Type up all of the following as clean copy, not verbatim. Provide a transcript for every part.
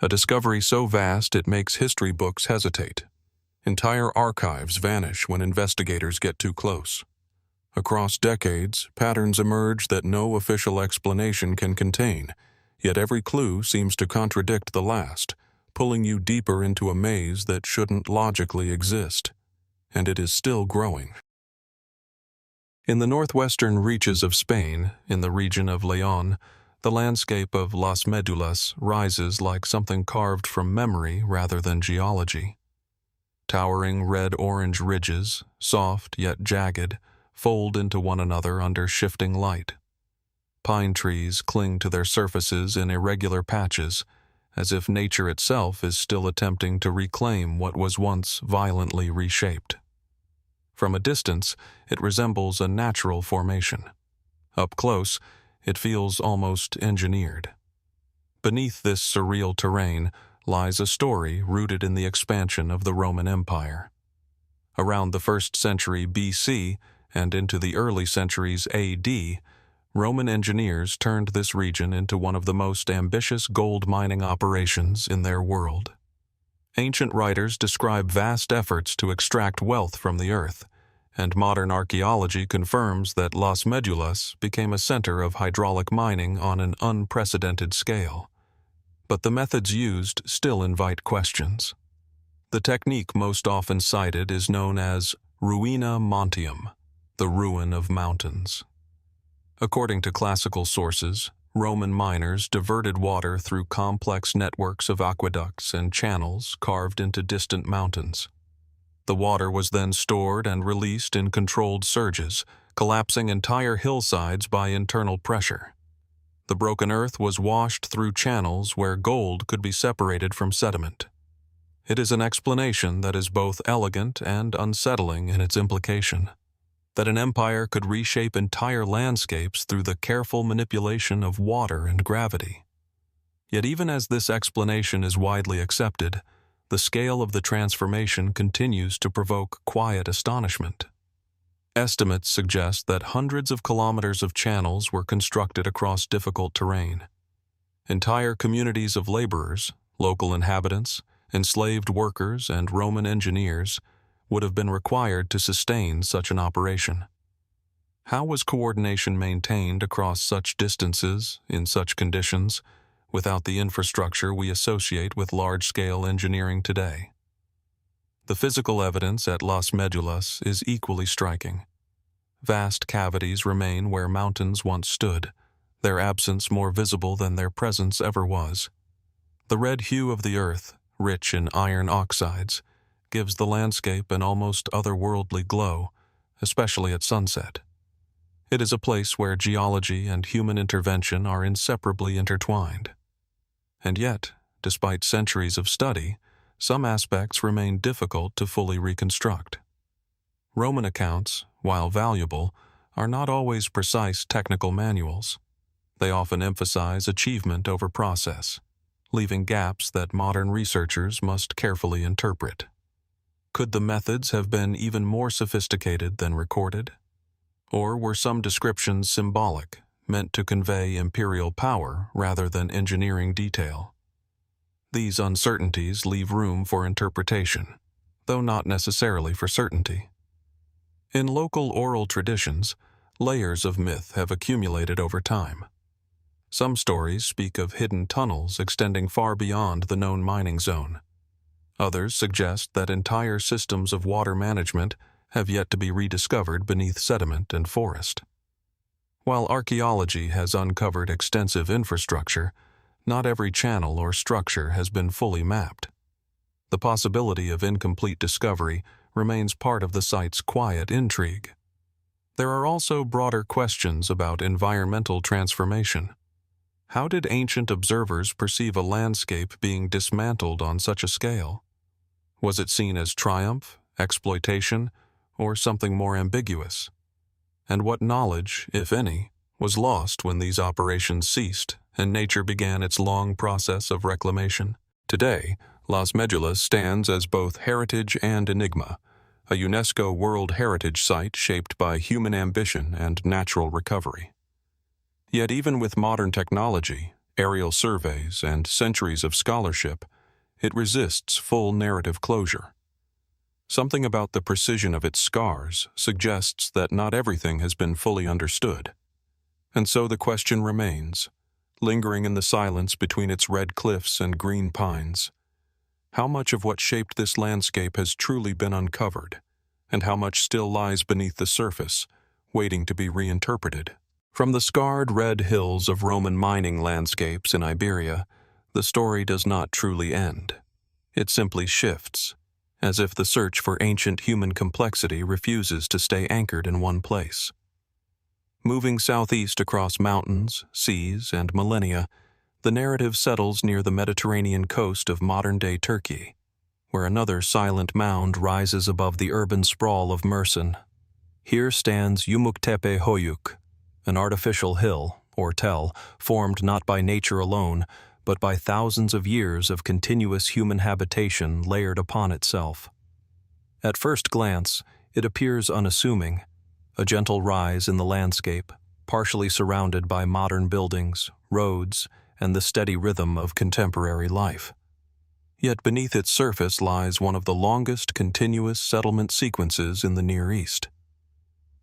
A discovery so vast it makes history books hesitate. Entire archives vanish when investigators get too close. Across decades, patterns emerge that no official explanation can contain, yet every clue seems to contradict the last, pulling you deeper into a maze that shouldn't logically exist. And it is still growing. In the northwestern reaches of Spain, in the region of León, the landscape of Las Médulas rises like something carved from memory rather than geology. Towering red-orange ridges, soft yet jagged, fold into one another under shifting light. Pine trees cling to their surfaces in irregular patches, as if nature itself is still attempting to reclaim what was once violently reshaped. From a distance, it resembles a natural formation. Up close, it feels almost engineered. Beneath this surreal terrain lies a story rooted in the expansion of the Roman Empire. Around the 1st century BC and into the early centuries AD, Roman engineers turned this region into one of the most ambitious gold mining operations in their world. Ancient writers describe vast efforts to extract wealth from the earth, and modern archaeology confirms that Las Médulas became a center of hydraulic mining on an unprecedented scale. But the methods used still invite questions. The technique most often cited is known as ruina montium, the ruin of mountains. According to classical sources, Roman miners diverted water through complex networks of aqueducts and channels carved into distant mountains. The water was then stored and released in controlled surges, collapsing entire hillsides by internal pressure. The broken earth was washed through channels where gold could be separated from sediment. It is an explanation that is both elegant and unsettling in its implication, that an empire could reshape entire landscapes through the careful manipulation of water and gravity. Yet even as this explanation is widely accepted, the scale of the transformation continues to provoke quiet astonishment. Estimates suggest that hundreds of kilometers of channels were constructed across difficult terrain. Entire communities of laborers, local inhabitants, enslaved workers, and Roman engineers would have been required to sustain such an operation. How was coordination maintained across such distances, in such conditions, without the infrastructure we associate with large-scale engineering today? The physical evidence at Las Médulas is equally striking. Vast cavities remain where mountains once stood, their absence more visible than their presence ever was. The red hue of the earth, rich in iron oxides, gives the landscape an almost otherworldly glow, especially at sunset. It is a place where geology and human intervention are inseparably intertwined. And yet, despite centuries of study, some aspects remain difficult to fully reconstruct. Roman accounts, while valuable, are not always precise technical manuals. They often emphasize achievement over process, leaving gaps that modern researchers must carefully interpret. Could the methods have been even more sophisticated than recorded? Or were some descriptions symbolic, meant to convey imperial power rather than engineering detail? These uncertainties leave room for interpretation, though not necessarily for certainty. In local oral traditions, layers of myth have accumulated over time. Some stories speak of hidden tunnels extending far beyond the known mining zone. Others suggest that entire systems of water management have yet to be rediscovered beneath sediment and forest. While archaeology has uncovered extensive infrastructure, not every channel or structure has been fully mapped. The possibility of incomplete discovery remains part of the site's quiet intrigue. There are also broader questions about environmental transformation. How did ancient observers perceive a landscape being dismantled on such a scale? Was it seen as triumph, exploitation, or something more ambiguous? And what knowledge, if any, was lost when these operations ceased and nature began its long process of reclamation? Today, Las Médulas stands as both heritage and enigma, a UNESCO World Heritage Site shaped by human ambition and natural recovery. Yet even with modern technology, aerial surveys, and centuries of scholarship, it resists full narrative closure. Something about the precision of its scars suggests that not everything has been fully understood. And so the question remains, lingering in the silence between its red cliffs and green pines. How much of what shaped this landscape has truly been uncovered, and how much still lies beneath the surface, waiting to be reinterpreted? From the scarred red hills of Roman mining landscapes in Iberia, the story does not truly end. It simply shifts, as if the search for ancient human complexity refuses to stay anchored in one place. Moving southeast across mountains, seas, and millennia, the narrative settles near the Mediterranean coast of modern-day Turkey, where another silent mound rises above the urban sprawl of Mersin. Here stands Yumuktepe Höyük, an artificial hill, or tell, formed not by nature alone, but by thousands of years of continuous human habitation layered upon itself. At first glance, it appears unassuming, a gentle rise in the landscape, partially surrounded by modern buildings, roads, and the steady rhythm of contemporary life. Yet beneath its surface lies one of the longest continuous settlement sequences in the Near East.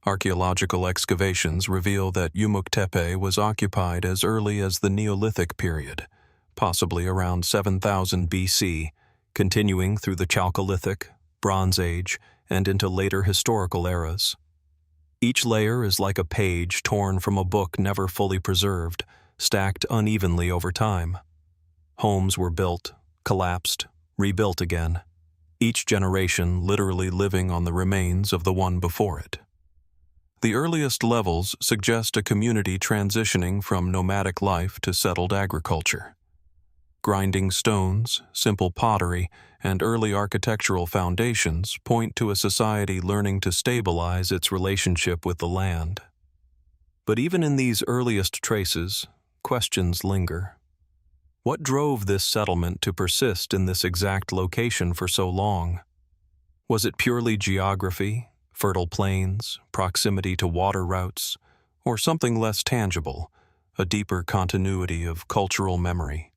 Archaeological excavations reveal that Yumuktepe was occupied as early as the Neolithic period, possibly around 7000 BC, continuing through the Chalcolithic, Bronze Age, and into later historical eras. Each layer is like a page torn from a book never fully preserved, stacked unevenly over time. Homes were built, collapsed, rebuilt again, each generation literally living on the remains of the one before it. The earliest levels suggest a community transitioning from nomadic life to settled agriculture. Grinding stones, simple pottery, and early architectural foundations point to a society learning to stabilize its relationship with the land. But even in these earliest traces, questions linger. What drove this settlement to persist in this exact location for so long? Was it purely geography, fertile plains, proximity to water routes, or something less tangible, a deeper continuity of cultural memory?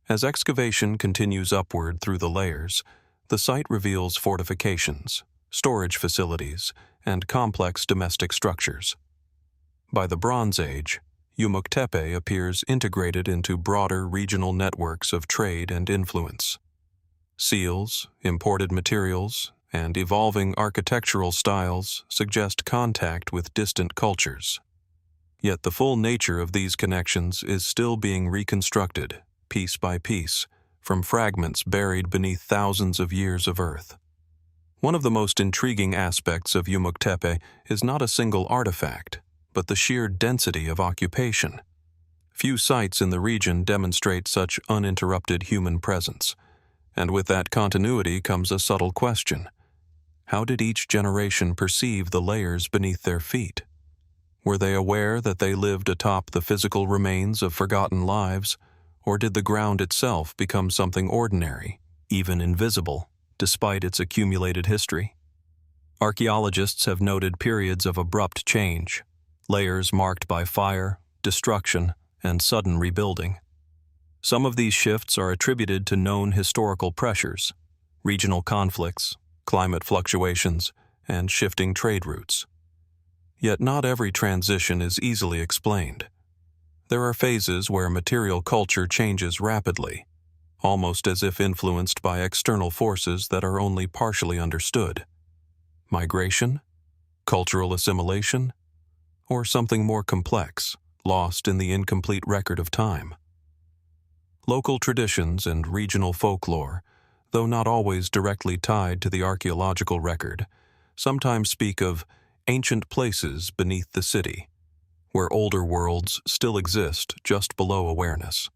As excavation continues upward through the layers, the site reveals fortifications, storage facilities, and complex domestic structures. By the Bronze Age, Yumuktepe appears integrated into broader regional networks of trade and influence. Seals, imported materials, and evolving architectural styles suggest contact with distant cultures. Yet the full nature of these connections is still being reconstructed, piece by piece, from fragments buried beneath thousands of years of earth. One of the most intriguing aspects of Yumuktepe is not a single artifact, but the sheer density of occupation. Few sites in the region demonstrate such uninterrupted human presence, and with that continuity comes a subtle question. How did each generation perceive the layers beneath their feet? Were they aware that they lived atop the physical remains of forgotten lives, or did the ground itself become something ordinary, even invisible, despite its accumulated history? Archaeologists have noted periods of abrupt change, layers marked by fire, destruction, and sudden rebuilding. Some of these shifts are attributed to known historical pressures, regional conflicts, climate fluctuations, and shifting trade routes. Yet not every transition is easily explained. There are phases where material culture changes rapidly, almost as if influenced by external forces that are only partially understood. Migration, cultural assimilation, or something more complex, lost in the incomplete record of time. Local traditions and regional folklore, though not always directly tied to the archaeological record, sometimes speak of ancient places beneath the city, where older worlds still exist just below awareness.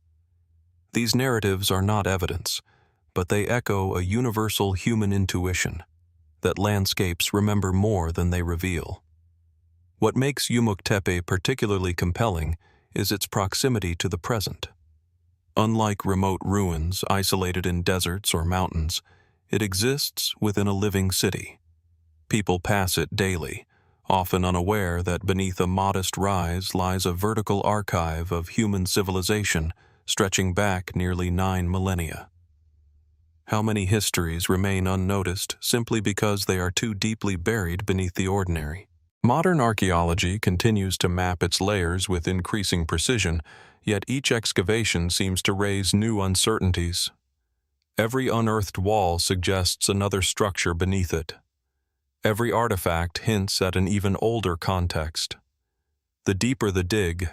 These narratives are not evidence, but they echo a universal human intuition that landscapes remember more than they reveal. What makes Yumuktepe particularly compelling is its proximity to the present. Unlike remote ruins isolated in deserts or mountains, it exists within a living city. People pass it daily, often unaware that beneath a modest rise lies a vertical archive of human civilization stretching back nearly 9 millennia. How many histories remain unnoticed simply because they are too deeply buried beneath the ordinary? Modern archaeology continues to map its layers with increasing precision, yet each excavation seems to raise new uncertainties. Every unearthed wall suggests another structure beneath it. Every artifact hints at an even older context. The deeper the dig,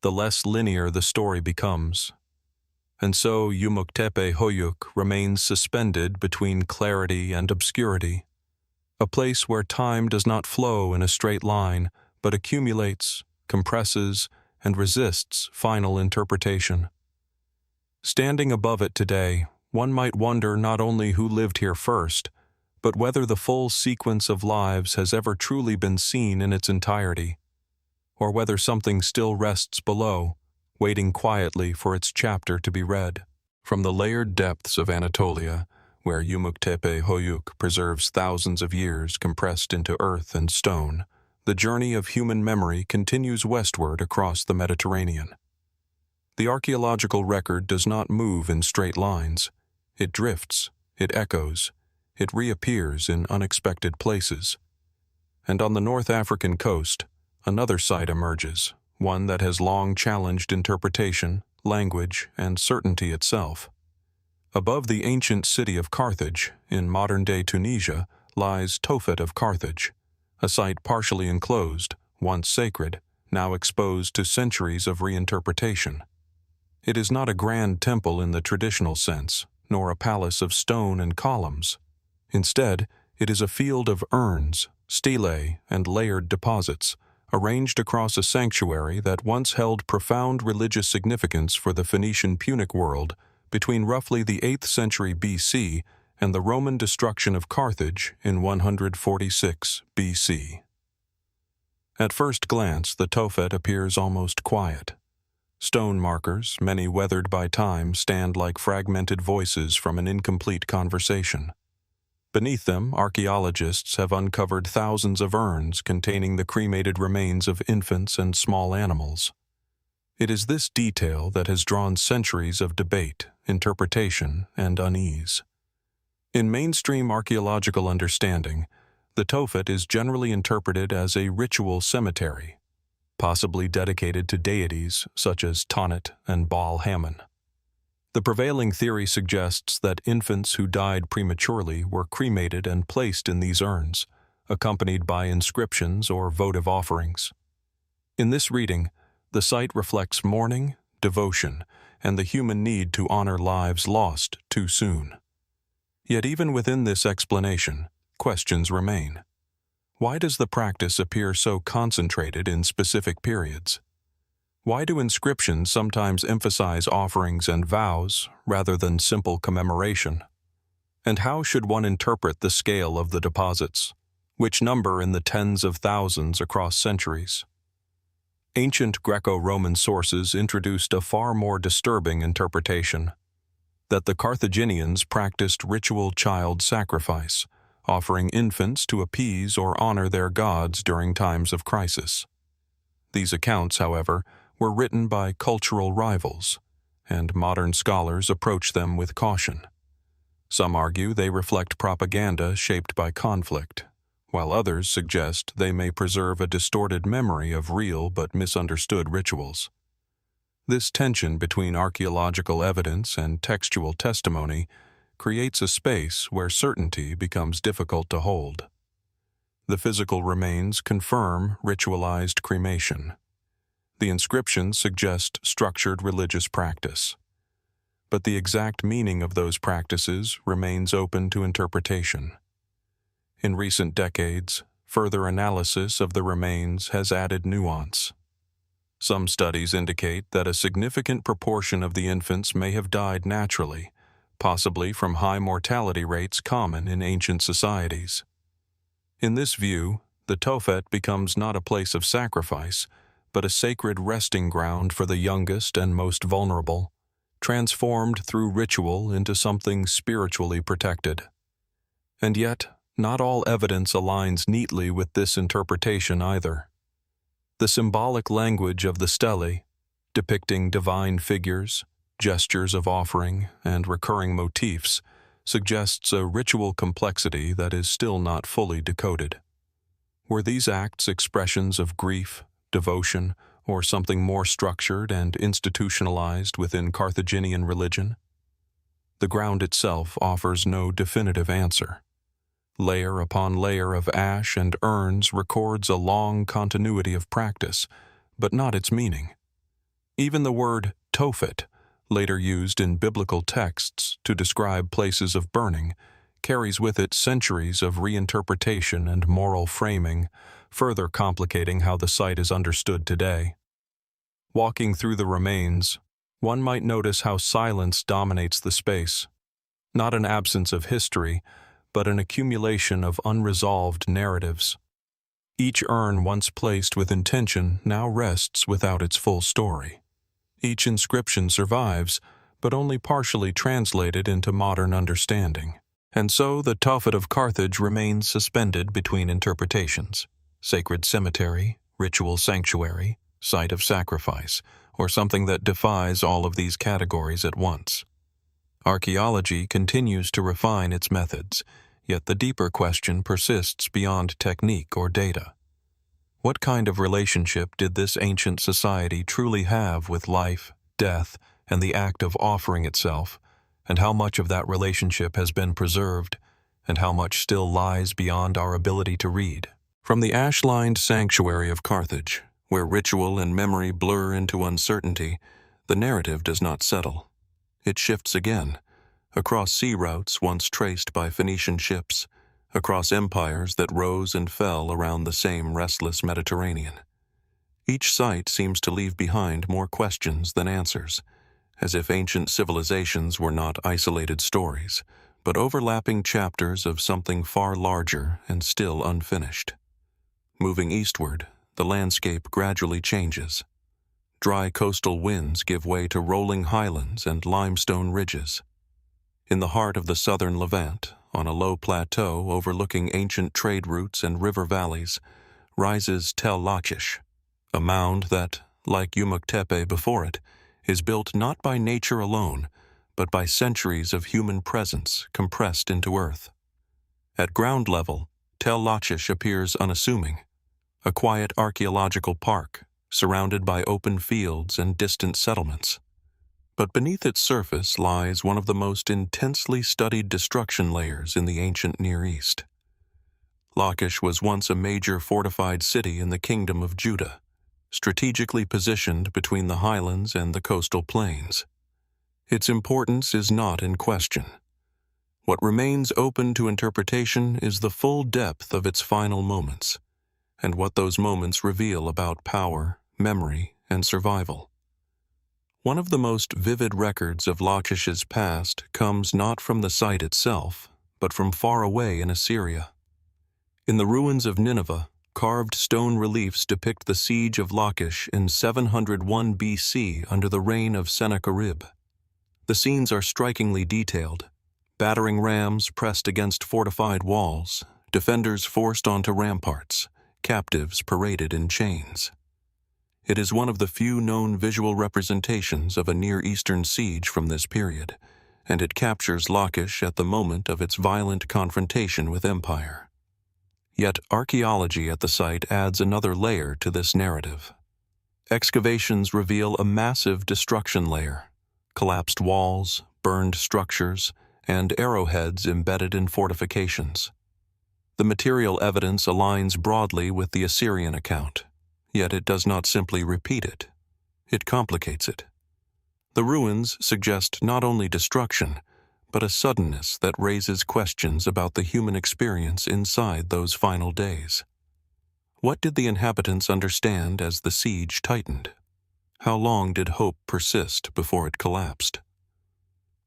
the less linear the story becomes. And so Yumuktepe Höyük remains suspended between clarity and obscurity, a place where time does not flow in a straight line, but accumulates, compresses, and resists final interpretation. Standing above it today, one might wonder not only who lived here first, but whether the full sequence of lives has ever truly been seen in its entirety, or whether something still rests below, waiting quietly for its chapter to be read. From the layered depths of Anatolia, where Yumuktepe Höyük preserves thousands of years compressed into earth and stone, the journey of human memory continues westward across the Mediterranean. The archaeological record does not move in straight lines. It drifts, it echoes, it reappears in unexpected places. And on the North African coast, another site emerges, one that has long challenged interpretation, language, and certainty itself. Above the ancient city of Carthage, in modern-day Tunisia, lies Tophet of Carthage, a site partially enclosed, once sacred, now exposed to centuries of reinterpretation. It is not a grand temple in the traditional sense, nor a palace of stone and columns. Instead, it is a field of urns, stelae, and layered deposits, arranged across a sanctuary that once held profound religious significance for the Phoenician Punic world between roughly the 8th century BC and the Roman destruction of Carthage in 146 BC. At first glance, the Tophet appears almost quiet. Stone markers, many weathered by time, stand like fragmented voices from an incomplete conversation. Beneath them, archaeologists have uncovered thousands of urns containing the cremated remains of infants and small animals. It is this detail that has drawn centuries of debate, interpretation, and unease. In mainstream archaeological understanding, the Tophet is generally interpreted as a ritual cemetery, possibly dedicated to deities such as Tanit and Baal Hammon. The prevailing theory suggests that infants who died prematurely were cremated and placed in these urns, accompanied by inscriptions or votive offerings. In this reading, the site reflects mourning, devotion, and the human need to honor lives lost too soon. Yet even within this explanation, questions remain. Why does the practice appear so concentrated in specific periods? Why do inscriptions sometimes emphasize offerings and vows rather than simple commemoration? And how should one interpret the scale of the deposits, which number in the tens of thousands across centuries? Ancient Greco-Roman sources introduced a far more disturbing interpretation, that the Carthaginians practiced ritual child sacrifice, offering infants to appease or honor their gods during times of crisis. These accounts, however, were written by cultural rivals, and modern scholars approach them with caution. Some argue they reflect propaganda shaped by conflict, while others suggest they may preserve a distorted memory of real but misunderstood rituals. This tension between archaeological evidence and textual testimony creates a space where certainty becomes difficult to hold. The physical remains confirm ritualized cremation. The inscriptions suggest structured religious practice. But the exact meaning of those practices remains open to interpretation. In recent decades, further analysis of the remains has added nuance. Some studies indicate that a significant proportion of the infants may have died naturally, possibly from high mortality rates common in ancient societies. In this view, the Tophet becomes not a place of sacrifice, but a sacred resting ground for the youngest and most vulnerable, transformed through ritual into something spiritually protected. And yet, not all evidence aligns neatly with this interpretation either. The symbolic language of the stelae, depicting divine figures, gestures of offering, and recurring motifs, suggests a ritual complexity that is still not fully decoded. Were these acts expressions of grief, devotion, or something more structured and institutionalized within Carthaginian religion? The ground itself offers no definitive answer. Layer upon layer of ash and urns records a long continuity of practice, but not its meaning. Even the word Tophet, later used in biblical texts to describe places of burning, carries with it centuries of reinterpretation and moral framing, further complicating how the site is understood today. Walking through the remains, one might notice how silence dominates the space. Not an absence of history, but an accumulation of unresolved narratives. Each urn once placed with intention now rests without its full story. Each inscription survives, but only partially translated into modern understanding. And so the Tophet of Carthage remains suspended between interpretations: sacred cemetery, ritual sanctuary, site of sacrifice, or something that defies all of these categories at once. Archaeology continues to refine its methods, yet the deeper question persists beyond technique or data. What kind of relationship did this ancient society truly have with life, death, and the act of offering itself, and how much of that relationship has been preserved, and how much still lies beyond our ability to read? From the ash-lined sanctuary of Carthage, where ritual and memory blur into uncertainty, the narrative does not settle. It shifts again, across sea routes once traced by Phoenician ships, across empires that rose and fell around the same restless Mediterranean. Each site seems to leave behind more questions than answers, as if ancient civilizations were not isolated stories, but overlapping chapters of something far larger and still unfinished. Moving eastward, the landscape gradually changes. Dry coastal winds give way to rolling highlands and limestone ridges. In the heart of the southern Levant, on a low plateau overlooking ancient trade routes and river valleys, rises Tel Lachish, a mound that, like Yumuktepe before it, is built not by nature alone, but by centuries of human presence compressed into earth. At ground level, Tel Lachish appears unassuming, a quiet archaeological park surrounded by open fields and distant settlements. But beneath its surface lies one of the most intensely studied destruction layers in the ancient Near East. Lachish was once a major fortified city in the Kingdom of Judah, strategically positioned between the highlands and the coastal plains. Its importance is not in question. What remains open to interpretation is the full depth of its final moments, and what those moments reveal about power, memory, and survival. One of the most vivid records of Lachish's past comes not from the site itself, but from far away in Assyria. In the ruins of Nineveh, carved stone reliefs depict the siege of Lachish in 701 BC under the reign of Sennacherib. The scenes are strikingly detailed: battering rams pressed against fortified walls, defenders forced onto ramparts, captives paraded in chains. It is one of the few known visual representations of a Near Eastern siege from this period, and it captures Lachish at the moment of its violent confrontation with empire. Yet archaeology at the site adds another layer to this narrative. Excavations reveal a massive destruction layer: collapsed walls, burned structures, and arrowheads embedded in fortifications. The material evidence aligns broadly with the Assyrian account, yet it does not simply repeat it. It complicates it. The ruins suggest not only destruction, but a suddenness that raises questions about the human experience inside those final days. What did the inhabitants understand as the siege tightened? How long did hope persist before it collapsed?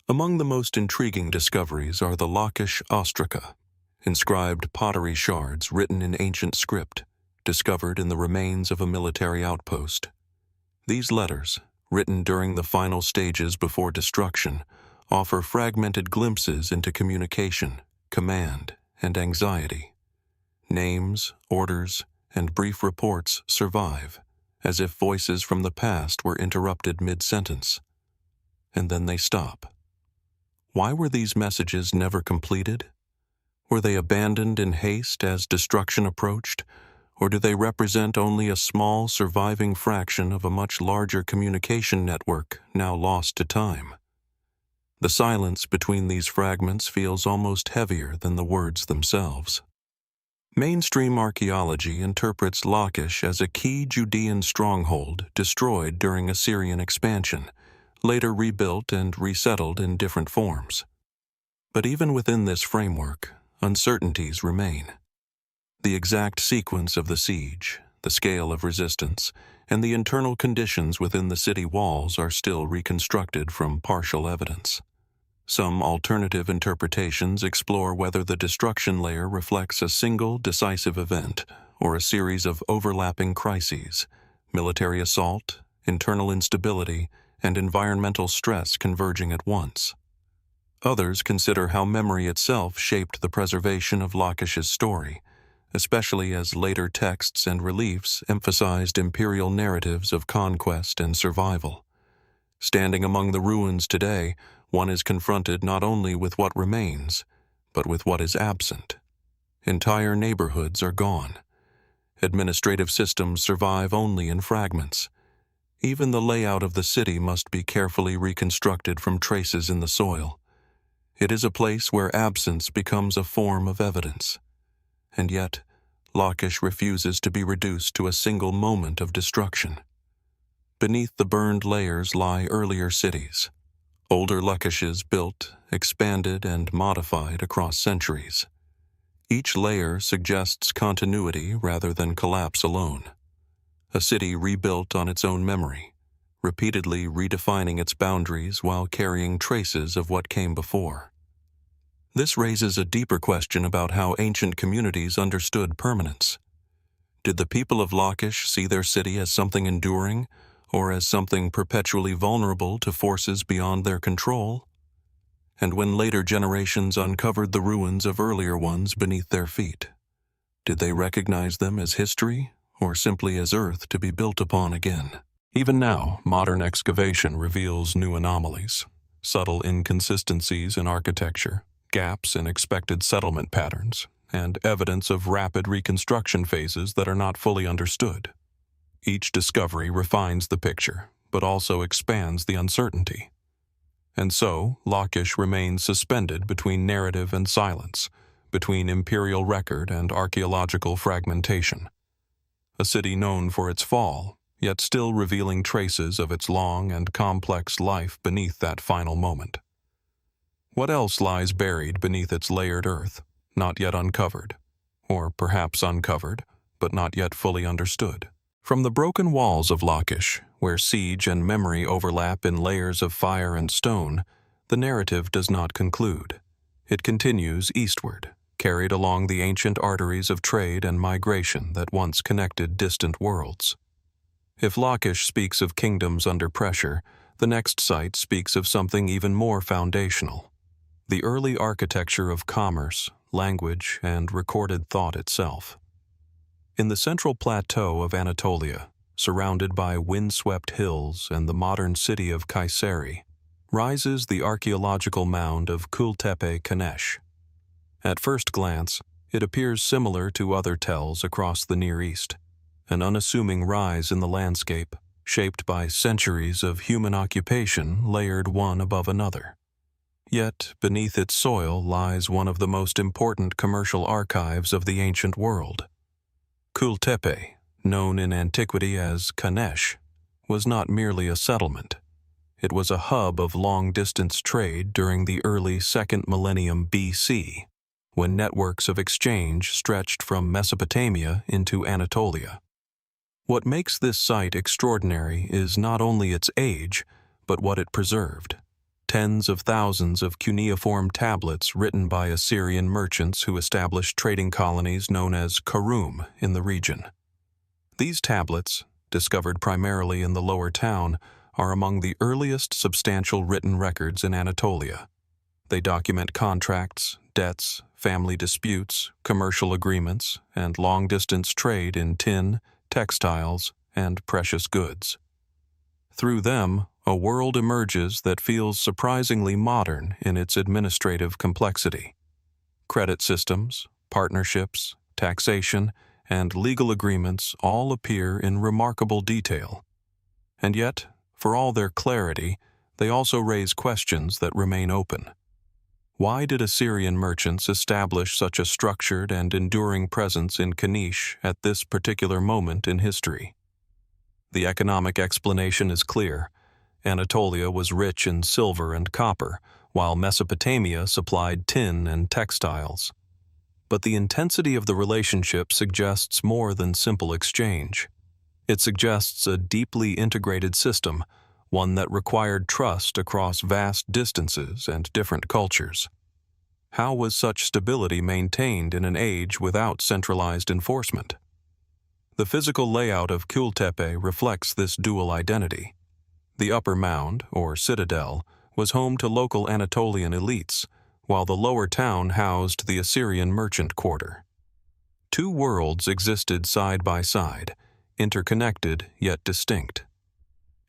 Among the most intriguing discoveries are the Lachish ostraca, inscribed pottery shards written in ancient script, discovered in the remains of a military outpost. These letters, written during the final stages before destruction, offer fragmented glimpses into communication, command, and anxiety. Names, orders, and brief reports survive, as if voices from the past were interrupted mid-sentence. And then they stop. Why were these messages never completed? Were they abandoned in haste as destruction approached, or do they represent only a small surviving fraction of a much larger communication network now lost to time? The silence between these fragments feels almost heavier than the words themselves. Mainstream archaeology interprets Lachish as a key Judean stronghold destroyed during Assyrian expansion, later rebuilt and resettled in different forms. But even within this framework, uncertainties remain. The exact sequence of the siege, the scale of resistance, and the internal conditions within the city walls are still reconstructed from partial evidence. Some alternative interpretations explore whether the destruction layer reflects a single decisive event or a series of overlapping crises, military assault, internal instability, and environmental stress converging at once. Others consider how memory itself shaped the preservation of Lachish's story, especially as later texts and reliefs emphasized imperial narratives of conquest and survival. Standing among the ruins today, one is confronted not only with what remains, but with what is absent. Entire neighborhoods are gone. Administrative systems survive only in fragments. Even the layout of the city must be carefully reconstructed from traces in the soil. It is a place where absence becomes a form of evidence. And yet, Lachish refuses to be reduced to a single moment of destruction. Beneath the burned layers lie earlier cities, older Lachishes built, expanded, and modified across centuries. Each layer suggests continuity rather than collapse alone. A city rebuilt on its own memory, repeatedly redefining its boundaries while carrying traces of what came before. This raises a deeper question about how ancient communities understood permanence. Did the people of Lachish see their city as something enduring, or as something perpetually vulnerable to forces beyond their control? And when later generations uncovered the ruins of earlier ones beneath their feet, did they recognize them as history, or simply as earth to be built upon again? Even now, modern excavation reveals new anomalies, subtle inconsistencies in architecture, gaps in expected settlement patterns, and evidence of rapid reconstruction phases that are not fully understood. Each discovery refines the picture, but also expands the uncertainty. And so, Lachish remains suspended between narrative and silence, between imperial record and archaeological fragmentation. A city known for its fall, yet still revealing traces of its long and complex life beneath that final moment. What else lies buried beneath its layered earth, not yet uncovered, or perhaps uncovered, but not yet fully understood? From the broken walls of Lachish, where siege and memory overlap in layers of fire and stone, the narrative does not conclude. It continues eastward, carried along the ancient arteries of trade and migration that once connected distant worlds. If Lachish speaks of kingdoms under pressure, the next site speaks of something even more foundational: the early architecture of commerce, language, and recorded thought itself. In the central plateau of Anatolia, surrounded by windswept hills and the modern city of Kayseri, rises the archaeological mound of Kültepe Kanesh. At first glance, it appears similar to other tells across the Near East, an unassuming rise in the landscape, shaped by centuries of human occupation layered one above another. Yet, beneath its soil lies one of the most important commercial archives of the ancient world. Kültepe, known in antiquity as Kanesh, was not merely a settlement. It was a hub of long-distance trade during the early 2nd millennium BC, when networks of exchange stretched from Mesopotamia into Anatolia. What makes this site extraordinary is not only its age, but what it preserved. Tens of thousands of cuneiform tablets written by Assyrian merchants who established trading colonies known as Karum in the region. These tablets, discovered primarily in the lower town, are among the earliest substantial written records in Anatolia. They document contracts, debts, family disputes, commercial agreements, and long-distance trade in tin, textiles, and precious goods. Through them, a world emerges that feels surprisingly modern in its administrative complexity. Credit systems, partnerships, taxation, and legal agreements all appear in remarkable detail. And yet, for all their clarity, they also raise questions that remain open. Why did Assyrian merchants establish such a structured and enduring presence in Kanesh at this particular moment in history? The economic explanation is clear. Anatolia was rich in silver and copper, while Mesopotamia supplied tin and textiles. But the intensity of the relationship suggests more than simple exchange. It suggests a deeply integrated system, one that required trust across vast distances and different cultures. How was such stability maintained in an age without centralized enforcement? The physical layout of Kültepe reflects this dual identity. The upper mound, or citadel, was home to local Anatolian elites, while the lower town housed the Assyrian merchant quarter. Two worlds existed side by side, interconnected yet distinct.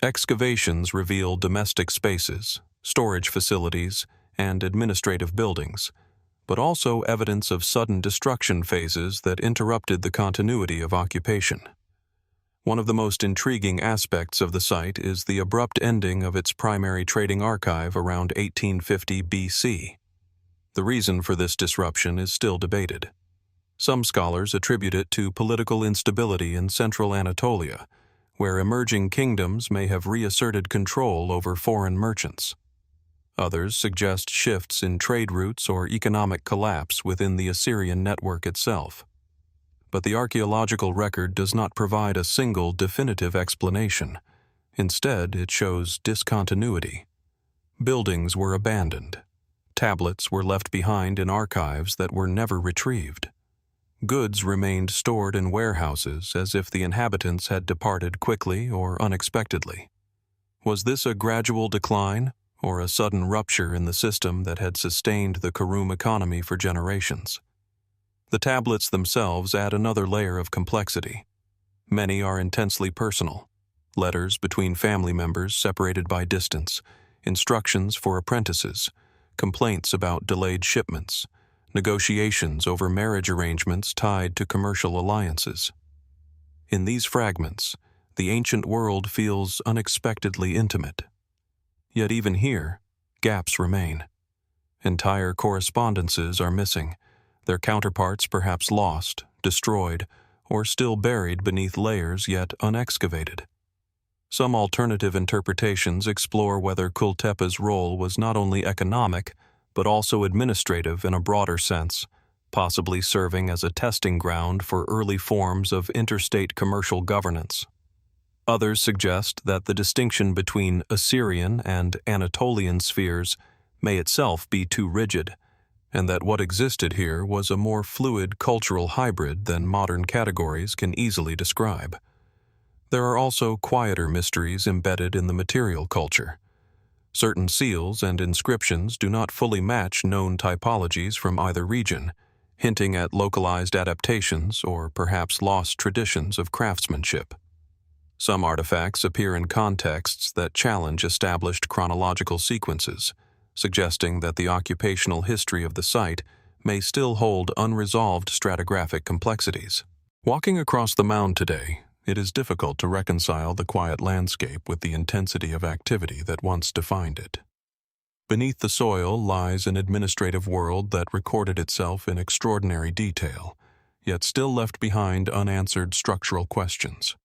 Excavations reveal domestic spaces, storage facilities, and administrative buildings, but also evidence of sudden destruction phases that interrupted the continuity of occupation. One of the most intriguing aspects of the site is the abrupt ending of its primary trading archive around 1850 BC. The reason for this disruption is still debated. Some scholars attribute it to political instability in central Anatolia, where emerging kingdoms may have reasserted control over foreign merchants. Others suggest shifts in trade routes or economic collapse within the Assyrian network itself. But the archaeological record does not provide a single definitive explanation. Instead, it shows discontinuity. Buildings were abandoned. Tablets were left behind in archives that were never retrieved. Goods remained stored in warehouses as if the inhabitants had departed quickly or unexpectedly. Was this a gradual decline, or a sudden rupture in the system that had sustained the Karum economy for generations? The tablets themselves add another layer of complexity. Many are intensely personal. Letters between family members separated by distance, instructions for apprentices, complaints about delayed shipments, negotiations over marriage arrangements tied to commercial alliances. In these fragments, the ancient world feels unexpectedly intimate. Yet even here, gaps remain. Entire correspondences are missing, their counterparts perhaps lost, destroyed, or still buried beneath layers yet unexcavated. Some alternative interpretations explore whether Kültepe's role was not only economic, but also administrative in a broader sense, possibly serving as a testing ground for early forms of interstate commercial governance. Others suggest that the distinction between Assyrian and Anatolian spheres may itself be too rigid, and that what existed here was a more fluid cultural hybrid than modern categories can easily describe. There are also quieter mysteries embedded in the material culture. Certain seals and inscriptions do not fully match known typologies from either region, hinting at localized adaptations or perhaps lost traditions of craftsmanship. Some artifacts appear in contexts that challenge established chronological sequences, suggesting that the occupational history of the site may still hold unresolved stratigraphic complexities. Walking across the mound today, it is difficult to reconcile the quiet landscape with the intensity of activity that once defined it. Beneath the soil lies an administrative world that recorded itself in extraordinary detail, yet still left behind unanswered structural questions.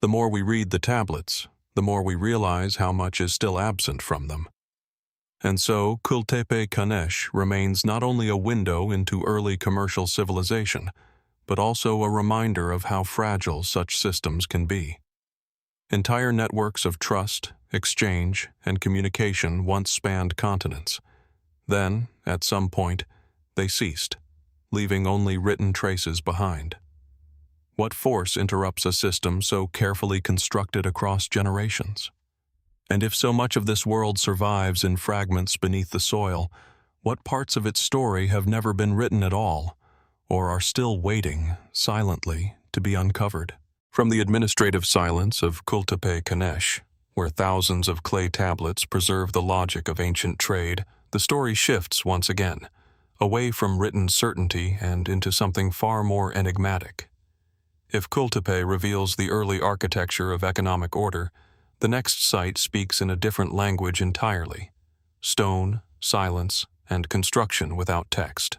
The more we read the tablets, the more we realize how much is still absent from them. And so, Kültepe Kanesh remains not only a window into early commercial civilization, but also a reminder of how fragile such systems can be. Entire networks of trust, exchange, and communication once spanned continents. Then, at some point, they ceased, leaving only written traces behind. What force interrupts a system so carefully constructed across generations? And if so much of this world survives in fragments beneath the soil, What parts of its story have never been written at all, or are still waiting, silently, to be uncovered? From the administrative silence of Kültepe Kanesh, where thousands of clay tablets preserve the logic of ancient trade, the story shifts once again, away from written certainty and into something far more enigmatic. If Kültepe reveals the early architecture of economic order, the next site speaks in a different language entirely: stone, silence, and construction without text.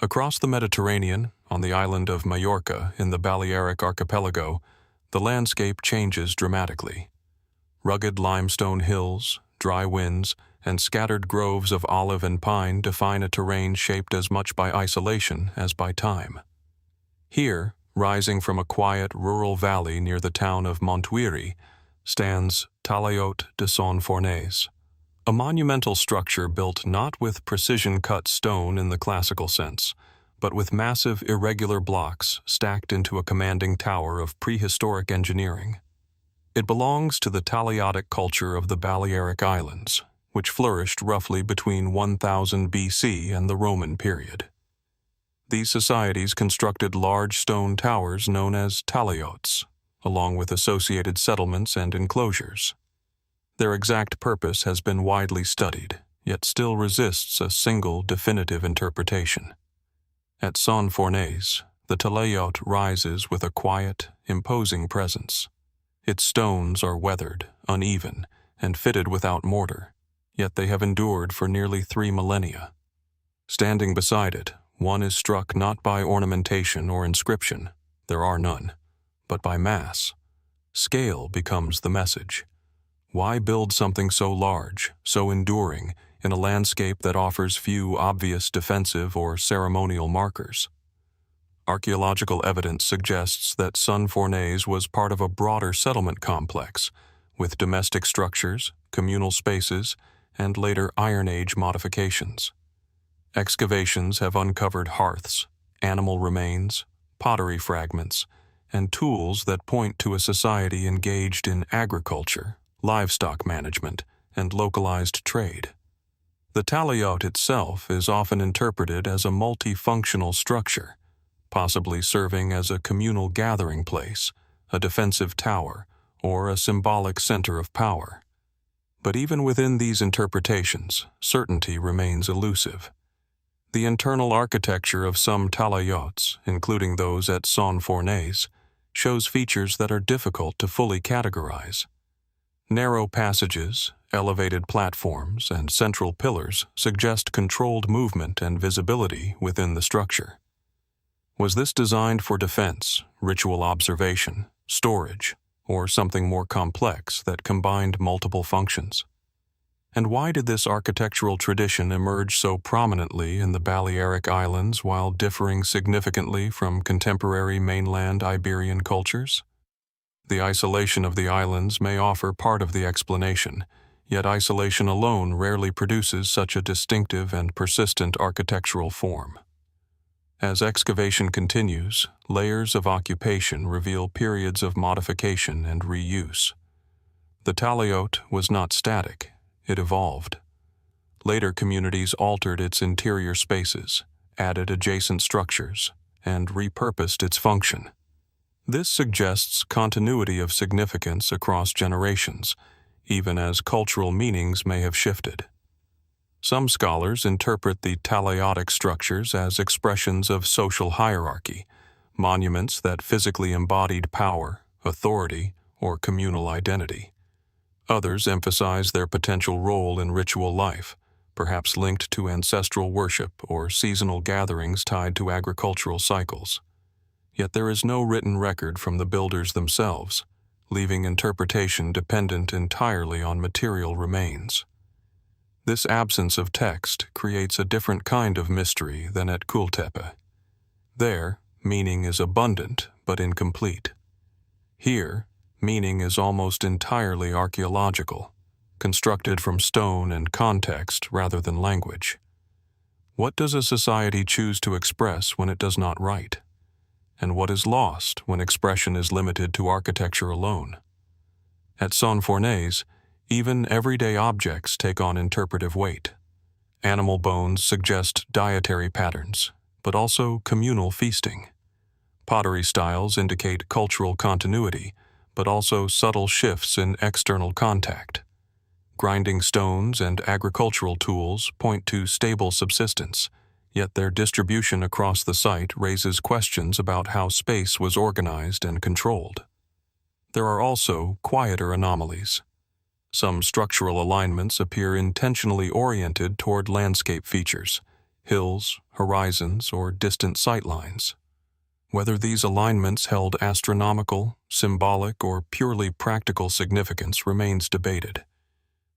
Across the Mediterranean, on the island of Majorca in the Balearic Archipelago, the landscape changes dramatically. Rugged limestone hills, dry winds, and scattered groves of olive and pine define a terrain shaped as much by isolation as by time. Here, rising from a quiet rural valley near the town of Montuiri, stands Talaiot de Son Fornés, a monumental structure built not with precision-cut stone in the classical sense, but with massive irregular blocks stacked into a commanding tower of prehistoric engineering. It belongs to the Talaiodic culture of the Balearic Islands, which flourished roughly between 1000 BC and the Roman period. These societies constructed large stone towers known as talaiots, along with associated settlements and enclosures. Their exact purpose has been widely studied, yet still resists a single definitive interpretation. At Son Fornés, the Talaiot rises with a quiet, imposing presence. Its stones are weathered, uneven, and fitted without mortar, yet they have endured for nearly 3 millennia. Standing beside it, one is struck not by ornamentation or inscription, there are none, but by mass. Scale becomes the message. Why build something so large, so enduring, in a landscape that offers few obvious defensive or ceremonial markers? Archaeological evidence suggests that Son Fornés was part of a broader settlement complex, with domestic structures, communal spaces, and later Iron Age modifications. Excavations have uncovered hearths, animal remains, pottery fragments, and tools that point to a society engaged in agriculture, livestock management, and localized trade. The Talaiot itself is often interpreted as a multifunctional structure, possibly serving as a communal gathering place, a defensive tower, or a symbolic center of power. But even within these interpretations, certainty remains elusive. The internal architecture of some talaiots, including those at Son Fornés, shows features that are difficult to fully categorize. Narrow passages, elevated platforms, and central pillars suggest controlled movement and visibility within the structure. Was this designed for defense, ritual observation, storage, or something more complex that combined multiple functions? And why did this architectural tradition emerge so prominently in the Balearic Islands while differing significantly from contemporary mainland Iberian cultures? The isolation of the islands may offer part of the explanation, yet isolation alone rarely produces such a distinctive and persistent architectural form. As excavation continues, layers of occupation reveal periods of modification and reuse. The Talaiot was not static, it evolved. Later communities altered its interior spaces, added adjacent structures, and repurposed its function. This suggests continuity of significance across generations, even as cultural meanings may have shifted. Some scholars interpret the Talaiotic structures as expressions of social hierarchy, monuments that physically embodied power, authority, or communal identity. Others emphasize their potential role in ritual life, perhaps linked to ancestral worship or seasonal gatherings tied to agricultural cycles. Yet there is no written record from the builders themselves, leaving interpretation dependent entirely on material remains. This absence of text creates a different kind of mystery than at Kültepe. There, meaning is abundant but incomplete. Here, meaning is almost entirely archaeological, constructed from stone and context rather than language. What does a society choose to express when it does not write? And what is lost when expression is limited to architecture alone? At Son Fornés, even everyday objects take on interpretive weight. Animal bones suggest dietary patterns, but also communal feasting. Pottery styles indicate cultural continuity, but also subtle shifts in external contact. Grinding stones and agricultural tools point to stable subsistence, yet their distribution across the site raises questions about how space was organized and controlled. There are also quieter anomalies. Some structural alignments appear intentionally oriented toward landscape features, hills, horizons, or distant sightlines. Whether these alignments held astronomical, symbolic, or purely practical significance remains debated.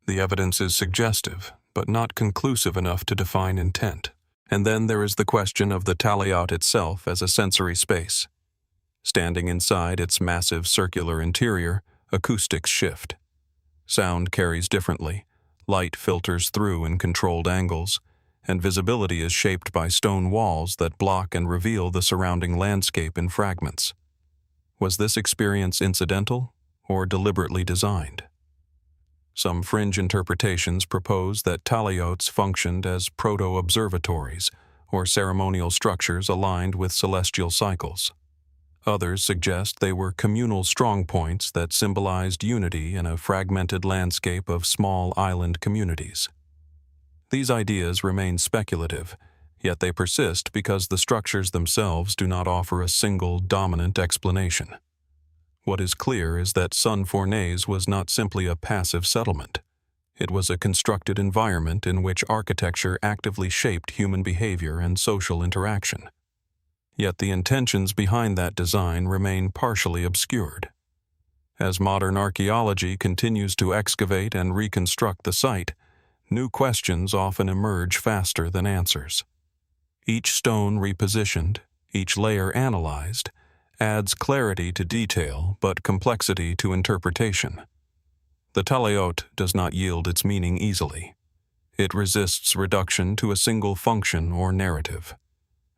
The evidence is suggestive, but not conclusive enough to define intent. And then there is the question of the Talaiot itself as a sensory space. Standing inside its massive circular interior, acoustics shift. Sound carries differently, light filters through in controlled angles, and visibility is shaped by stone walls that block and reveal the surrounding landscape in fragments. Was this experience incidental or deliberately designed? Some fringe interpretations propose that Talaiots functioned as proto-observatories or ceremonial structures aligned with celestial cycles. Others suggest they were communal strongpoints that symbolized unity in a fragmented landscape of small island communities. These ideas remain speculative, yet they persist because the structures themselves do not offer a single dominant explanation. What is clear is that Son Fornés was not simply a passive settlement. It was a constructed environment in which architecture actively shaped human behavior and social interaction. Yet the intentions behind that design remain partially obscured. As modern archaeology continues to excavate and reconstruct the site, new questions often emerge faster than answers. Each stone repositioned, each layer analyzed, adds clarity to detail but complexity to interpretation. The Talaiot does not yield its meaning easily. It resists reduction to a single function or narrative.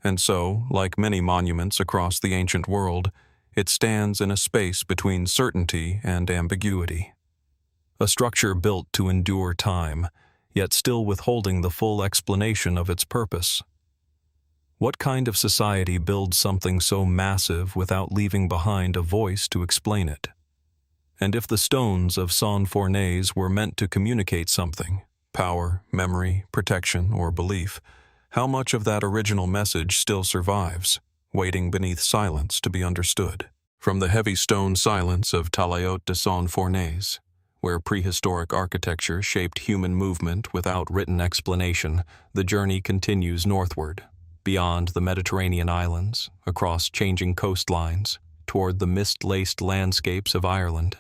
And so, like many monuments across the ancient world, it stands in a space between certainty and ambiguity. A structure built to endure time, yet still withholding the full explanation of its purpose. What kind of society builds something so massive without leaving behind a voice to explain it? And if the stones of Son Fornés were meant to communicate something, power, memory, protection, or belief, how much of that original message still survives, waiting beneath silence to be understood? From the heavy stone silence of Talaiot de Son Fornés, where prehistoric architecture shaped human movement without written explanation, the journey continues northward, beyond the Mediterranean islands, across changing coastlines, toward the mist-laced landscapes of Ireland.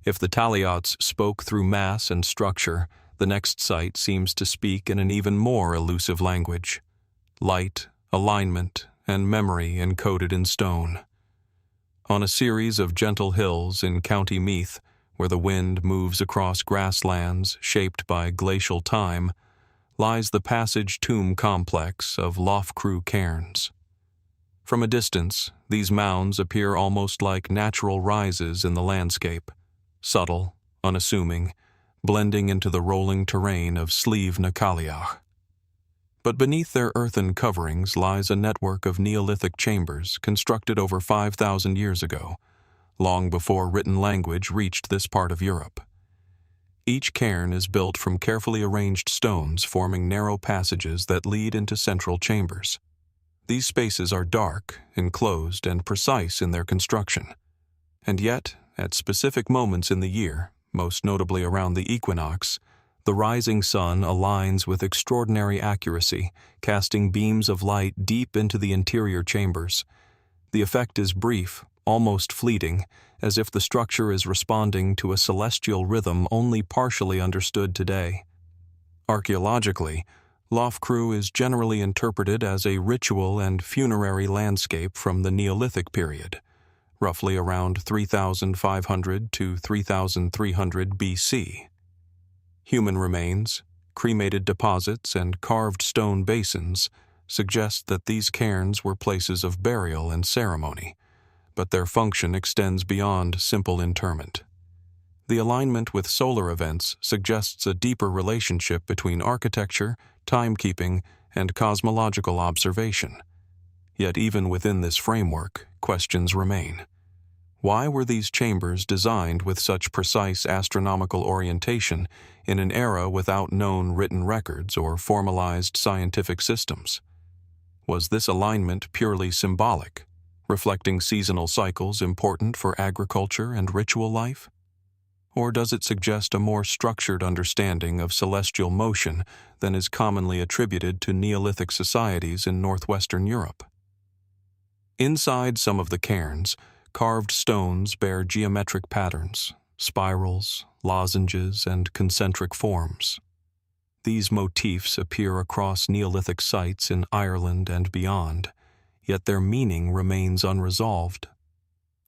If the Talaiots spoke through mass and structure, the next site seems to speak in an even more elusive language: light, alignment, and memory encoded in stone. On a series of gentle hills in County Meath, where the wind moves across grasslands shaped by glacial time, lies the passage tomb complex of Loughcrew Cairns. From a distance, these mounds appear almost like natural rises in the landscape, subtle, unassuming, blending into the rolling terrain of Slieve na Cailleach. But beneath their earthen coverings lies a network of Neolithic chambers constructed over 5,000 years ago, long before written language reached this part of Europe. Each cairn is built from carefully arranged stones forming narrow passages that lead into central chambers. These spaces are dark, enclosed, and precise in their construction. And yet, at specific moments in the year, most notably around the equinox, the rising sun aligns with extraordinary accuracy, casting beams of light deep into the interior chambers. The effect is brief, almost fleeting, as if the structure is responding to a celestial rhythm only partially understood today. Archaeologically, Loughcrew is generally interpreted as a ritual and funerary landscape from the Neolithic period, roughly around 3,500 to 3,300 BC. Human remains, cremated deposits, and carved stone basins suggest that these cairns were places of burial and ceremony, but their function extends beyond simple interment. The alignment with solar events suggests a deeper relationship between architecture, timekeeping, and cosmological observation. Yet even within this framework, questions remain. Why were these chambers designed with such precise astronomical orientation in an era without known written records or formalized scientific systems? Was this alignment purely symbolic, reflecting seasonal cycles important for agriculture and ritual life? Or does it suggest a more structured understanding of celestial motion than is commonly attributed to Neolithic societies in northwestern Europe? Inside some of the cairns, carved stones bear geometric patterns, spirals, lozenges, and concentric forms. These motifs appear across Neolithic sites in Ireland and beyond, yet their meaning remains unresolved.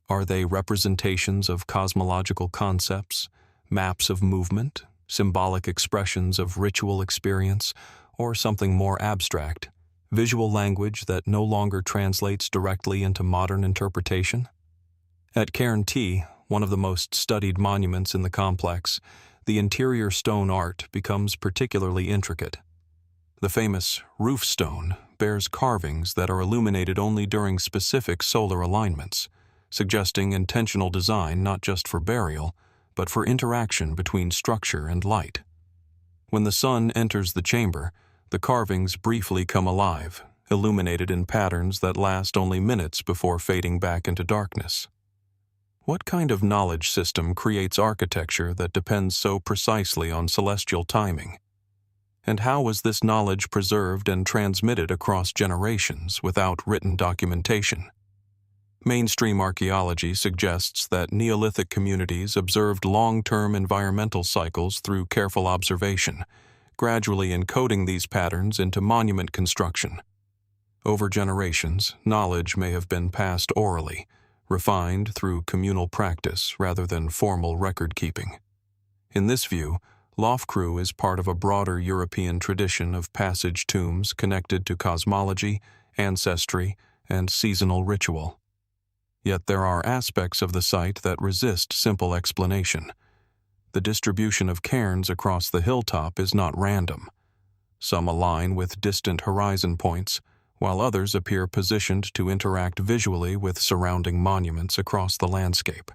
Are they representations of cosmological concepts, maps of movement, symbolic expressions of ritual experience, or something more abstract, visual language that no longer translates directly into modern interpretation? At Cairn T, one of the most studied monuments in the complex, the interior stone art becomes particularly intricate. The famous roof stone bears carvings that are illuminated only during specific solar alignments, suggesting intentional design not just for burial, but for interaction between structure and light. When the sun enters the chamber, the carvings briefly come alive, illuminated in patterns that last only minutes before fading back into darkness. What kind of knowledge system creates architecture that depends so precisely on celestial timing? And how was this knowledge preserved and transmitted across generations without written documentation? Mainstream archaeology suggests that Neolithic communities observed long-term environmental cycles through careful observation, gradually encoding these patterns into monument construction. Over generations, knowledge may have been passed orally, refined through communal practice rather than formal record-keeping. In this view, Loughcrew is part of a broader European tradition of passage tombs connected to cosmology, ancestry, and seasonal ritual. Yet there are aspects of the site that resist simple explanation. The distribution of cairns across the hilltop is not random. Some align with distant horizon points, while others appear positioned to interact visually with surrounding monuments across the landscape.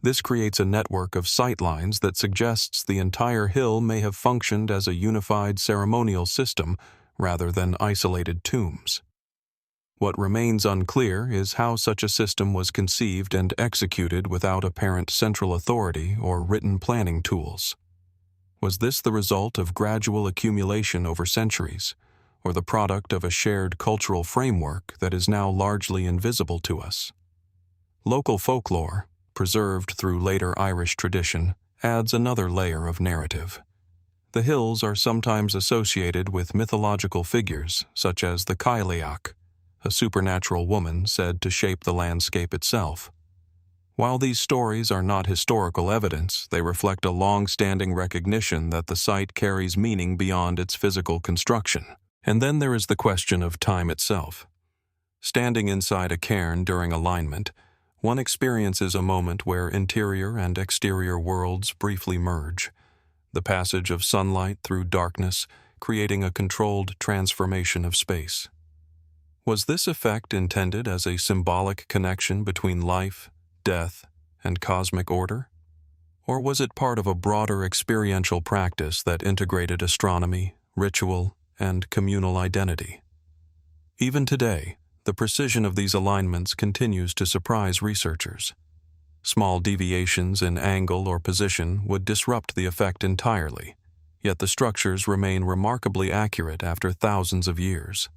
This creates a network of sightlines that suggests the entire hill may have functioned as a unified ceremonial system rather than isolated tombs. What remains unclear is how such a system was conceived and executed without apparent central authority or written planning tools. Was this the result of gradual accumulation over centuries, or the product of a shared cultural framework that is now largely invisible to us? Local folklore, preserved through later Irish tradition, adds another layer of narrative. The hills are sometimes associated with mythological figures such as the Cailleach, a supernatural woman said to shape the landscape itself. While these stories are not historical evidence, they reflect a long-standing recognition that the site carries meaning beyond its physical construction. And then there is the question of time itself. Standing inside a cairn during alignment, one experiences a moment where interior and exterior worlds briefly merge, the passage of sunlight through darkness creating a controlled transformation of space. Was this effect intended as a symbolic connection between life, death, and cosmic order? Or was it part of a broader experiential practice that integrated astronomy, ritual, and communal identity? Even today, the precision of these alignments continues to surprise researchers. Small deviations in angle or position would disrupt the effect entirely, yet the structures remain remarkably accurate after thousands of years.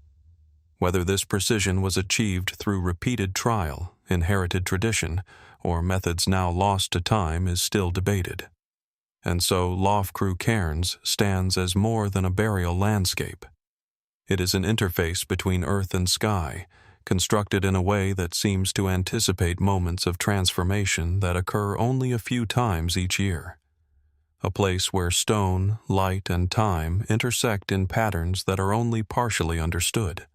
Whether this precision was achieved through repeated trial, inherited tradition, or methods now lost to time is still debated. And so Loughcrew Cairns stands as more than a burial landscape. It is an interface between earth and sky, constructed in a way that seems to anticipate moments of transformation that occur only a few times each year. A place where stone, light, and time intersect in patterns that are only partially understood.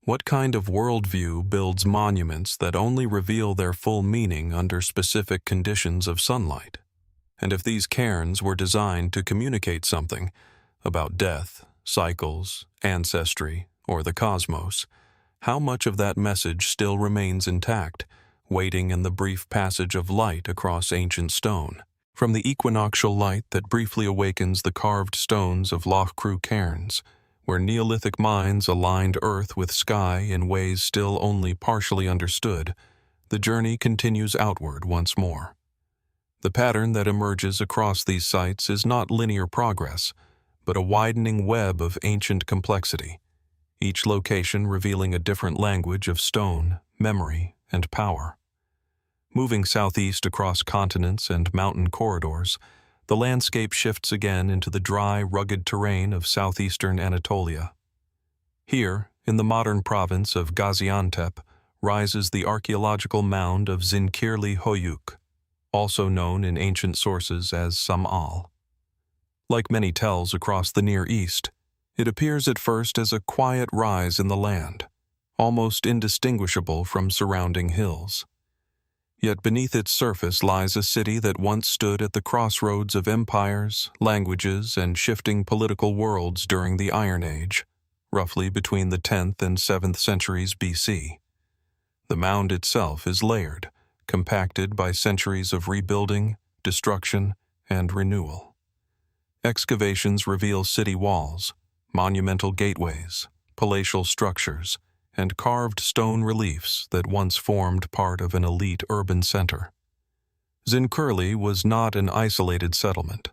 What kind of worldview builds monuments that only reveal their full meaning under specific conditions of sunlight? And if these cairns were designed to communicate something about death, cycles, ancestry, or the cosmos, how much of that message still remains intact, waiting in the brief passage of light across ancient stone? From the equinoctial light that briefly awakens the carved stones of Loughcrew Cairns, where Neolithic minds aligned earth with sky in ways still only partially understood, the journey continues outward once more. The pattern that emerges across these sites is not linear progress, but a widening web of ancient complexity, each location revealing a different language of stone, memory, and power. Moving southeast across continents and mountain corridors, the landscape shifts again into the dry, rugged terrain of southeastern Anatolia. Here, in the modern province of Gaziantep, rises the archaeological mound of Zincirli Höyük, also known in ancient sources as Sam'al. Like many tells across the Near East, it appears at first as a quiet rise in the land, almost indistinguishable from surrounding hills. Yet beneath its surface lies a city that once stood at the crossroads of empires, languages, and shifting political worlds during the Iron Age, roughly between the 10th and 7th centuries BC. The mound itself is layered, compacted by centuries of rebuilding, destruction, and renewal. Excavations reveal city walls, monumental gateways, palatial structures, and carved stone reliefs that once formed part of an elite urban center. Zincirli was not an isolated settlement.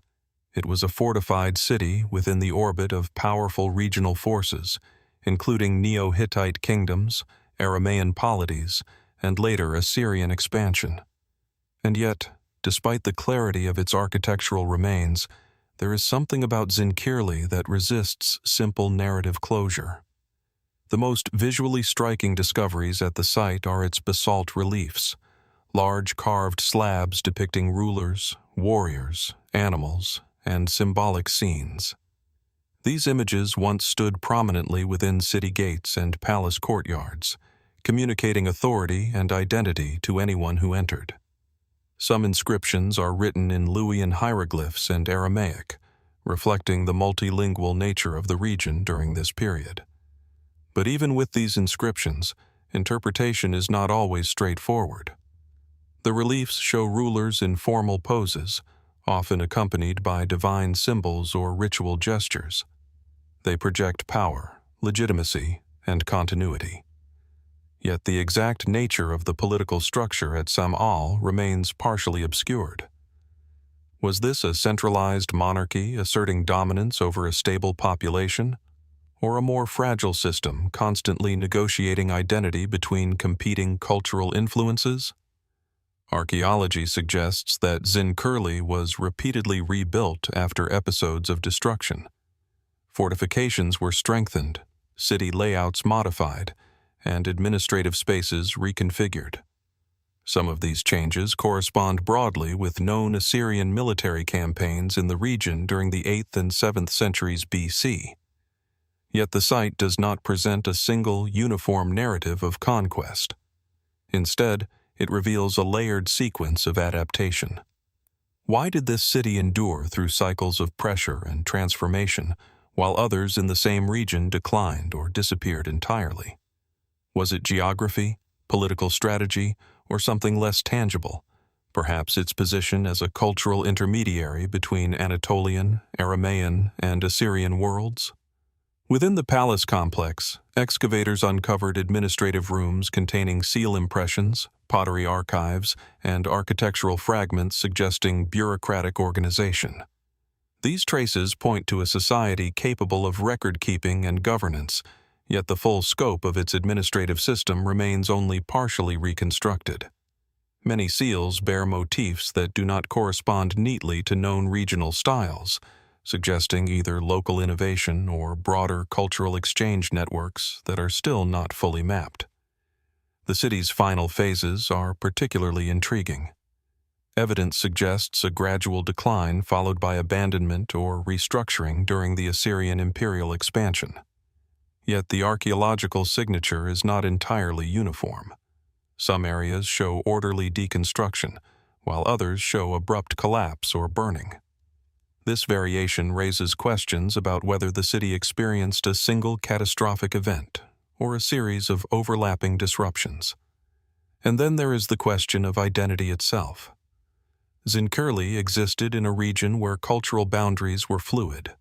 It was a fortified city within the orbit of powerful regional forces, including Neo-Hittite kingdoms, Aramaean polities, and later Assyrian expansion. And yet, despite the clarity of its architectural remains, there is something about Zincirli that resists simple narrative closure. The most visually striking discoveries at the site are its basalt reliefs, large carved slabs depicting rulers, warriors, animals, and symbolic scenes. These images once stood prominently within city gates and palace courtyards, communicating authority and identity to anyone who entered. Some inscriptions are written in Luwian hieroglyphs and Aramaic, reflecting the multilingual nature of the region during this period. But even with these inscriptions, interpretation is not always straightforward. The reliefs show rulers in formal poses, often accompanied by divine symbols or ritual gestures. They project power, legitimacy, and continuity. Yet the exact nature of the political structure at Sam'al remains partially obscured. Was this a centralized monarchy asserting dominance over a stable population, or a more fragile system constantly negotiating identity between competing cultural influences? Archaeology suggests that Zincirli was repeatedly rebuilt after episodes of destruction. Fortifications were strengthened, city layouts modified, and administrative spaces reconfigured. Some of these changes correspond broadly with known Assyrian military campaigns in the region during the 8th and 7th centuries BC. Yet the site does not present a single, uniform narrative of conquest. Instead, it reveals a layered sequence of adaptation. Why did this city endure through cycles of pressure and transformation, while others in the same region declined or disappeared entirely? Was it geography, political strategy, or something less tangible? Perhaps its position as a cultural intermediary between Anatolian, Aramaean, and Assyrian worlds? Within the palace complex, excavators uncovered administrative rooms containing seal impressions, pottery archives, and architectural fragments suggesting bureaucratic organization. These traces point to a society capable of record-keeping and governance, yet the full scope of its administrative system remains only partially reconstructed. Many seals bear motifs that do not correspond neatly to known regional styles, suggesting either local innovation or broader cultural exchange networks that are still not fully mapped. The city's final phases are particularly intriguing. Evidence suggests a gradual decline followed by abandonment or restructuring during the Assyrian imperial expansion. Yet the archaeological signature is not entirely uniform. Some areas show orderly deconstruction, while others show abrupt collapse or burning. This variation raises questions about whether the city experienced a single catastrophic event or a series of overlapping disruptions. And then there is the question of identity itself. Zincirli existed in a region where cultural boundaries were fluid.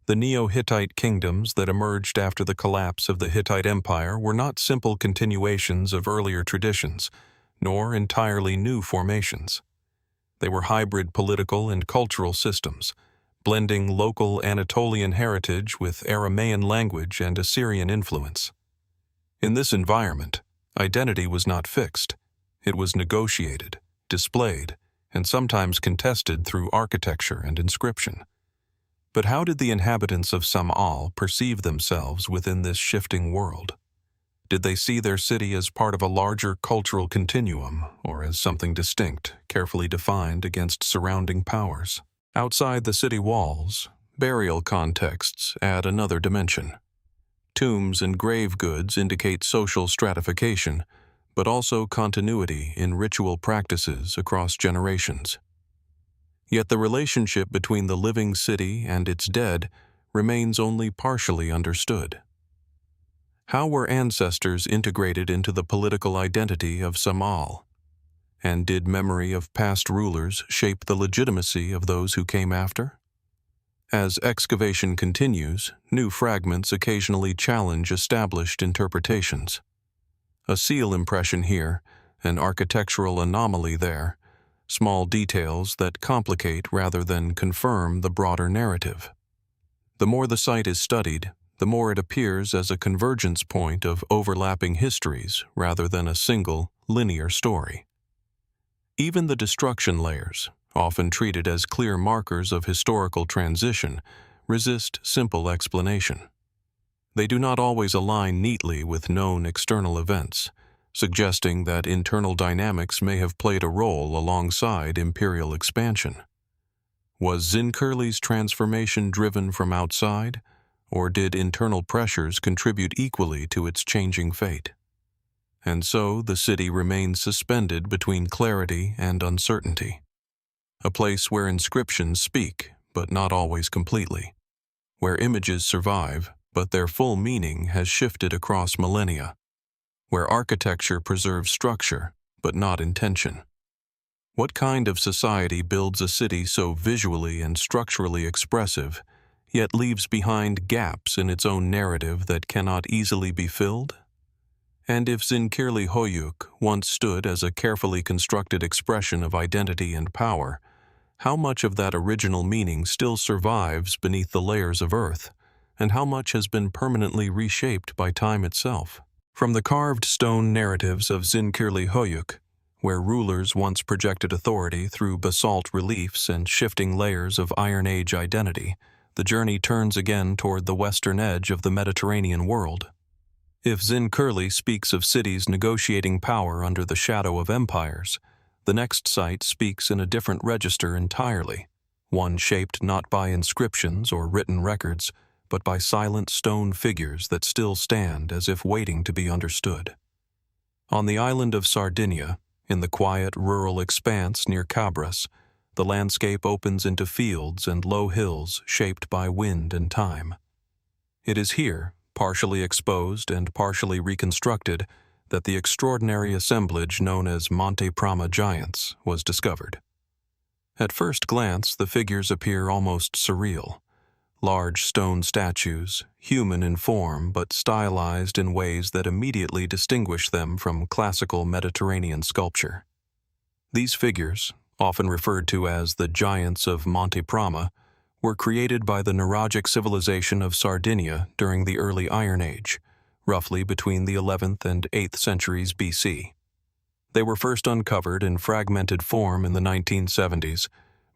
The Neo-Hittite kingdoms that emerged after the collapse of the Hittite Empire were not simple continuations of earlier traditions, nor entirely new formations. They were hybrid political and cultural systems, blending local Anatolian heritage with Aramaean language and Assyrian influence. In this environment, identity was not fixed. It was negotiated, displayed, and sometimes contested through architecture and inscription. But how did the inhabitants of Sam'al perceive themselves within this shifting world? Did they see their city as part of a larger cultural continuum, or as something distinct, carefully defined against surrounding powers? Outside the city walls, burial contexts add another dimension. Tombs and grave goods indicate social stratification, but also continuity in ritual practices across generations. Yet the relationship between the living city and its dead remains only partially understood. How were ancestors integrated into the political identity of Sam'al? And did memory of past rulers shape the legitimacy of those who came after? As excavation continues, new fragments occasionally challenge established interpretations. A seal impression here, an architectural anomaly there, small details that complicate rather than confirm the broader narrative. The more the site is studied, the more it appears as a convergence point of overlapping histories rather than a single, linear story. Even the destruction layers, often treated as clear markers of historical transition, resist simple explanation. They do not always align neatly with known external events, suggesting that internal dynamics may have played a role alongside imperial expansion. Was Zincirli's transformation driven from outside, or did internal pressures contribute equally to its changing fate? And so the city remains suspended between clarity and uncertainty, a place where inscriptions speak, but not always completely, where images survive, but their full meaning has shifted across millennia, where architecture preserves structure, but not intention. What kind of society builds a city so visually and structurally expressive, yet leaves behind gaps in its own narrative that cannot easily be filled? And if Zincirli Höyük once stood as a carefully constructed expression of identity and power, how much of that original meaning still survives beneath the layers of earth, and how much has been permanently reshaped by time itself? From the carved stone narratives of Zincirli Höyük, where rulers once projected authority through basalt reliefs and shifting layers of Iron Age identity, the journey turns again toward the western edge of the Mediterranean world. If Zincirli speaks of cities negotiating power under the shadow of empires, the next site speaks in a different register entirely, one shaped not by inscriptions or written records, but by silent stone figures that still stand as if waiting to be understood. On the island of Sardinia, in the quiet rural expanse near Cabras, the landscape opens into fields and low hills shaped by wind and time. It is here, partially exposed and partially reconstructed, that the extraordinary assemblage known as Monte Prama giants was discovered. At first glance, the figures appear almost surreal. Large stone statues, human in form but stylized in ways that immediately distinguish them from classical Mediterranean sculpture. These figures, often referred to as the Giants of Monte Prama, were created by the Nuragic civilization of Sardinia during the early Iron Age, roughly between the 11th and 8th centuries BC. They were first uncovered in fragmented form in the 1970s,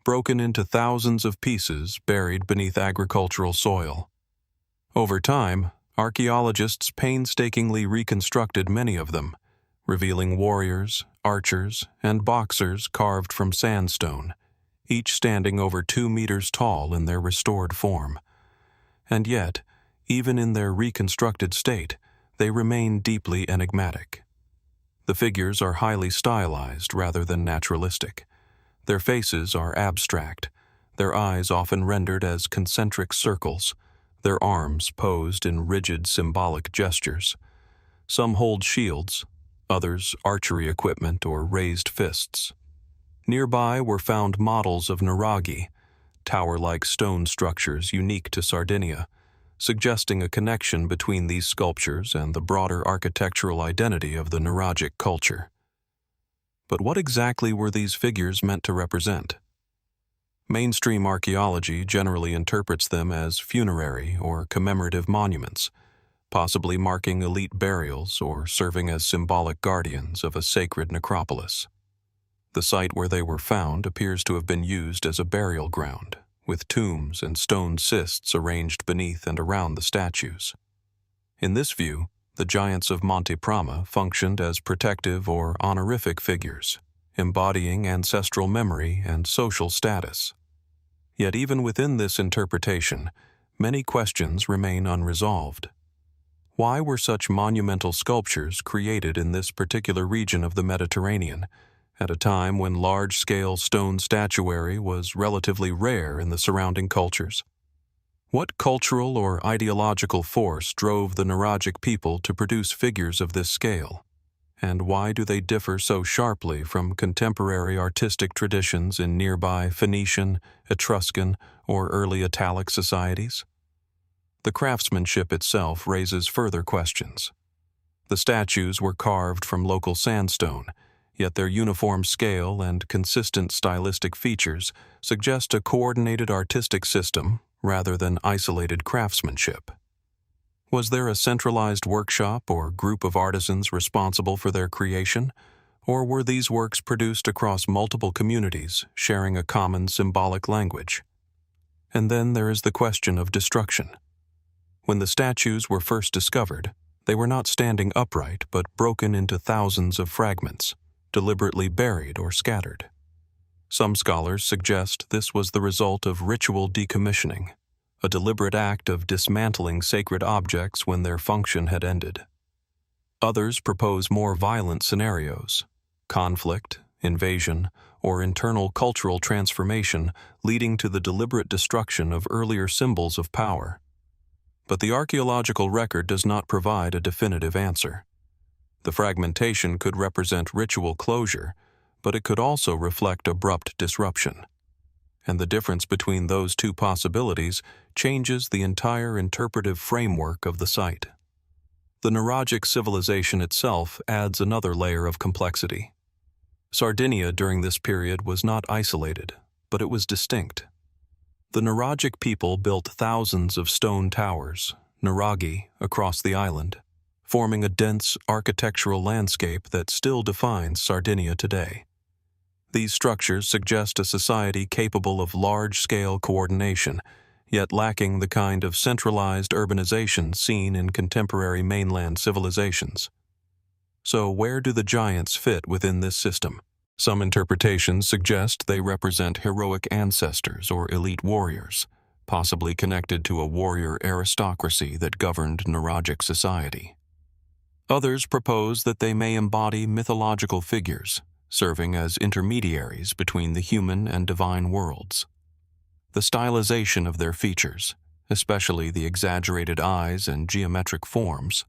broken into thousands of pieces buried beneath agricultural soil. Over time, archaeologists painstakingly reconstructed many of them, revealing warriors, archers, and boxers carved from sandstone, each standing over 2 meters tall in their restored form. And yet, even in their reconstructed state, they remain deeply enigmatic. The figures are highly stylized rather than naturalistic. Their faces are abstract, their eyes often rendered as concentric circles, their arms posed in rigid symbolic gestures. Some hold shields, others archery equipment or raised fists. Nearby were found models of nuraghi, tower-like stone structures unique to Sardinia, suggesting a connection between these sculptures and the broader architectural identity of the nuragic culture. But what exactly were these figures meant to represent? Mainstream archaeology generally interprets them as funerary or commemorative monuments, possibly marking elite burials or serving as symbolic guardians of a sacred necropolis. The site where they were found appears to have been used as a burial ground, with tombs and stone cists arranged beneath and around the statues. In this view, the giants of Monte Prama functioned as protective or honorific figures, embodying ancestral memory and social status. Yet even within this interpretation, many questions remain unresolved. Why were such monumental sculptures created in this particular region of the Mediterranean, at a time when large-scale stone statuary was relatively rare in the surrounding cultures? What cultural or ideological force drove the nuragic people to produce figures of this scale? And why do they differ so sharply from contemporary artistic traditions in nearby Phoenician, Etruscan, or early Italic societies? The craftsmanship itself raises further questions. The statues were carved from local sandstone, yet their uniform scale and consistent stylistic features suggest a coordinated artistic system rather than isolated craftsmanship. Was there a centralized workshop or group of artisans responsible for their creation, or were these works produced across multiple communities sharing a common symbolic language? And then there is the question of destruction. When the statues were first discovered, they were not standing upright but broken into thousands of fragments, deliberately buried or scattered. Some scholars suggest this was the result of ritual decommissioning, a deliberate act of dismantling sacred objects when their function had ended. Others propose more violent scenarios: conflict, invasion, or internal cultural transformation leading to the deliberate destruction of earlier symbols of power. But the archaeological record does not provide a definitive answer. The fragmentation could represent ritual closure, but it could also reflect abrupt disruption. And the difference between those two possibilities changes the entire interpretive framework of the site. The nuragic civilization itself adds another layer of complexity. Sardinia during this period was not isolated, but it was distinct. The nuragic people built thousands of stone towers, nuraghi, across the island, forming a dense architectural landscape that still defines Sardinia today. These structures suggest a society capable of large-scale coordination, yet lacking the kind of centralized urbanization seen in contemporary mainland civilizations. So where do the giants fit within this system? Some interpretations suggest they represent heroic ancestors or elite warriors, possibly connected to a warrior aristocracy that governed nuragic society. Others propose that they may embody mythological figures, serving as intermediaries between the human and divine worlds. The stylization of their features, especially the exaggerated eyes and geometric forms,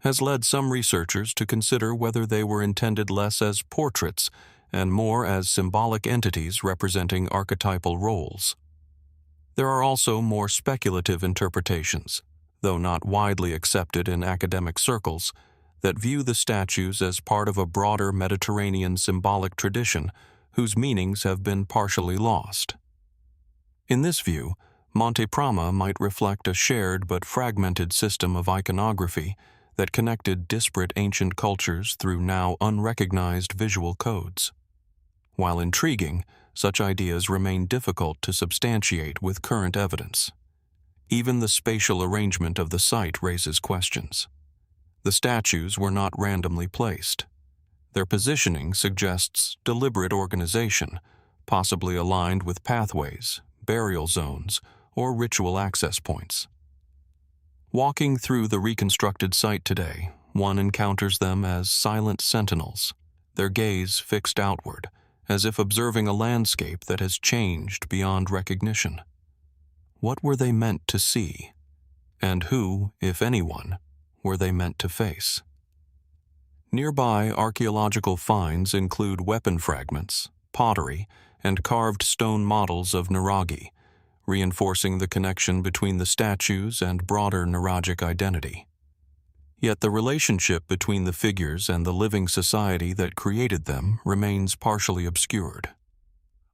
has led some researchers to consider whether they were intended less as portraits and more as symbolic entities representing archetypal roles. There are also more speculative interpretations, though not widely accepted in academic circles, that view the statues as part of a broader Mediterranean symbolic tradition whose meanings have been partially lost. In this view, Monte Prama might reflect a shared but fragmented system of iconography that connected disparate ancient cultures through now unrecognized visual codes. While intriguing, such ideas remain difficult to substantiate with current evidence. Even the spatial arrangement of the site raises questions. The statues were not randomly placed. Their positioning suggests deliberate organization, possibly aligned with pathways, burial zones, or ritual access points. Walking through the reconstructed site today, one encounters them as silent sentinels, their gaze fixed outward, as if observing a landscape that has changed beyond recognition. What were they meant to see? And who, if anyone, were they meant to face? Nearby archaeological finds include weapon fragments, pottery, and carved stone models of Nuragi, reinforcing the connection between the statues and broader Nuragic identity. Yet the relationship between the figures and the living society that created them remains partially obscured.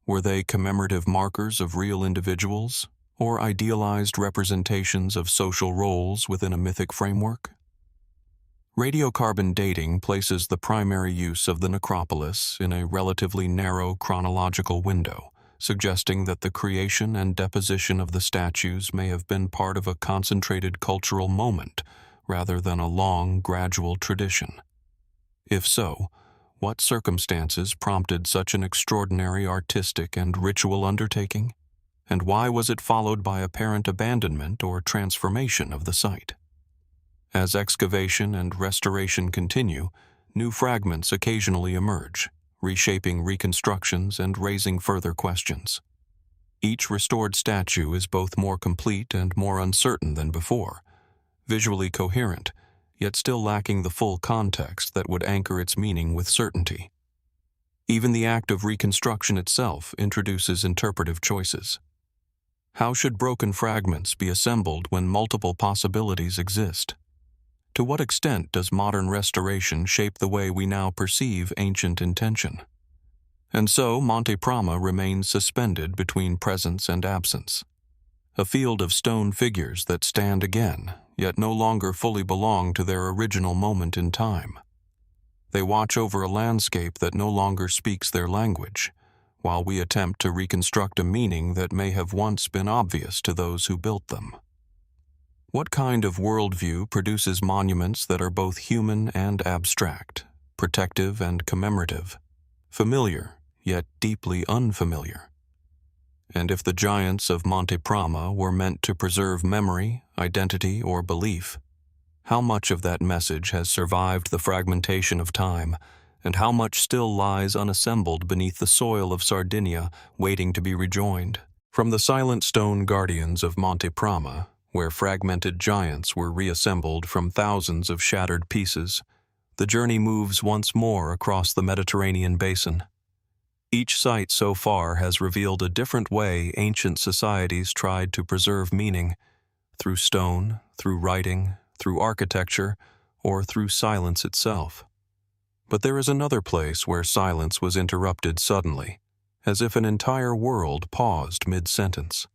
Were they commemorative markers of real individuals, or idealized representations of social roles within a mythic framework? Radiocarbon dating places the primary use of the necropolis in a relatively narrow chronological window, suggesting that the creation and deposition of the statues may have been part of a concentrated cultural moment rather than a long, gradual tradition. If so, what circumstances prompted such an extraordinary artistic and ritual undertaking? And why was it followed by apparent abandonment or transformation of the site? As excavation and restoration continue, new fragments occasionally emerge, reshaping reconstructions and raising further questions. Each restored statue is both more complete and more uncertain than before, visually coherent, yet still lacking the full context that would anchor its meaning with certainty. Even the act of reconstruction itself introduces interpretive choices. How should broken fragments be assembled when multiple possibilities exist? To what extent does modern restoration shape the way we now perceive ancient intention? And so Monte Prama remains suspended between presence and absence, a field of stone figures that stand again, yet no longer fully belong to their original moment in time. They watch over a landscape that no longer speaks their language, while we attempt to reconstruct a meaning that may have once been obvious to those who built them. What kind of worldview produces monuments that are both human and abstract, protective and commemorative, familiar yet deeply unfamiliar? And if the giants of Monte Prama were meant to preserve memory, identity, or belief, how much of that message has survived the fragmentation of time, and how much still lies unassembled beneath the soil of Sardinia, waiting to be rejoined? From the silent stone guardians of Monte Prama, where fragmented giants were reassembled from thousands of shattered pieces, the journey moves once more across the Mediterranean basin. Each site so far has revealed a different way ancient societies tried to preserve meaning, through stone, through writing, through architecture, or through silence itself. But there is another place where silence was interrupted suddenly, as if an entire world paused mid-sentence.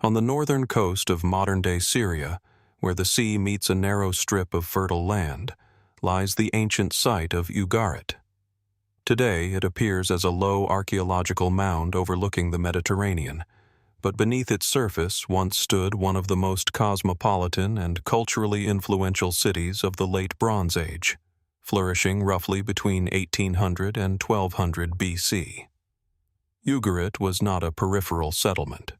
On the northern coast of modern-day Syria, where the sea meets a narrow strip of fertile land, lies the ancient site of Ugarit. Today it appears as a low archaeological mound overlooking the Mediterranean, but beneath its surface once stood one of the most cosmopolitan and culturally influential cities of the late Bronze Age, flourishing roughly between 1800 and 1200 BC. Ugarit was not a peripheral settlement.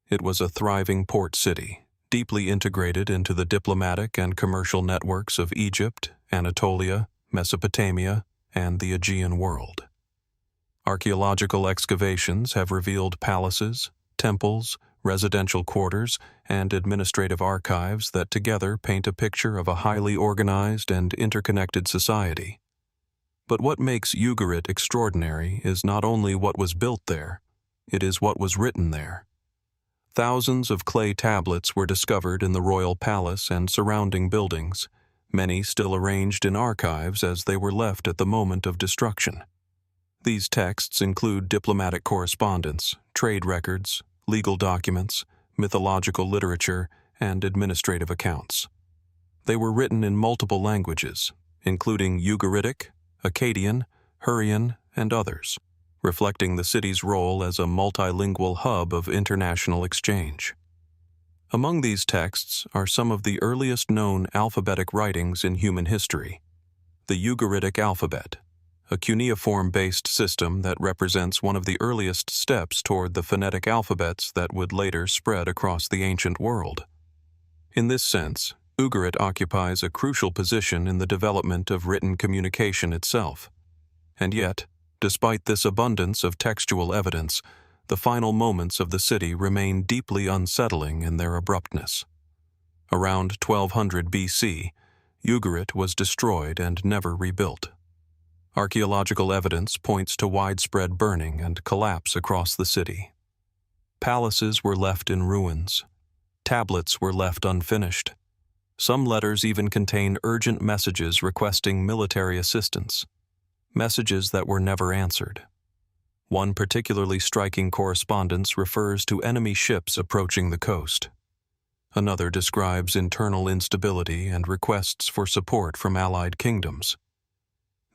It was a thriving port city, deeply integrated into the diplomatic and commercial networks of Egypt, Anatolia, Mesopotamia, and the Aegean world. Archaeological excavations have revealed palaces, temples, residential quarters, and administrative archives that together paint a picture of a highly organized and interconnected society. But what makes Ugarit extraordinary is not only what was built there, it is what was written there. Thousands of clay tablets were discovered in the royal palace and surrounding buildings, many still arranged in archives as they were left at the moment of destruction. These texts include diplomatic correspondence, trade records, legal documents, mythological literature, and administrative accounts. They were written in multiple languages, including Ugaritic, Akkadian, Hurrian, and others, reflecting the city's role as a multilingual hub of international exchange. Among these texts are some of the earliest known alphabetic writings in human history. The Ugaritic alphabet, a cuneiform-based system that represents one of the earliest steps toward the phonetic alphabets that would later spread across the ancient world. In this sense, Ugarit occupies a crucial position in the development of written communication itself. And yet, despite this abundance of textual evidence, the final moments of the city remain deeply unsettling in their abruptness. Around 1200 BC, Ugarit was destroyed and never rebuilt. Archaeological evidence points to widespread burning and collapse across the city. Palaces were left in ruins. Tablets were left unfinished. Some letters even contain urgent messages requesting military assistance, messages that were never answered. One particularly striking correspondence refers to enemy ships approaching the coast. Another describes internal instability and requests for support from allied kingdoms.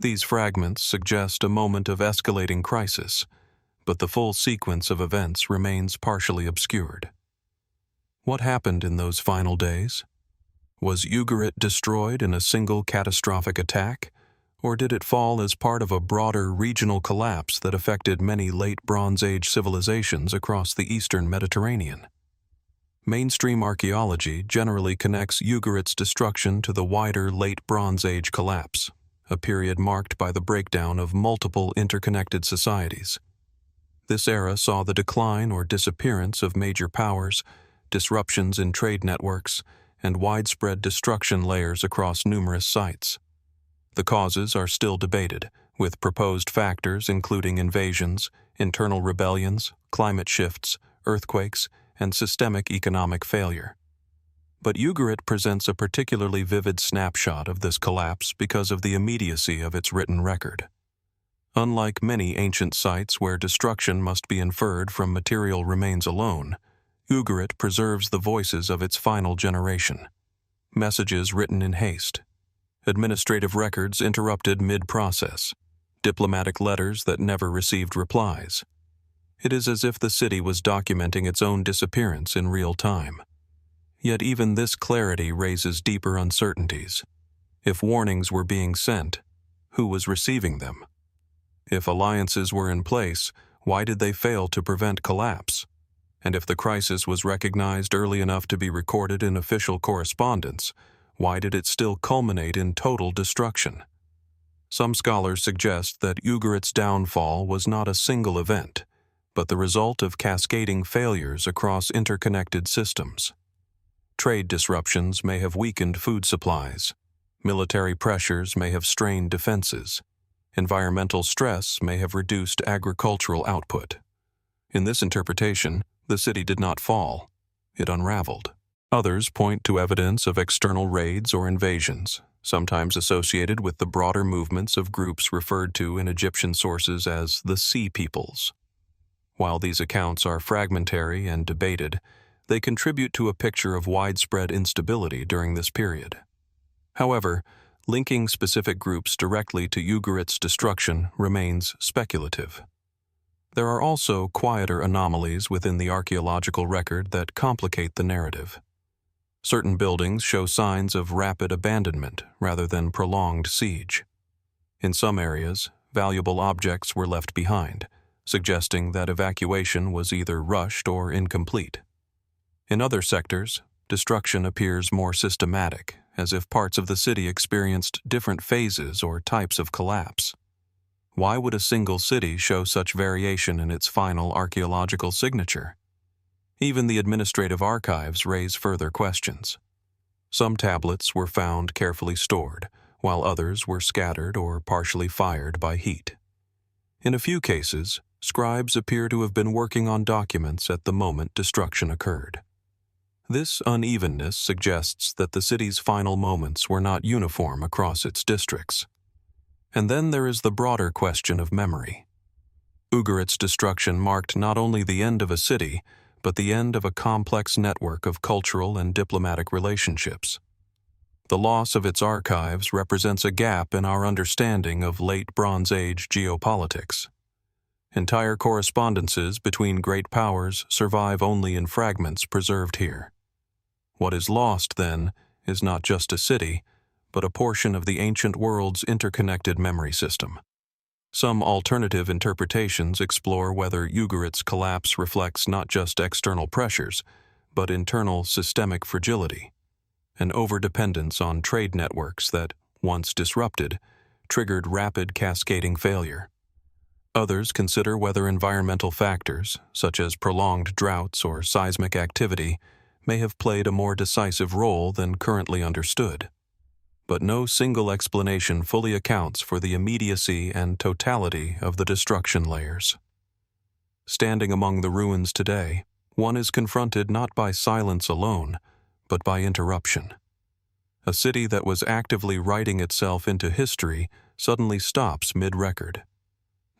These fragments suggest a moment of escalating crisis, but the full sequence of events remains partially obscured. What happened in those final days? Was Ugarit destroyed in a single catastrophic attack, or did it fall as part of a broader regional collapse that affected many late Bronze Age civilizations across the eastern Mediterranean? Mainstream archaeology generally connects Ugarit's destruction to the wider Late Bronze Age collapse, a period marked by the breakdown of multiple interconnected societies. This era saw the decline or disappearance of major powers, disruptions in trade networks, and widespread destruction layers across numerous sites. The causes are still debated, with proposed factors including invasions, internal rebellions, climate shifts, earthquakes, and systemic economic failure. But Ugarit presents a particularly vivid snapshot of this collapse because of the immediacy of its written record. Unlike many ancient sites where destruction must be inferred from material remains alone, Ugarit preserves the voices of its final generation. Messages written in haste, administrative records interrupted mid-process, diplomatic letters that never received replies. It is as if the city was documenting its own disappearance in real time. Yet even this clarity raises deeper uncertainties. If warnings were being sent, who was receiving them? If alliances were in place, why did they fail to prevent collapse? And if the crisis was recognized early enough to be recorded in official correspondence, why did it still culminate in total destruction? Some scholars suggest that Ugarit's downfall was not a single event, but the result of cascading failures across interconnected systems. Trade disruptions may have weakened food supplies. Military pressures may have strained defenses. Environmental stress may have reduced agricultural output. In this interpretation, the city did not fall. It unraveled. Others point to evidence of external raids or invasions, sometimes associated with the broader movements of groups referred to in Egyptian sources as the Sea Peoples. While these accounts are fragmentary and debated, they contribute to a picture of widespread instability during this period. However, linking specific groups directly to Ugarit's destruction remains speculative. There are also quieter anomalies within the archaeological record that complicate the narrative. Certain buildings show signs of rapid abandonment rather than prolonged siege. In some areas, valuable objects were left behind, suggesting that evacuation was either rushed or incomplete. In other sectors, destruction appears more systematic, as if parts of the city experienced different phases or types of collapse. Why would a single city show such variation in its final archaeological signature? Even the administrative archives raise further questions. Some tablets were found carefully stored, while others were scattered or partially fired by heat. In a few cases, scribes appear to have been working on documents at the moment destruction occurred. This unevenness suggests that the city's final moments were not uniform across its districts. And then there is the broader question of memory. Ugarit's destruction marked not only the end of a city, but the end of a complex network of cultural and diplomatic relationships. The loss of its archives represents a gap in our understanding of late Bronze Age geopolitics. Entire correspondences between great powers survive only in fragments preserved here. What is lost, then, is not just a city, but a portion of the ancient world's interconnected memory system. Some alternative interpretations explore whether Ugarit's collapse reflects not just external pressures, but internal systemic fragility. an overdependence on trade networks that, once disrupted, triggered rapid cascading failure. Others consider whether environmental factors, such as prolonged droughts or seismic activity, may have played a more decisive role than currently understood. But no single explanation fully accounts for the immediacy and totality of the destruction layers. Standing among the ruins today, one is confronted not by silence alone, but by interruption. A city that was actively writing itself into history suddenly stops mid-record,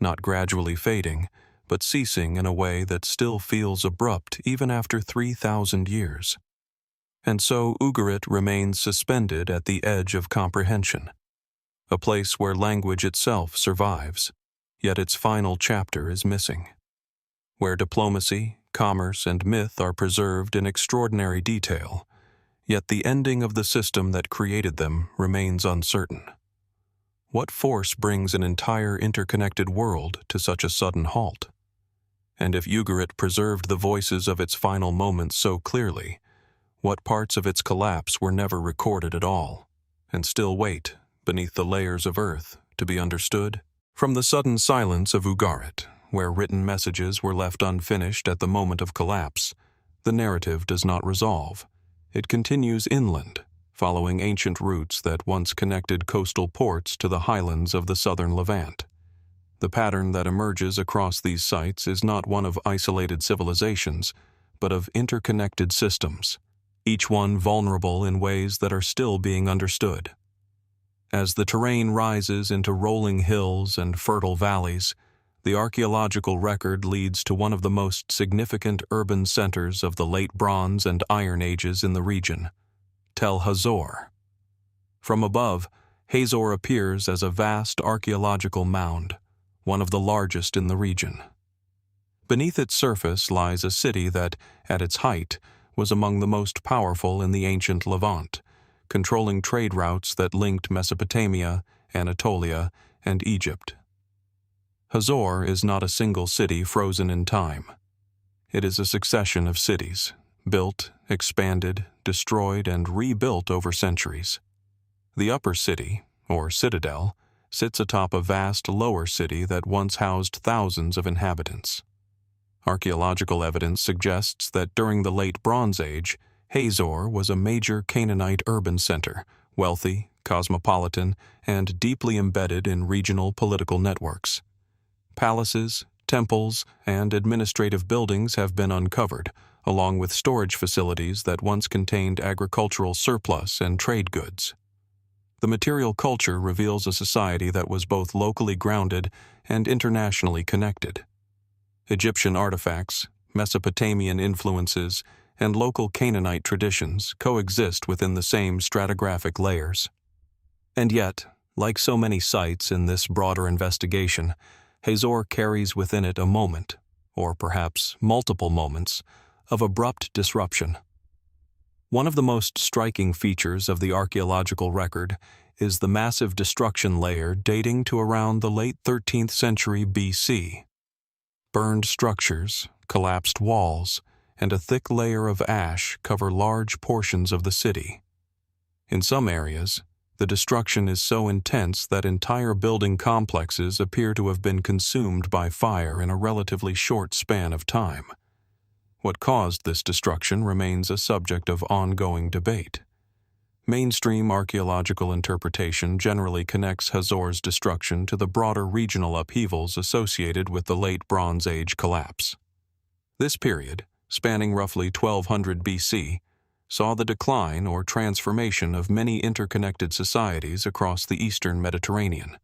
not gradually fading, but ceasing in a way that still feels abrupt even after 3,000 years. And so Ugarit remains suspended at the edge of comprehension, a place where language itself survives, yet its final chapter is missing, where diplomacy, commerce, and myth are preserved in extraordinary detail, yet the ending of the system that created them remains uncertain. What force brings an entire interconnected world to such a sudden halt? And if Ugarit preserved the voices of its final moments so clearly, what parts of its collapse were never recorded at all, and still wait, beneath the layers of earth, to be understood? From the sudden silence of Ugarit, where written messages were left unfinished at the moment of collapse, the narrative does not resolve. It continues inland, following ancient routes that once connected coastal ports to the highlands of the southern Levant. The pattern that emerges across these sites is not one of isolated civilizations, but of interconnected systems, each one vulnerable in ways that are still being understood. As the terrain rises into rolling hills and fertile valleys, the archaeological record leads to one of the most significant urban centers of the Late Bronze and Iron Ages in the region, Tel Hazor. From above, Hazor appears as a vast archaeological mound, one of the largest in the region. Beneath its surface lies a city that, at its height, was among the most powerful in the ancient Levant, controlling trade routes that linked Mesopotamia, Anatolia, and Egypt. Hazor is not a single city frozen in time. It is a succession of cities, built, expanded, destroyed, and rebuilt over centuries. The upper city, or citadel, sits atop a vast lower city that once housed thousands of inhabitants. Archaeological evidence suggests that during the Late Bronze Age, Hazor was a major Canaanite urban center, wealthy, cosmopolitan, and deeply embedded in regional political networks. Palaces, temples, and administrative buildings have been uncovered, along with storage facilities that once contained agricultural surplus and trade goods. The material culture reveals a society that was both locally grounded and internationally connected. Egyptian artifacts, Mesopotamian influences, and local Canaanite traditions coexist within the same stratigraphic layers. And yet, like so many sites in this broader investigation, Hazor carries within it a moment, or perhaps multiple moments, of abrupt disruption. One of the most striking features of the archaeological record is the massive destruction layer dating to around the late 13th century BC. Burned structures, collapsed walls, and a thick layer of ash cover large portions of the city. In some areas, the destruction is so intense that entire building complexes appear to have been consumed by fire in a relatively short span of time. What caused this destruction remains a subject of ongoing debate. Mainstream archaeological interpretation generally connects Hazor's destruction to the broader regional upheavals associated with the Late Bronze Age collapse. This period, spanning roughly 1200 BC, saw the decline or transformation of many interconnected societies across the eastern Mediterranean.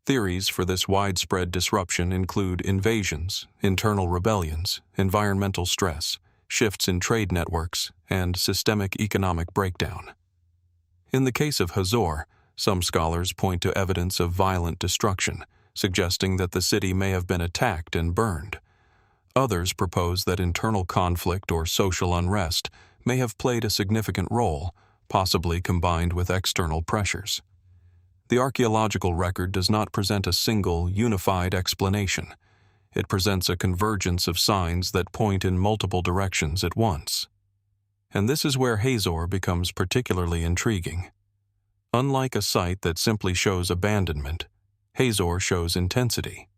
Theories for this widespread disruption include invasions, internal rebellions, environmental stress, shifts in trade networks, and systemic economic breakdown. In the case of Hazor, some scholars point to evidence of violent destruction, suggesting that the city may have been attacked and burned. Others propose that internal conflict or social unrest may have played a significant role, possibly combined with external pressures. The archaeological record does not present a single, unified explanation. It presents a convergence of signs that point in multiple directions at once. And this is where Hazor becomes particularly intriguing. Unlike a site that simply shows abandonment, Hazor shows intensity.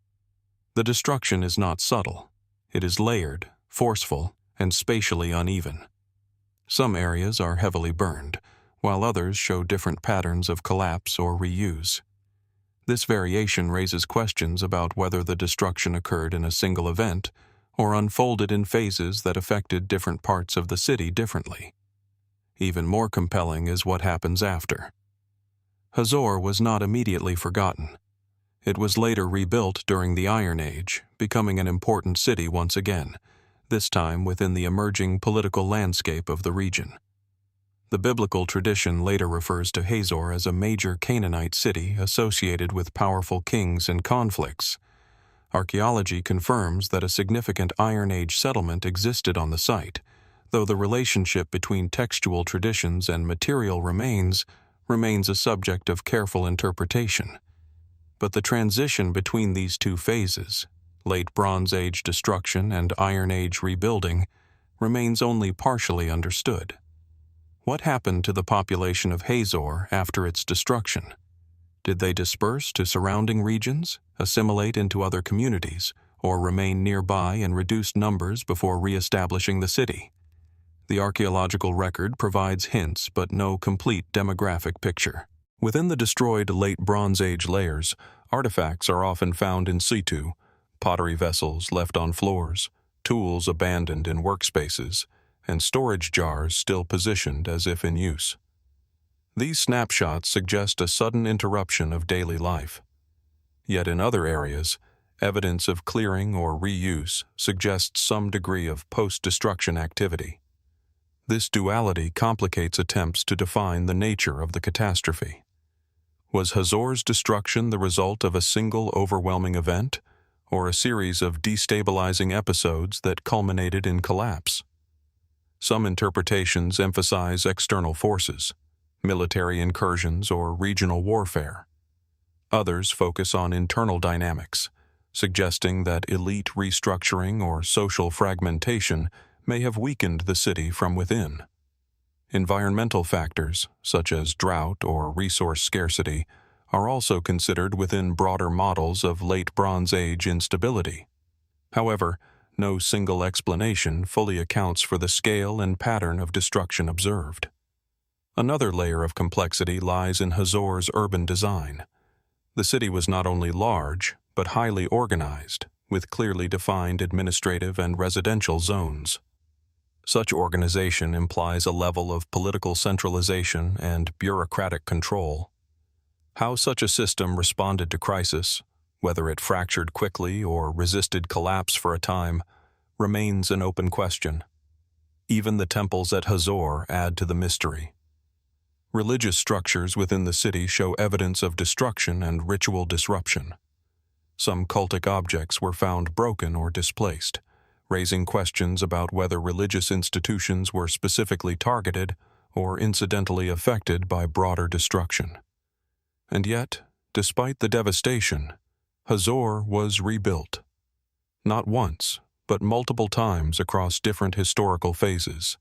The destruction is not subtle. It is layered, forceful, and spatially uneven. Some areas are heavily burned, while others show different patterns of collapse or reuse. This variation raises questions about whether the destruction occurred in a single event or unfolded in phases that affected different parts of the city differently. Even more compelling is what happens after. Hazor was not immediately forgotten. It was later rebuilt during the Iron Age, becoming an important city once again, this time within the emerging political landscape of the region. The biblical tradition later refers to Hazor as a major Canaanite city associated with powerful kings and conflicts. Archaeology confirms that a significant Iron Age settlement existed on the site, though the relationship between textual traditions and material remains a subject of careful interpretation. But the transition between these two phases, Late Bronze Age destruction and Iron Age rebuilding, remains only partially understood. What happened to the population of Hazor after its destruction? Did they disperse to surrounding regions, assimilate into other communities, or remain nearby in reduced numbers before re-establishing the city? The archaeological record provides hints but no complete demographic picture. Within the destroyed Late Bronze Age layers, artifacts are often found in situ: pottery vessels left on floors, tools abandoned in workspaces, and storage jars still positioned as if in use. These snapshots suggest a sudden interruption of daily life. Yet in other areas, evidence of clearing or reuse suggests some degree of post-destruction activity. This duality complicates attempts to define the nature of the catastrophe. Was Hazor's destruction the result of a single overwhelming event, or a series of destabilizing episodes that culminated in collapse? Some interpretations emphasize external forces, military incursions or regional warfare. Others focus on internal dynamics, suggesting that elite restructuring or social fragmentation may have weakened the city from within. Environmental factors, such as drought or resource scarcity, are also considered within broader models of Late Bronze Age instability. However, no single explanation fully accounts for the scale and pattern of destruction observed. Another layer of complexity lies in Hazor's urban design. The city was not only large, but highly organized, with clearly defined administrative and residential zones. Such organization implies a level of political centralization and bureaucratic control. How such a system responded to crisis, whether it fractured quickly or resisted collapse for a time, remains an open question. Even the temples at Hazor add to the mystery. Religious structures within the city show evidence of destruction and ritual disruption. Some cultic objects were found broken or displaced, raising questions about whether religious institutions were specifically targeted or incidentally affected by broader destruction. And yet, despite the devastation, Hazor was rebuilt. Not once, but multiple times across different historical phases.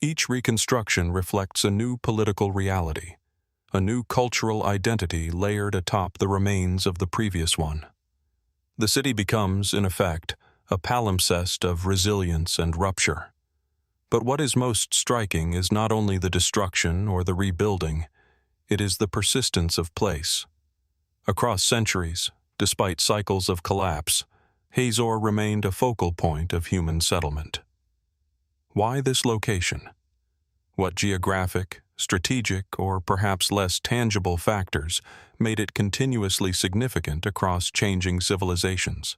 Each reconstruction reflects a new political reality, a new cultural identity layered atop the remains of the previous one. The city becomes, in effect, a palimpsest of resilience and rupture. But what is most striking is not only the destruction or the rebuilding, it is the persistence of place. Across centuries, despite cycles of collapse, Hazor remained a focal point of human settlement. Why this location? What geographic, strategic, or perhaps less tangible factors made it continuously significant across changing civilizations?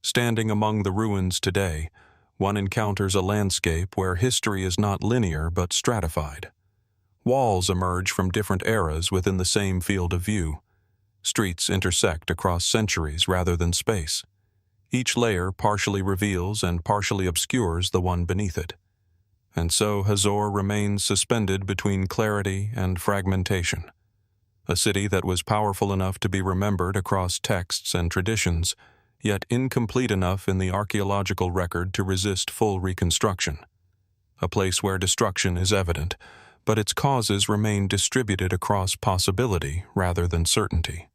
Standing among the ruins today, one encounters a landscape where history is not linear but stratified. Walls emerge from different eras within the same field of view. Streets intersect across centuries rather than space. Each layer partially reveals and partially obscures the one beneath it. And so Hazor remains suspended between clarity and fragmentation. A city that was powerful enough to be remembered across texts and traditions, yet incomplete enough in the archaeological record to resist full reconstruction. a place where destruction is evident, but its causes remain distributed across possibility rather than certainty.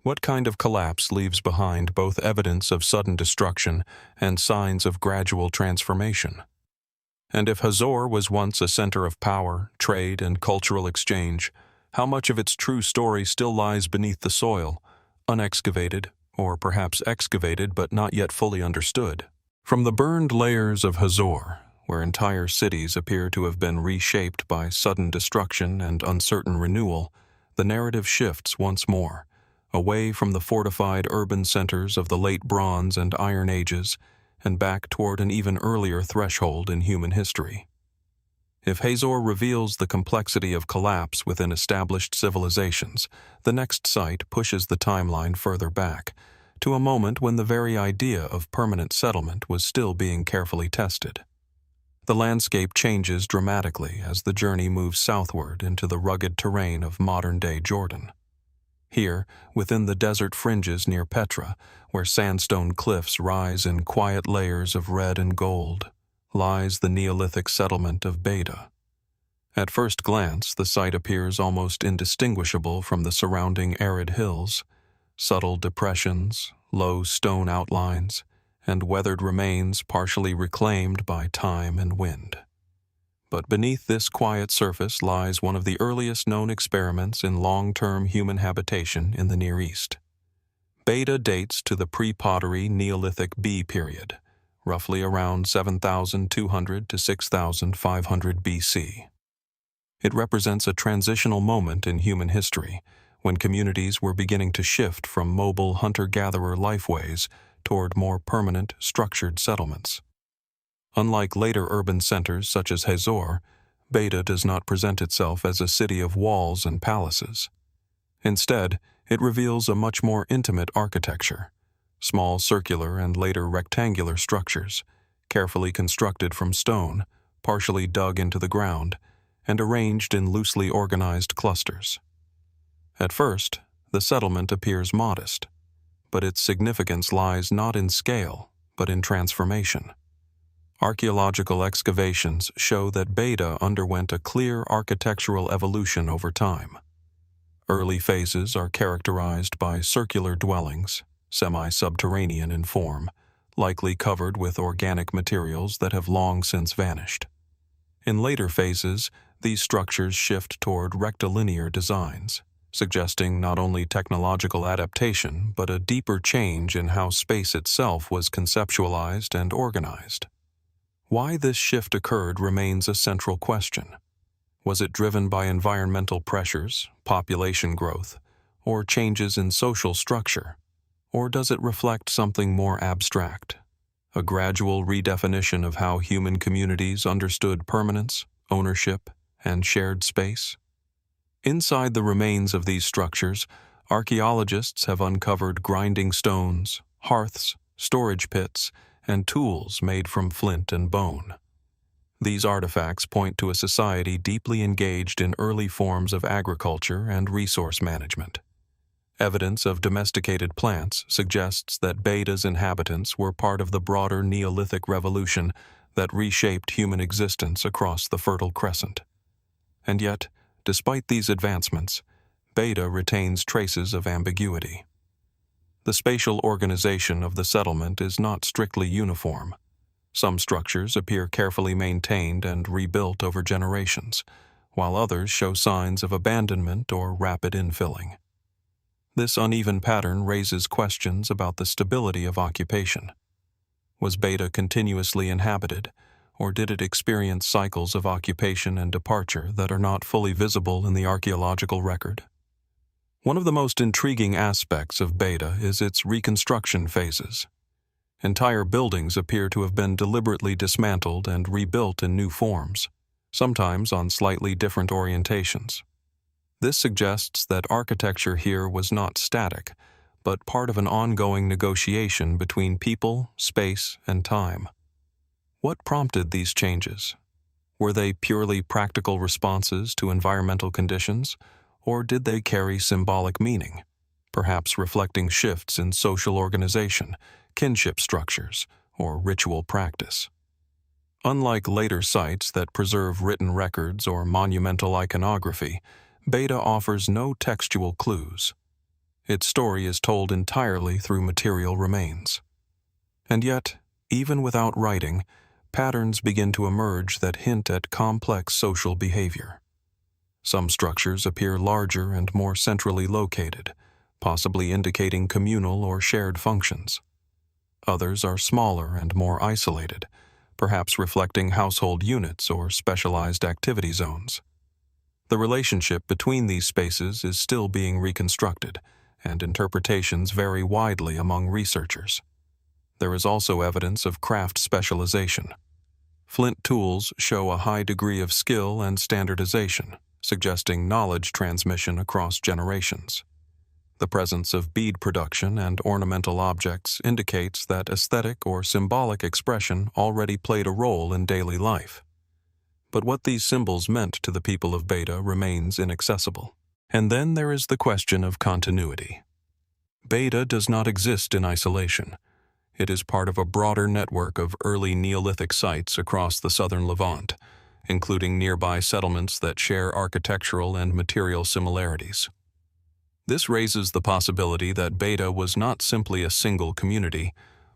What kind of collapse leaves behind both evidence of sudden destruction and signs of gradual transformation? And if Hazor was once a center of power, trade, and cultural exchange, how much of its true story still lies beneath the soil, unexcavated, or perhaps excavated but not yet fully understood? From the burned layers of Hazor, where entire cities appear to have been reshaped by sudden destruction and uncertain renewal, the narrative shifts once more, away from the fortified urban centers of the late Bronze and Iron Ages and back toward an even earlier threshold in human history. If Hazor reveals the complexity of collapse within established civilizations, the next site pushes the timeline further back, to a moment when the very idea of permanent settlement was still being carefully tested. The landscape changes dramatically as the journey moves southward into the rugged terrain of modern-day Jordan. Here, within the desert fringes near Petra, where sandstone cliffs rise in quiet layers of red and gold, lies the Neolithic settlement of Beidha. At first glance, the site appears almost indistinguishable from the surrounding arid hills. Subtle depressions, low stone outlines, and weathered remains partially reclaimed by time and wind. But beneath this quiet surface lies one of the earliest known experiments in long-term human habitation in the Near East. Beidha dates to the pre-pottery Neolithic B period, roughly around 7,200 to 6,500 BC. It represents a transitional moment in human history, when communities were beginning to shift from mobile hunter-gatherer lifeways toward more permanent, structured settlements. Unlike later urban centers such as Hazor, Beidha does not present itself as a city of walls and palaces. Instead, it reveals a much more intimate architecture, small circular and later rectangular structures, carefully constructed from stone, partially dug into the ground, and arranged in loosely organized clusters. At first, the settlement appears modest, but its significance lies not in scale, but in transformation. Archaeological excavations show that Beidha underwent a clear architectural evolution over time. Early phases are characterized by circular dwellings, semi-subterranean in form, likely covered with organic materials that have long since vanished. In later phases, these structures shift toward rectilinear designs, suggesting not only technological adaptation but a deeper change in how space itself was conceptualized and organized. Why this shift occurred remains a central question. Was it driven by environmental pressures, population growth, or changes in social structure? Or does it reflect something more abstract, a gradual redefinition of how human communities understood permanence, ownership, and shared space? Inside the remains of these structures, archaeologists have uncovered grinding stones, hearths, storage pits, and tools made from flint and bone. These artifacts point to a society deeply engaged in early forms of agriculture and resource management. Evidence of domesticated plants suggests that Beidha's inhabitants were part of the broader Neolithic revolution that reshaped human existence across the Fertile Crescent. And yet, despite these advancements, Beidha retains traces of ambiguity. The spatial organization of the settlement is not strictly uniform. Some structures appear carefully maintained and rebuilt over generations, while others show signs of abandonment or rapid infilling. This uneven pattern raises questions about the stability of occupation. Was Beidha continuously inhabited, or did it experience cycles of occupation and departure that are not fully visible in the archaeological record? One of the most intriguing aspects of Beidha is its reconstruction phases. Entire buildings appear to have been deliberately dismantled and rebuilt in new forms, sometimes on slightly different orientations. This suggests that architecture here was not static, but part of an ongoing negotiation between people, space, and time. What prompted these changes? Were they purely practical responses to environmental conditions, or did they carry symbolic meaning, perhaps reflecting shifts in social organization, kinship structures, or ritual practice? Unlike later sites that preserve written records or monumental iconography, Beidha offers no textual clues. Its story is told entirely through material remains. And yet, even without writing, patterns begin to emerge that hint at complex social behavior. Some structures appear larger and more centrally located, possibly indicating communal or shared functions. Others are smaller and more isolated, perhaps reflecting household units or specialized activity zones. The relationship between these spaces is still being reconstructed, and interpretations vary widely among researchers. There is also evidence of craft specialization. Flint tools show a high degree of skill and standardization, suggesting knowledge transmission across generations. The presence of bead production and ornamental objects indicates that aesthetic or symbolic expression already played a role in daily life. But what these symbols meant to the people of Beidha remains inaccessible. And then there is the question of continuity. Beidha does not exist in isolation. It is part of a broader network of early Neolithic sites across the southern Levant, including nearby settlements that share architectural and material similarities. This raises the possibility that Beidha was not simply a single community,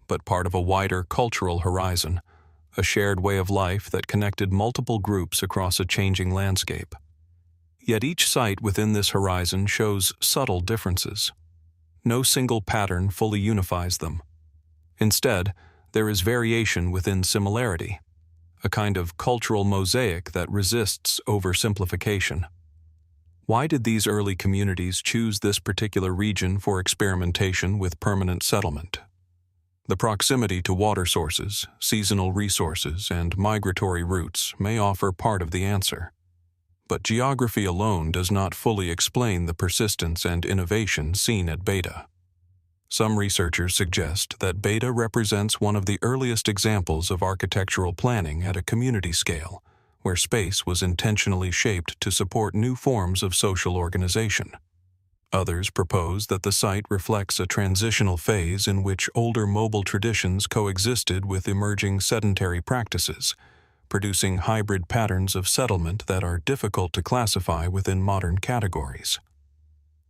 but part of a wider cultural horizon, a shared way of life that connected multiple groups across a changing landscape. Yet each site within this horizon shows subtle differences. No single pattern fully unifies them. Instead, there is variation within similarity, a kind of cultural mosaic that resists oversimplification. Why did these early communities choose this particular region for experimentation with permanent settlement? The proximity to water sources, seasonal resources, and migratory routes may offer part of the answer. But geography alone does not fully explain the persistence and innovation seen at Beidha. Some researchers suggest that Beidha represents one of the earliest examples of architectural planning at a community scale, where space was intentionally shaped to support new forms of social organization. Others propose that the site reflects a transitional phase in which older mobile traditions coexisted with emerging sedentary practices, producing hybrid patterns of settlement that are difficult to classify within modern categories.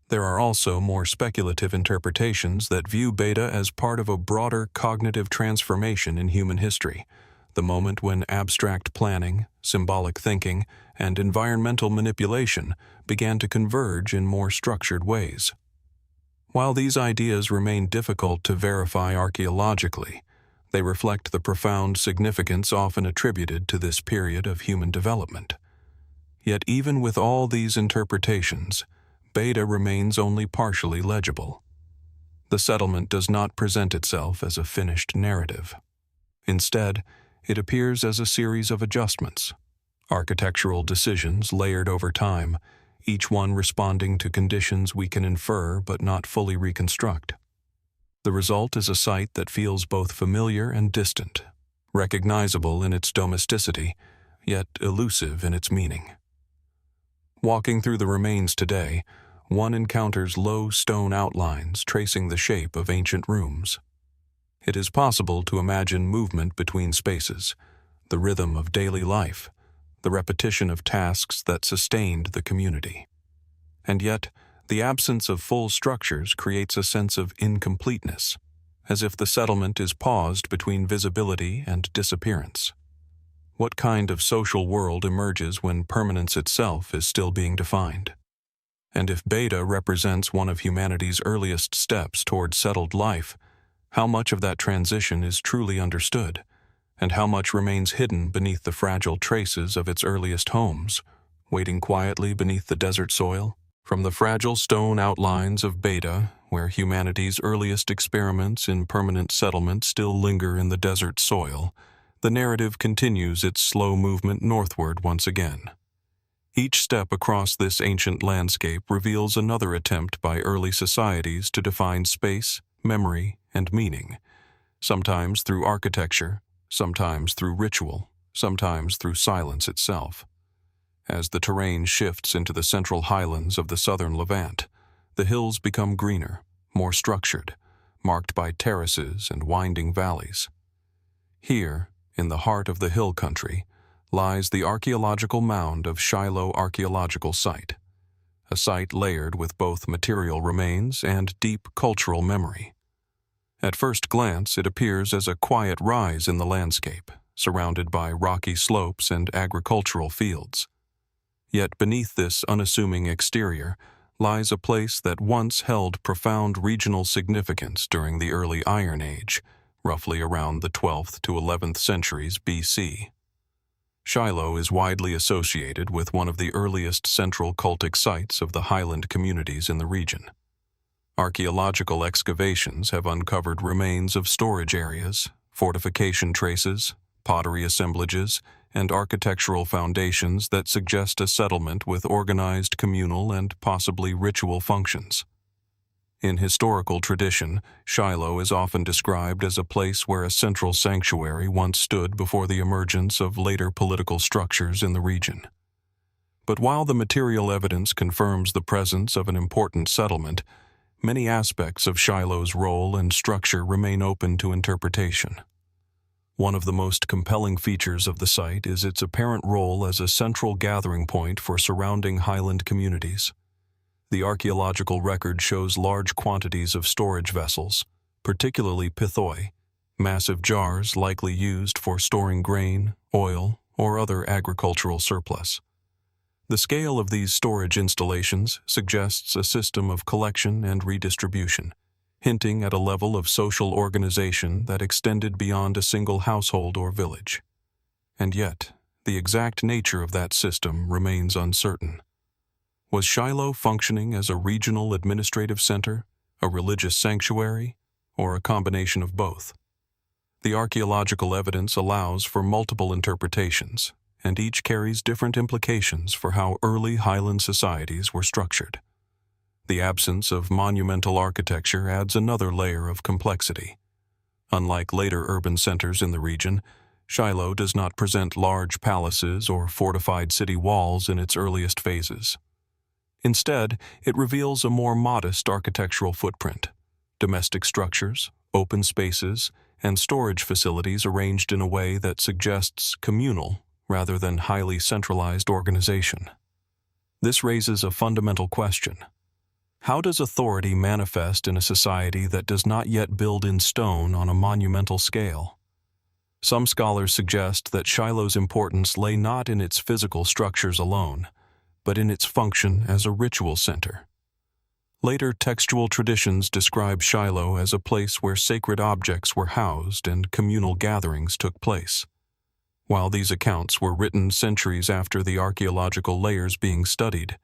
There are also more speculative interpretations that view Beidha as part of a broader cognitive transformation in human history, the moment when abstract planning, symbolic thinking, and environmental manipulation began to converge in more structured ways. While these ideas remain difficult to verify archaeologically, they reflect the profound significance often attributed to this period of human development. Yet even with all these interpretations, Beidha remains only partially legible. The settlement does not present itself as a finished narrative. Instead, it appears as a series of adjustments, architectural decisions layered over time, each one responding to conditions we can infer but not fully reconstruct. The result is a site that feels both familiar and distant, recognizable in its domesticity, yet elusive in its meaning. Walking through the remains today, one encounters low stone outlines tracing the shape of ancient rooms. It is possible to imagine movement between spaces, the rhythm of daily life, the repetition of tasks that sustained the community. And yet, the absence of full structures creates a sense of incompleteness, as if the settlement is paused between visibility and disappearance. What kind of social world emerges when permanence itself is still being defined? And if Beidha represents one of humanity's earliest steps toward settled life, how much of that transition is truly understood, and how much remains hidden beneath the fragile traces of its earliest homes, waiting quietly beneath the desert soil? From the fragile stone outlines of Beidha, where humanity's earliest experiments in permanent settlement still linger in the desert soil, the narrative continues its slow movement northward once again. Each step across this ancient landscape reveals another attempt by early societies to define space, memory, and meaning, sometimes through architecture, sometimes through ritual, sometimes through silence itself. As the terrain shifts into the central highlands of the southern Levant, the hills become greener, more structured, marked by terraces and winding valleys. Here, in the heart of the hill country, lies the archaeological mound of Shiloh Archaeological Site, a site layered with both material remains and deep cultural memory. At first glance, it appears as a quiet rise in the landscape, surrounded by rocky slopes and agricultural fields. Yet beneath this unassuming exterior lies a place that once held profound regional significance during the early Iron Age, roughly around the 12th to 11th centuries BC. Shiloh is widely associated with one of the earliest central cultic sites of the highland communities in the region. Archaeological excavations have uncovered remains of storage areas, fortification traces, pottery assemblages, and architectural foundations that suggest a settlement with organized communal and possibly ritual functions. In historical tradition, Shiloh is often described as a place where a central sanctuary once stood before the emergence of later political structures in the region. But while the material evidence confirms the presence of an important settlement, many aspects of Shiloh's role and structure remain open to interpretation. One of the most compelling features of the site is its apparent role as a central gathering point for surrounding highland communities. The archaeological record shows large quantities of storage vessels, particularly pithoi, massive jars likely used for storing grain, oil, or other agricultural surplus. The scale of these storage installations suggests a system of collection and redistribution, hinting at a level of social organization that extended beyond a single household or village. And yet, the exact nature of that system remains uncertain. Was Shiloh functioning as a regional administrative center, a religious sanctuary, or a combination of both? The archaeological evidence allows for multiple interpretations, and each carries different implications for how early highland societies were structured. The absence of monumental architecture adds another layer of complexity. Unlike later urban centers in the region, Shiloh does not present large palaces or fortified city walls in its earliest phases. Instead, it reveals a more modest architectural footprint: domestic structures, open spaces, and storage facilities arranged in a way that suggests communal rather than highly centralized organization. This raises a fundamental question. How does authority manifest in a society that does not yet build in stone on a monumental scale? Some scholars suggest that Shiloh's importance lay not in its physical structures alone, but in its function as a ritual center. Later textual traditions describe Shiloh as a place where sacred objects were housed and communal gatherings took place. While these accounts were written centuries after the archaeological layers being studied,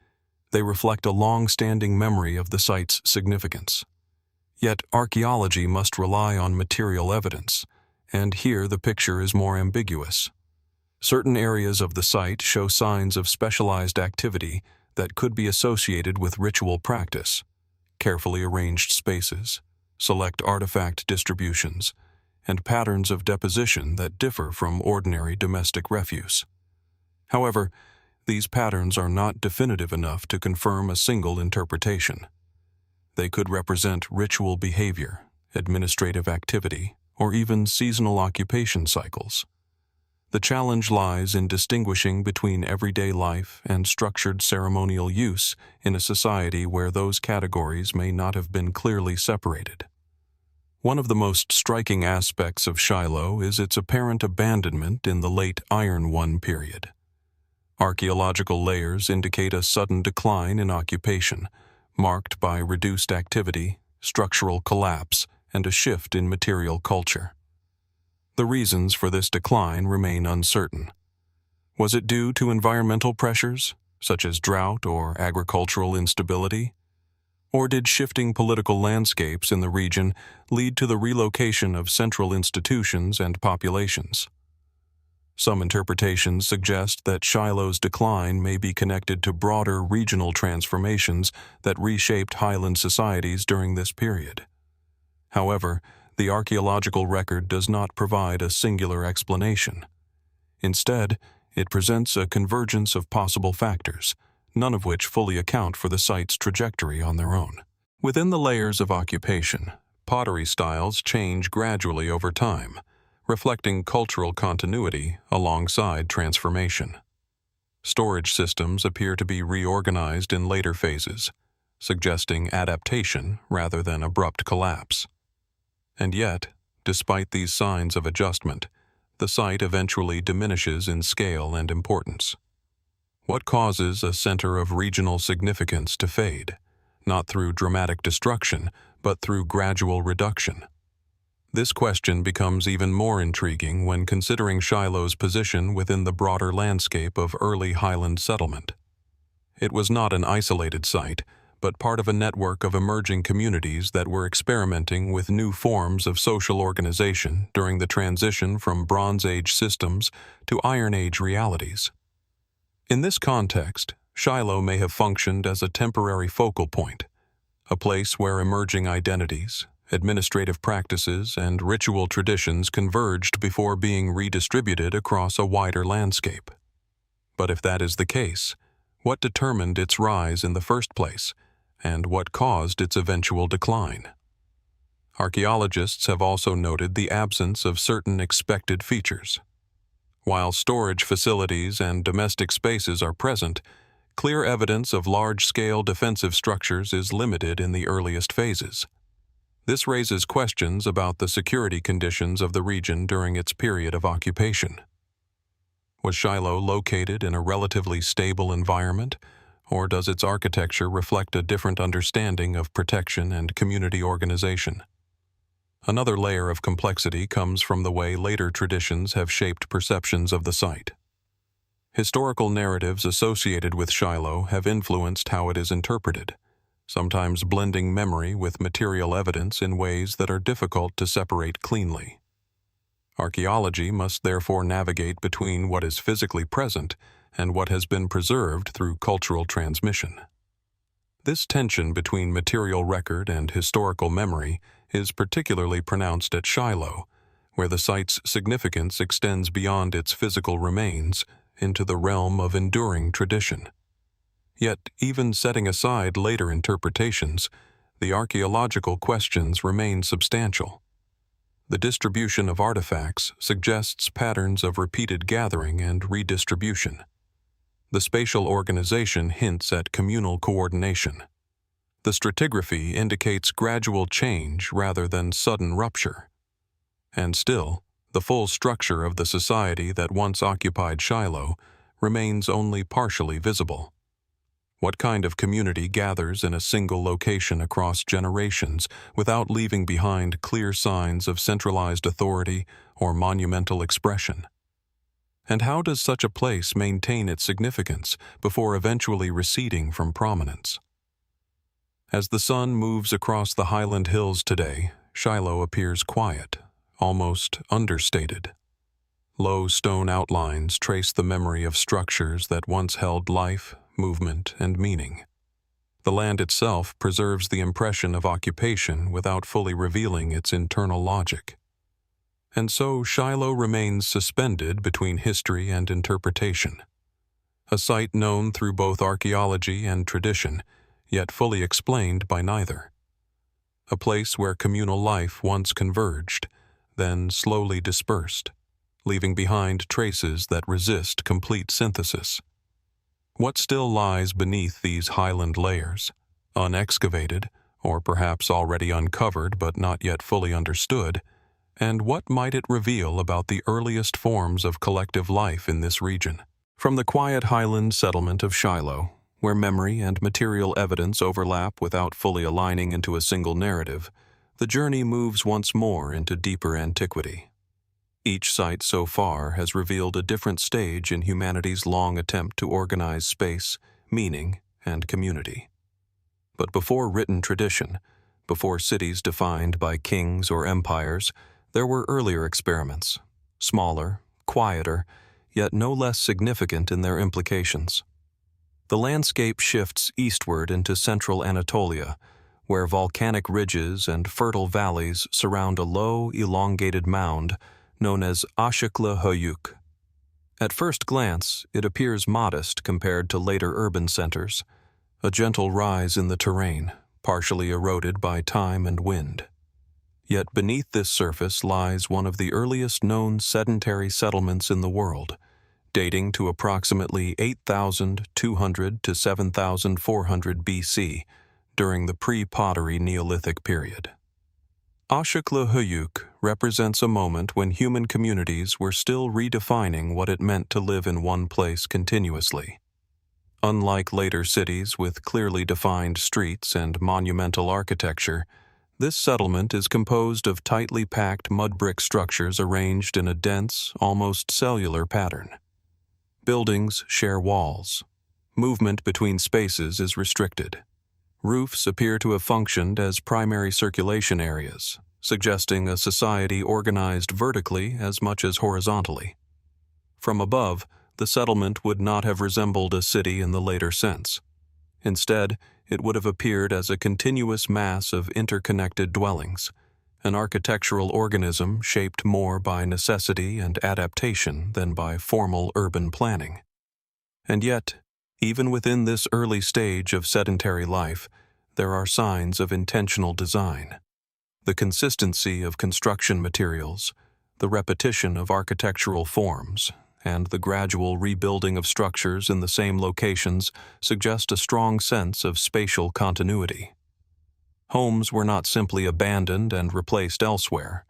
they reflect a long-standing memory of the site's significance. Yet archaeology must rely on material evidence, and here the picture is more ambiguous. Certain areas of the site show signs of specialized activity that could be associated with ritual practice: carefully arranged spaces, select artifact distributions, and patterns of deposition that differ from ordinary domestic refuse. However, these patterns are not definitive enough to confirm a single interpretation. They could represent ritual behavior, administrative activity, or even seasonal occupation cycles. The challenge lies in distinguishing between everyday life and structured ceremonial use in a society where those categories may not have been clearly separated. One of the most striking aspects of Shiloh is its apparent abandonment in the late Iron I period. Archaeological layers indicate a sudden decline in occupation, marked by reduced activity, structural collapse, and a shift in material culture. The reasons for this decline remain uncertain. Was it due to environmental pressures, such as drought or agricultural instability? Or did shifting political landscapes in the region lead to the relocation of central institutions and populations? Some interpretations suggest that Shiloh's decline may be connected to broader regional transformations that reshaped highland societies during this period. However, the archaeological record does not provide a singular explanation. Instead, it presents a convergence of possible factors, none of which fully account for the site's trajectory on their own. Within the layers of occupation, pottery styles change gradually over time, reflecting cultural continuity alongside transformation. Storage systems appear to be reorganized in later phases, suggesting adaptation rather than abrupt collapse. And yet, despite these signs of adjustment, the site eventually diminishes in scale and importance. What causes a center of regional significance to fade, not through dramatic destruction, but through gradual reduction? This question becomes even more intriguing when considering Shiloh's position within the broader landscape of early highland settlement. It was not an isolated site, but part of a network of emerging communities that were experimenting with new forms of social organization during the transition from Bronze Age systems to Iron Age realities. In this context, Shiloh may have functioned as a temporary focal point, a place where emerging identities, administrative practices, and ritual traditions converged before being redistributed across a wider landscape. But if that is the case, what determined its rise in the first place, and what caused its eventual decline? Archaeologists have also noted the absence of certain expected features. While storage facilities and domestic spaces are present, clear evidence of large-scale defensive structures is limited in the earliest phases. This raises questions about the security conditions of the region during its period of occupation. Was Shiloh located in a relatively stable environment, or does its architecture reflect a different understanding of protection and community organization? Another layer of complexity comes from the way later traditions have shaped perceptions of the site. Historical narratives associated with Shiloh have influenced how it is interpreted, sometimes blending memory with material evidence in ways that are difficult to separate cleanly. Archaeology must therefore navigate between what is physically present and what has been preserved through cultural transmission. This tension between material record and historical memory is particularly pronounced at Shiloh, where the site's significance extends beyond its physical remains into the realm of enduring tradition. Yet, even setting aside later interpretations, the archaeological questions remain substantial. The distribution of artifacts suggests patterns of repeated gathering and redistribution. The spatial organization hints at communal coordination. The stratigraphy indicates gradual change rather than sudden rupture. And still, the full structure of the society that once occupied Shiloh remains only partially visible. What kind of community gathers in a single location across generations without leaving behind clear signs of centralized authority or monumental expression? And how does such a place maintain its significance before eventually receding from prominence? As the sun moves across the highland hills today, Shiloh appears quiet, almost understated. Low stone outlines trace the memory of structures that once held life, movement, and meaning. The land itself preserves the impression of occupation without fully revealing its internal logic. And so Shiloh remains suspended between history and interpretation, a site known through both archaeology and tradition, yet fully explained by neither. A place where communal life once converged, then slowly dispersed, leaving behind traces that resist complete synthesis. What still lies beneath these highland layers, unexcavated, or perhaps already uncovered but not yet fully understood, and what might it reveal about the earliest forms of collective life in this region? From the quiet highland settlement of Shiloh, where memory and material evidence overlap without fully aligning into a single narrative, the journey moves once more into deeper antiquity. Each site so far has revealed a different stage in humanity's long attempt to organize space, meaning, and community. But before written tradition, before cities defined by kings or empires, there were earlier experiments, smaller, quieter, yet no less significant in their implications. The landscape shifts eastward into central Anatolia, where volcanic ridges and fertile valleys surround a low, elongated mound known as Aşıklı Höyük. At first glance, it appears modest compared to later urban centers, a gentle rise in the terrain, partially eroded by time and wind. Yet beneath this surface lies one of the earliest known sedentary settlements in the world, dating to approximately 8,200 to 7,400 BC during the pre-pottery Neolithic period. Aşıklı Höyük represents a moment when human communities were still redefining what it meant to live in one place continuously. Unlike later cities with clearly defined streets and monumental architecture, this settlement is composed of tightly packed mud brick structures arranged in a dense, almost cellular pattern. Buildings share walls. Movement between spaces is restricted. Roofs appear to have functioned as primary circulation areas, suggesting a society organized vertically as much as horizontally. From above, the settlement would not have resembled a city in the later sense. Instead, it would have appeared as a continuous mass of interconnected dwellings, an architectural organism shaped more by necessity and adaptation than by formal urban planning. And yet, even within this early stage of sedentary life, there are signs of intentional design. The consistency of construction materials, the repetition of architectural forms, and the gradual rebuilding of structures in the same locations suggest a strong sense of spatial continuity. Homes were not simply abandoned and replaced elsewhere.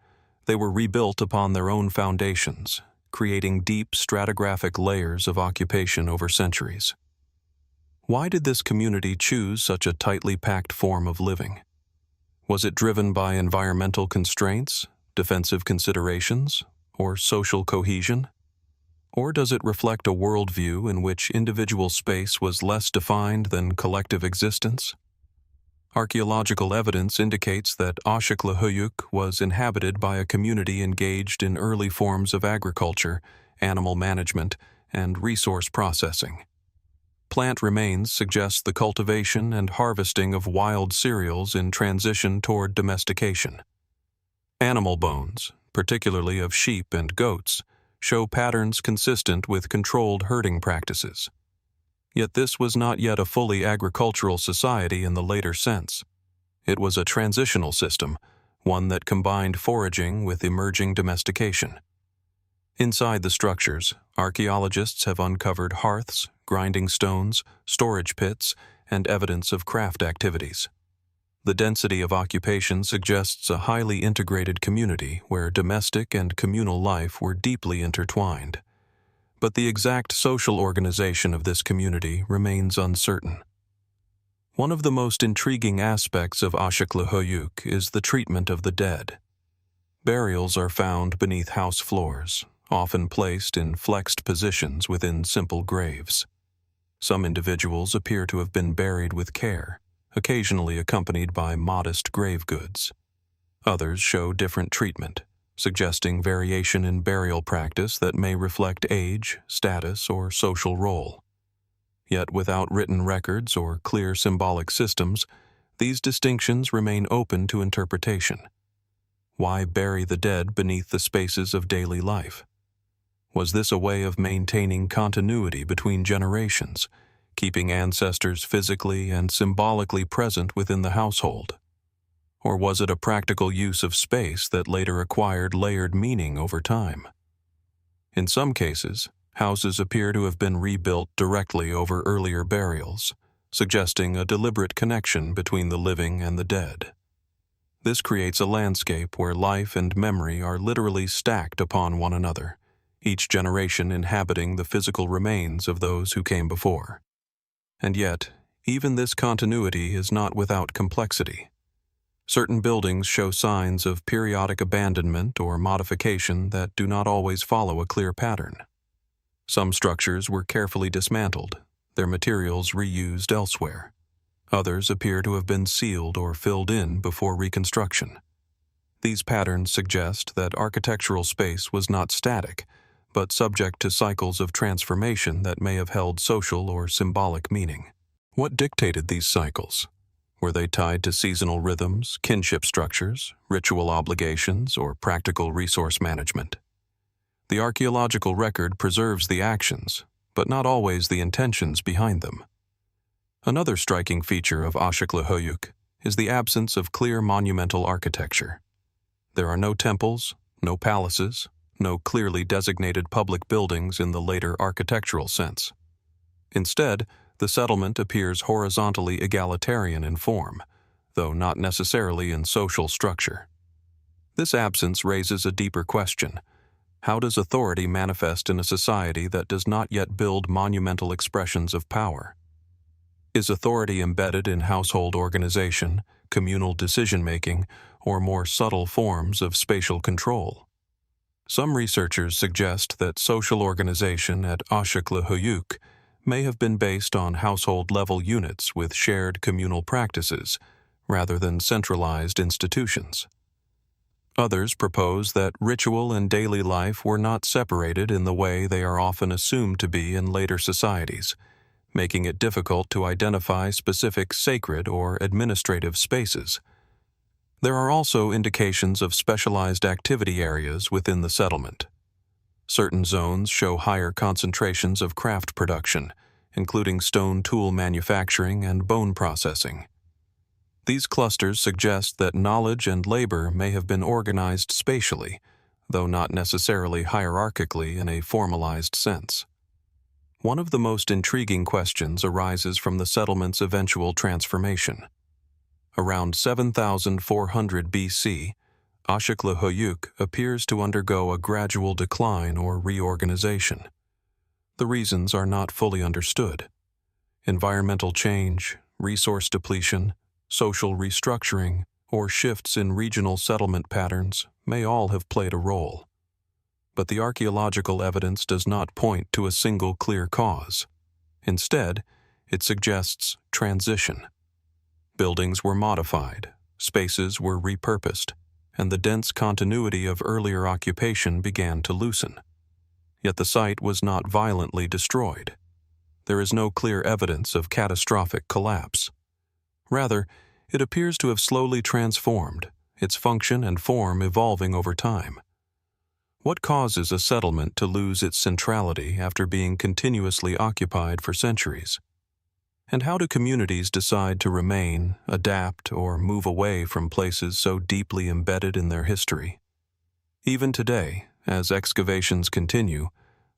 They were rebuilt upon their own foundations, creating deep stratigraphic layers of occupation over centuries. Why did this community choose such a tightly packed form of living? Was it driven by environmental constraints, defensive considerations, or social cohesion? Or does it reflect a worldview in which individual space was less defined than collective existence? Archaeological evidence indicates that Aşıklı Höyük was inhabited by a community engaged in early forms of agriculture, animal management, and resource processing. Plant remains suggest the cultivation and harvesting of wild cereals in transition toward domestication. Animal bones, particularly of sheep and goats, show patterns consistent with controlled herding practices. Yet this was not yet a fully agricultural society in the later sense. It was a transitional system, one that combined foraging with emerging domestication. Inside the structures, archaeologists have uncovered hearths, grinding stones, storage pits, and evidence of craft activities. The density of occupation suggests a highly integrated community where domestic and communal life were deeply intertwined. But the exact social organization of this community remains uncertain. One of the most intriguing aspects of Aşıklı Höyük is the treatment of the dead. Burials are found beneath house floors, often placed in flexed positions within simple graves. Some individuals appear to have been buried with care, occasionally accompanied by modest grave goods. Others show different treatment, suggesting variation in burial practice that may reflect age, status, or social role. Yet without written records or clear symbolic systems, these distinctions remain open to interpretation. Why bury the dead beneath the spaces of daily life? Was this a way of maintaining continuity between generations, keeping ancestors physically and symbolically present within the household? Or was it a practical use of space that later acquired layered meaning over time? In some cases, houses appear to have been rebuilt directly over earlier burials, suggesting a deliberate connection between the living and the dead. This creates a landscape where life and memory are literally stacked upon one another, each generation inhabiting the physical remains of those who came before. And yet, even this continuity is not without complexity. Certain buildings show signs of periodic abandonment or modification that do not always follow a clear pattern. Some structures were carefully dismantled, their materials reused elsewhere. Others appear to have been sealed or filled in before reconstruction. These patterns suggest that architectural space was not static, but subject to cycles of transformation that may have held social or symbolic meaning. What dictated these cycles? Were they tied to seasonal rhythms, kinship structures, ritual obligations, or practical resource management? The archaeological record preserves the actions, but not always the intentions behind them. Another striking feature of Aşıklı Höyük is the absence of clear monumental architecture. There are no temples, no palaces, no clearly designated public buildings in the later architectural sense. Instead, the settlement appears horizontally egalitarian in form, though not necessarily in social structure. This absence raises a deeper question. How does authority manifest in a society that does not yet build monumental expressions of power? Is authority embedded in household organization, communal decision-making, or more subtle forms of spatial control? Some researchers suggest that social organization at Aşıklı Höyük may have been based on household-level units with shared communal practices, rather than centralized institutions. Others propose that ritual and daily life were not separated in the way they are often assumed to be in later societies, making it difficult to identify specific sacred or administrative spaces. There are also indications of specialized activity areas within the settlement. Certain zones show higher concentrations of craft production, including stone tool manufacturing and bone processing. These clusters suggest that knowledge and labor may have been organized spatially, though not necessarily hierarchically in a formalized sense. One of the most intriguing questions arises from the settlement's eventual transformation. Around 7,400 BC, Aşıklı Höyük appears to undergo a gradual decline or reorganization. The reasons are not fully understood. Environmental change, resource depletion, social restructuring, or shifts in regional settlement patterns may all have played a role. But the archaeological evidence does not point to a single clear cause. Instead, it suggests transition. Buildings were modified, spaces were repurposed, and the dense continuity of earlier occupation began to loosen. Yet the site was not violently destroyed. There is no clear evidence of catastrophic collapse. Rather, it appears to have slowly transformed, its function and form evolving over time. What causes a settlement to lose its centrality after being continuously occupied for centuries? And how do communities decide to remain, adapt, or move away from places so deeply embedded in their history? Even today, as excavations continue,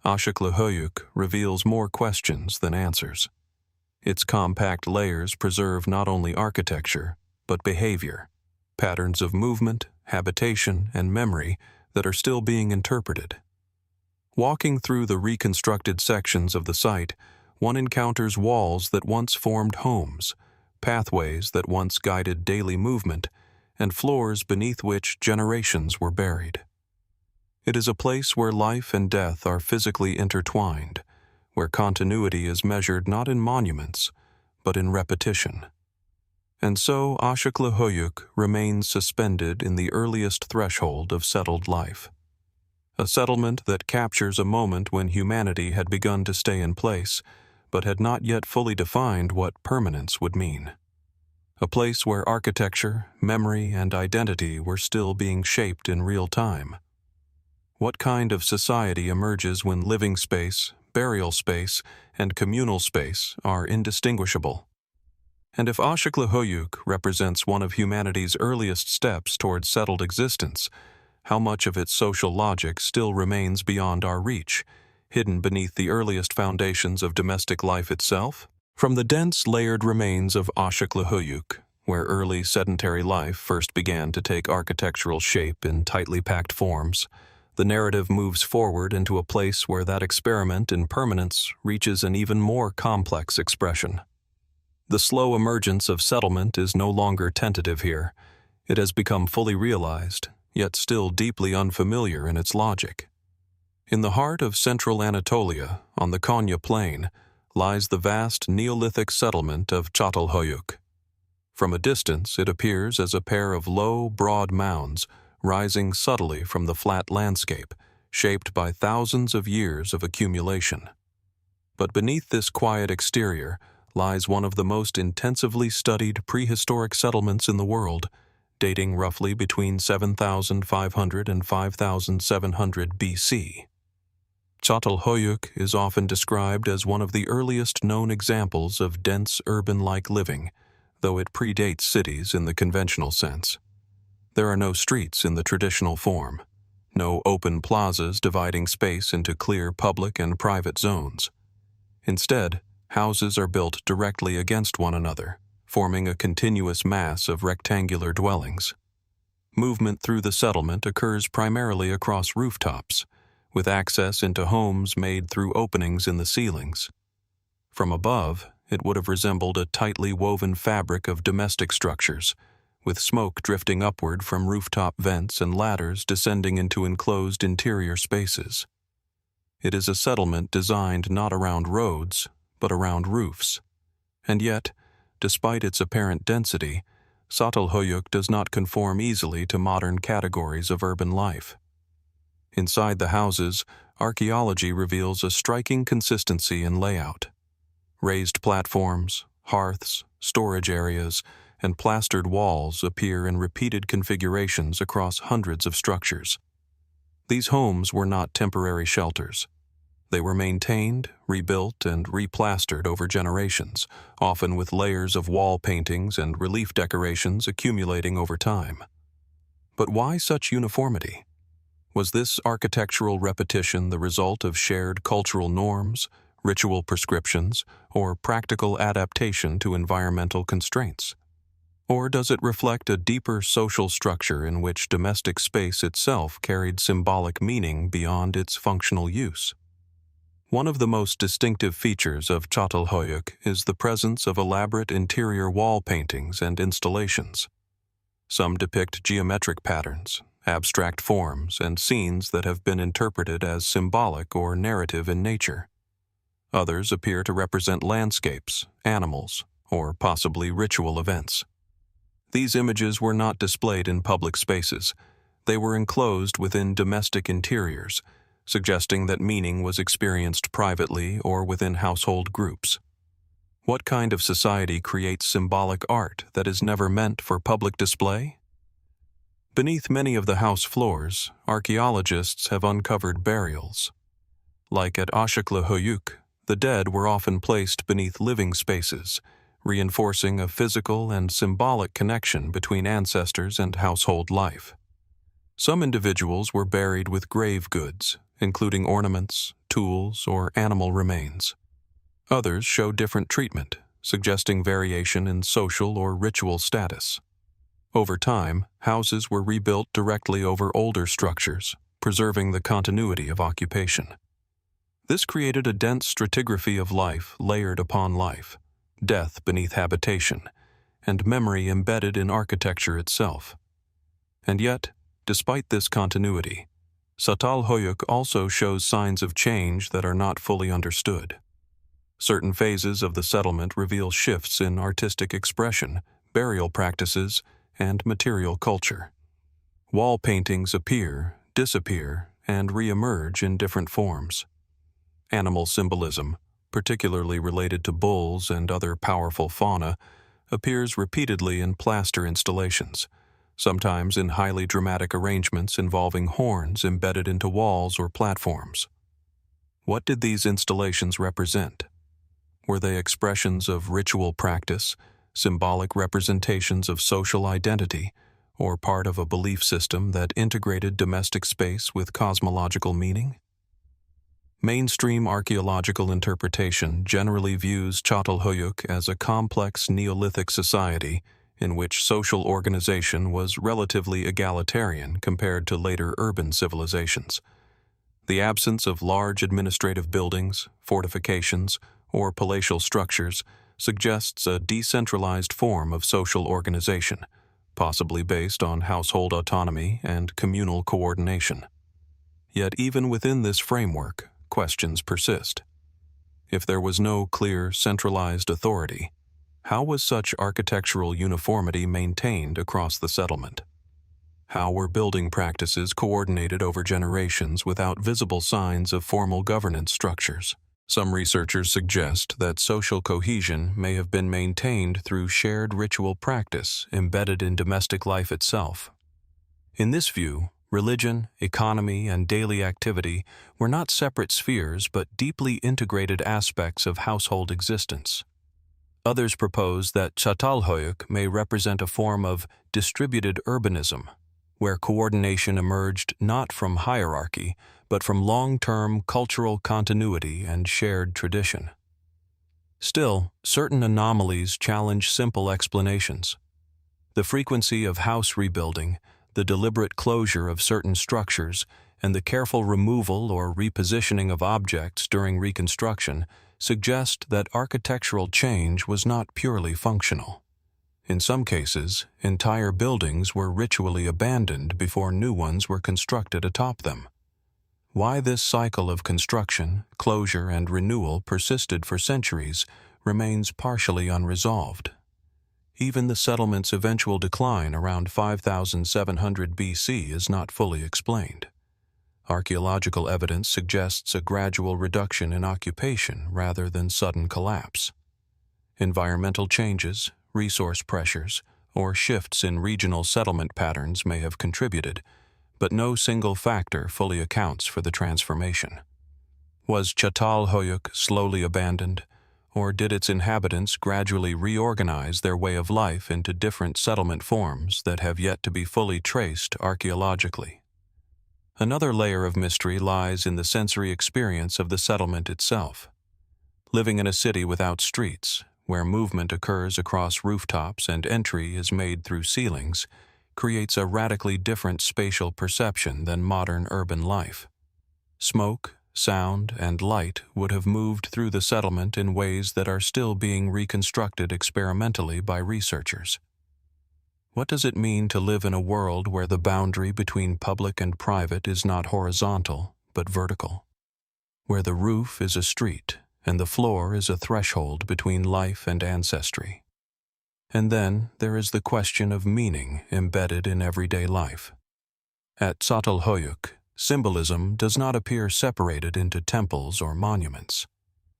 Aşıklı Höyük reveals more questions than answers. Its compact layers preserve not only architecture, but behavior, patterns of movement, habitation, and memory that are still being interpreted. Walking through the reconstructed sections of the site, one encounters walls that once formed homes, pathways that once guided daily movement, and floors beneath which generations were buried. It is a place where life and death are physically intertwined, where continuity is measured not in monuments, but in repetition. And so Aşıklı Höyük remains suspended in the earliest threshold of settled life. A settlement that captures a moment when humanity had begun to stay in place, but had not yet fully defined what permanence would mean. A place where architecture, memory, and identity were still being shaped in real time. What kind of society emerges when living space, burial space, and communal space are indistinguishable? And if Aşıklı Höyük represents one of humanity's earliest steps towards settled existence, how much of its social logic still remains beyond our reach, hidden beneath the earliest foundations of domestic life itself? From the dense, layered remains of Aşıklı Höyük, where early sedentary life first began to take architectural shape in tightly packed forms, the narrative moves forward into a place where that experiment in permanence reaches an even more complex expression. The slow emergence of settlement is no longer tentative here. It has become fully realized, yet still deeply unfamiliar in its logic. In the heart of central Anatolia, on the Konya Plain, lies the vast Neolithic settlement of Çatalhöyük. From a distance, it appears as a pair of low, broad mounds rising subtly from the flat landscape, shaped by thousands of years of accumulation. But beneath this quiet exterior lies one of the most intensively studied prehistoric settlements in the world, dating roughly between 7,500 and 5,700 BC. Çatalhöyük is often described as one of the earliest known examples of dense urban-like living, though it predates cities in the conventional sense. There are no streets in the traditional form, no open plazas dividing space into clear public and private zones. Instead, houses are built directly against one another, forming a continuous mass of rectangular dwellings. Movement through the settlement occurs primarily across rooftops, with access into homes made through openings in the ceilings. From above, it would have resembled a tightly woven fabric of domestic structures, with smoke drifting upward from rooftop vents and ladders descending into enclosed interior spaces. It is a settlement designed not around roads, but around roofs. And yet, despite its apparent density, Çatalhöyük does not conform easily to modern categories of urban life. Inside the houses, archaeology reveals a striking consistency in layout. Raised platforms, hearths, storage areas, and plastered walls appear in repeated configurations across hundreds of structures. These homes were not temporary shelters. They were maintained, rebuilt, and replastered over generations, often with layers of wall paintings and relief decorations accumulating over time. But why such uniformity? Was this architectural repetition the result of shared cultural norms, ritual prescriptions, or practical adaptation to environmental constraints? Or does it reflect a deeper social structure in which domestic space itself carried symbolic meaning beyond its functional use? One of the most distinctive features of Çatalhöyük is the presence of elaborate interior wall paintings and installations. Some depict geometric patterns, abstract forms, and scenes that have been interpreted as symbolic or narrative in nature. Others appear to represent landscapes, animals, or possibly ritual events. These images were not displayed in public spaces. They were enclosed within domestic interiors, suggesting that meaning was experienced privately or within household groups. What kind of society creates symbolic art that is never meant for public display? Beneath many of the house floors, archaeologists have uncovered burials. Like at Aşıklı Höyük, the dead were often placed beneath living spaces, reinforcing a physical and symbolic connection between ancestors and household life. Some individuals were buried with grave goods, including ornaments, tools, or animal remains. Others show different treatment, suggesting variation in social or ritual status. Over time, houses were rebuilt directly over older structures, preserving the continuity of occupation. This created a dense stratigraphy of life layered upon life, death beneath habitation, and memory embedded in architecture itself. And yet, despite this continuity, Çatalhöyük also shows signs of change that are not fully understood. Certain phases of the settlement reveal shifts in artistic expression, burial practices, and material culture. Wall paintings appear, disappear, and re-emerge in different forms. Animal symbolism, particularly related to bulls and other powerful fauna, appears repeatedly in plaster installations, sometimes in highly dramatic arrangements involving horns embedded into walls or platforms. What did these installations represent? Were they expressions of ritual practice, symbolic representations of social identity, or part of a belief system that integrated domestic space with cosmological meaning? Mainstream archaeological interpretation generally views Çatalhöyük as a complex Neolithic society in which social organization was relatively egalitarian compared to later urban civilizations. The absence of large administrative buildings, fortifications, or palatial structures suggests a decentralized form of social organization, possibly based on household autonomy and communal coordination. Yet even within this framework, questions persist. If there was no clear, centralized authority, how was such architectural uniformity maintained across the settlement? How were building practices coordinated over generations without visible signs of formal governance structures? Some researchers suggest that social cohesion may have been maintained through shared ritual practice embedded in domestic life itself. In this view, religion, economy, and daily activity were not separate spheres but deeply integrated aspects of household existence. Others propose that Çatalhöyük may represent a form of distributed urbanism, where coordination emerged not from hierarchy, but from long-term cultural continuity and shared tradition. Still, certain anomalies challenge simple explanations. The frequency of house rebuilding, the deliberate closure of certain structures, and the careful removal or repositioning of objects during reconstruction suggest that architectural change was not purely functional. In some cases, entire buildings were ritually abandoned before new ones were constructed atop them. Why this cycle of construction, closure, and renewal persisted for centuries remains partially unresolved. Even the settlement's eventual decline around 5700 BC is not fully explained. Archaeological evidence suggests a gradual reduction in occupation rather than sudden collapse. Environmental changes, resource pressures, or shifts in regional settlement patterns may have contributed, but no single factor fully accounts for the transformation. Was Çatalhöyük slowly abandoned, or did its inhabitants gradually reorganize their way of life into different settlement forms that have yet to be fully traced archaeologically? Another layer of mystery lies in the sensory experience of the settlement itself. Living in a city without streets, where movement occurs across rooftops and entry is made through ceilings, creates a radically different spatial perception than modern urban life. Smoke, sound, and light would have moved through the settlement in ways that are still being reconstructed experimentally by researchers. What does it mean to live in a world where the boundary between public and private is not horizontal, but vertical? Where the roof is a street and the floor is a threshold between life and ancestry? And then there is the question of meaning embedded in everyday life. At Çatalhöyük, symbolism does not appear separated into temples or monuments.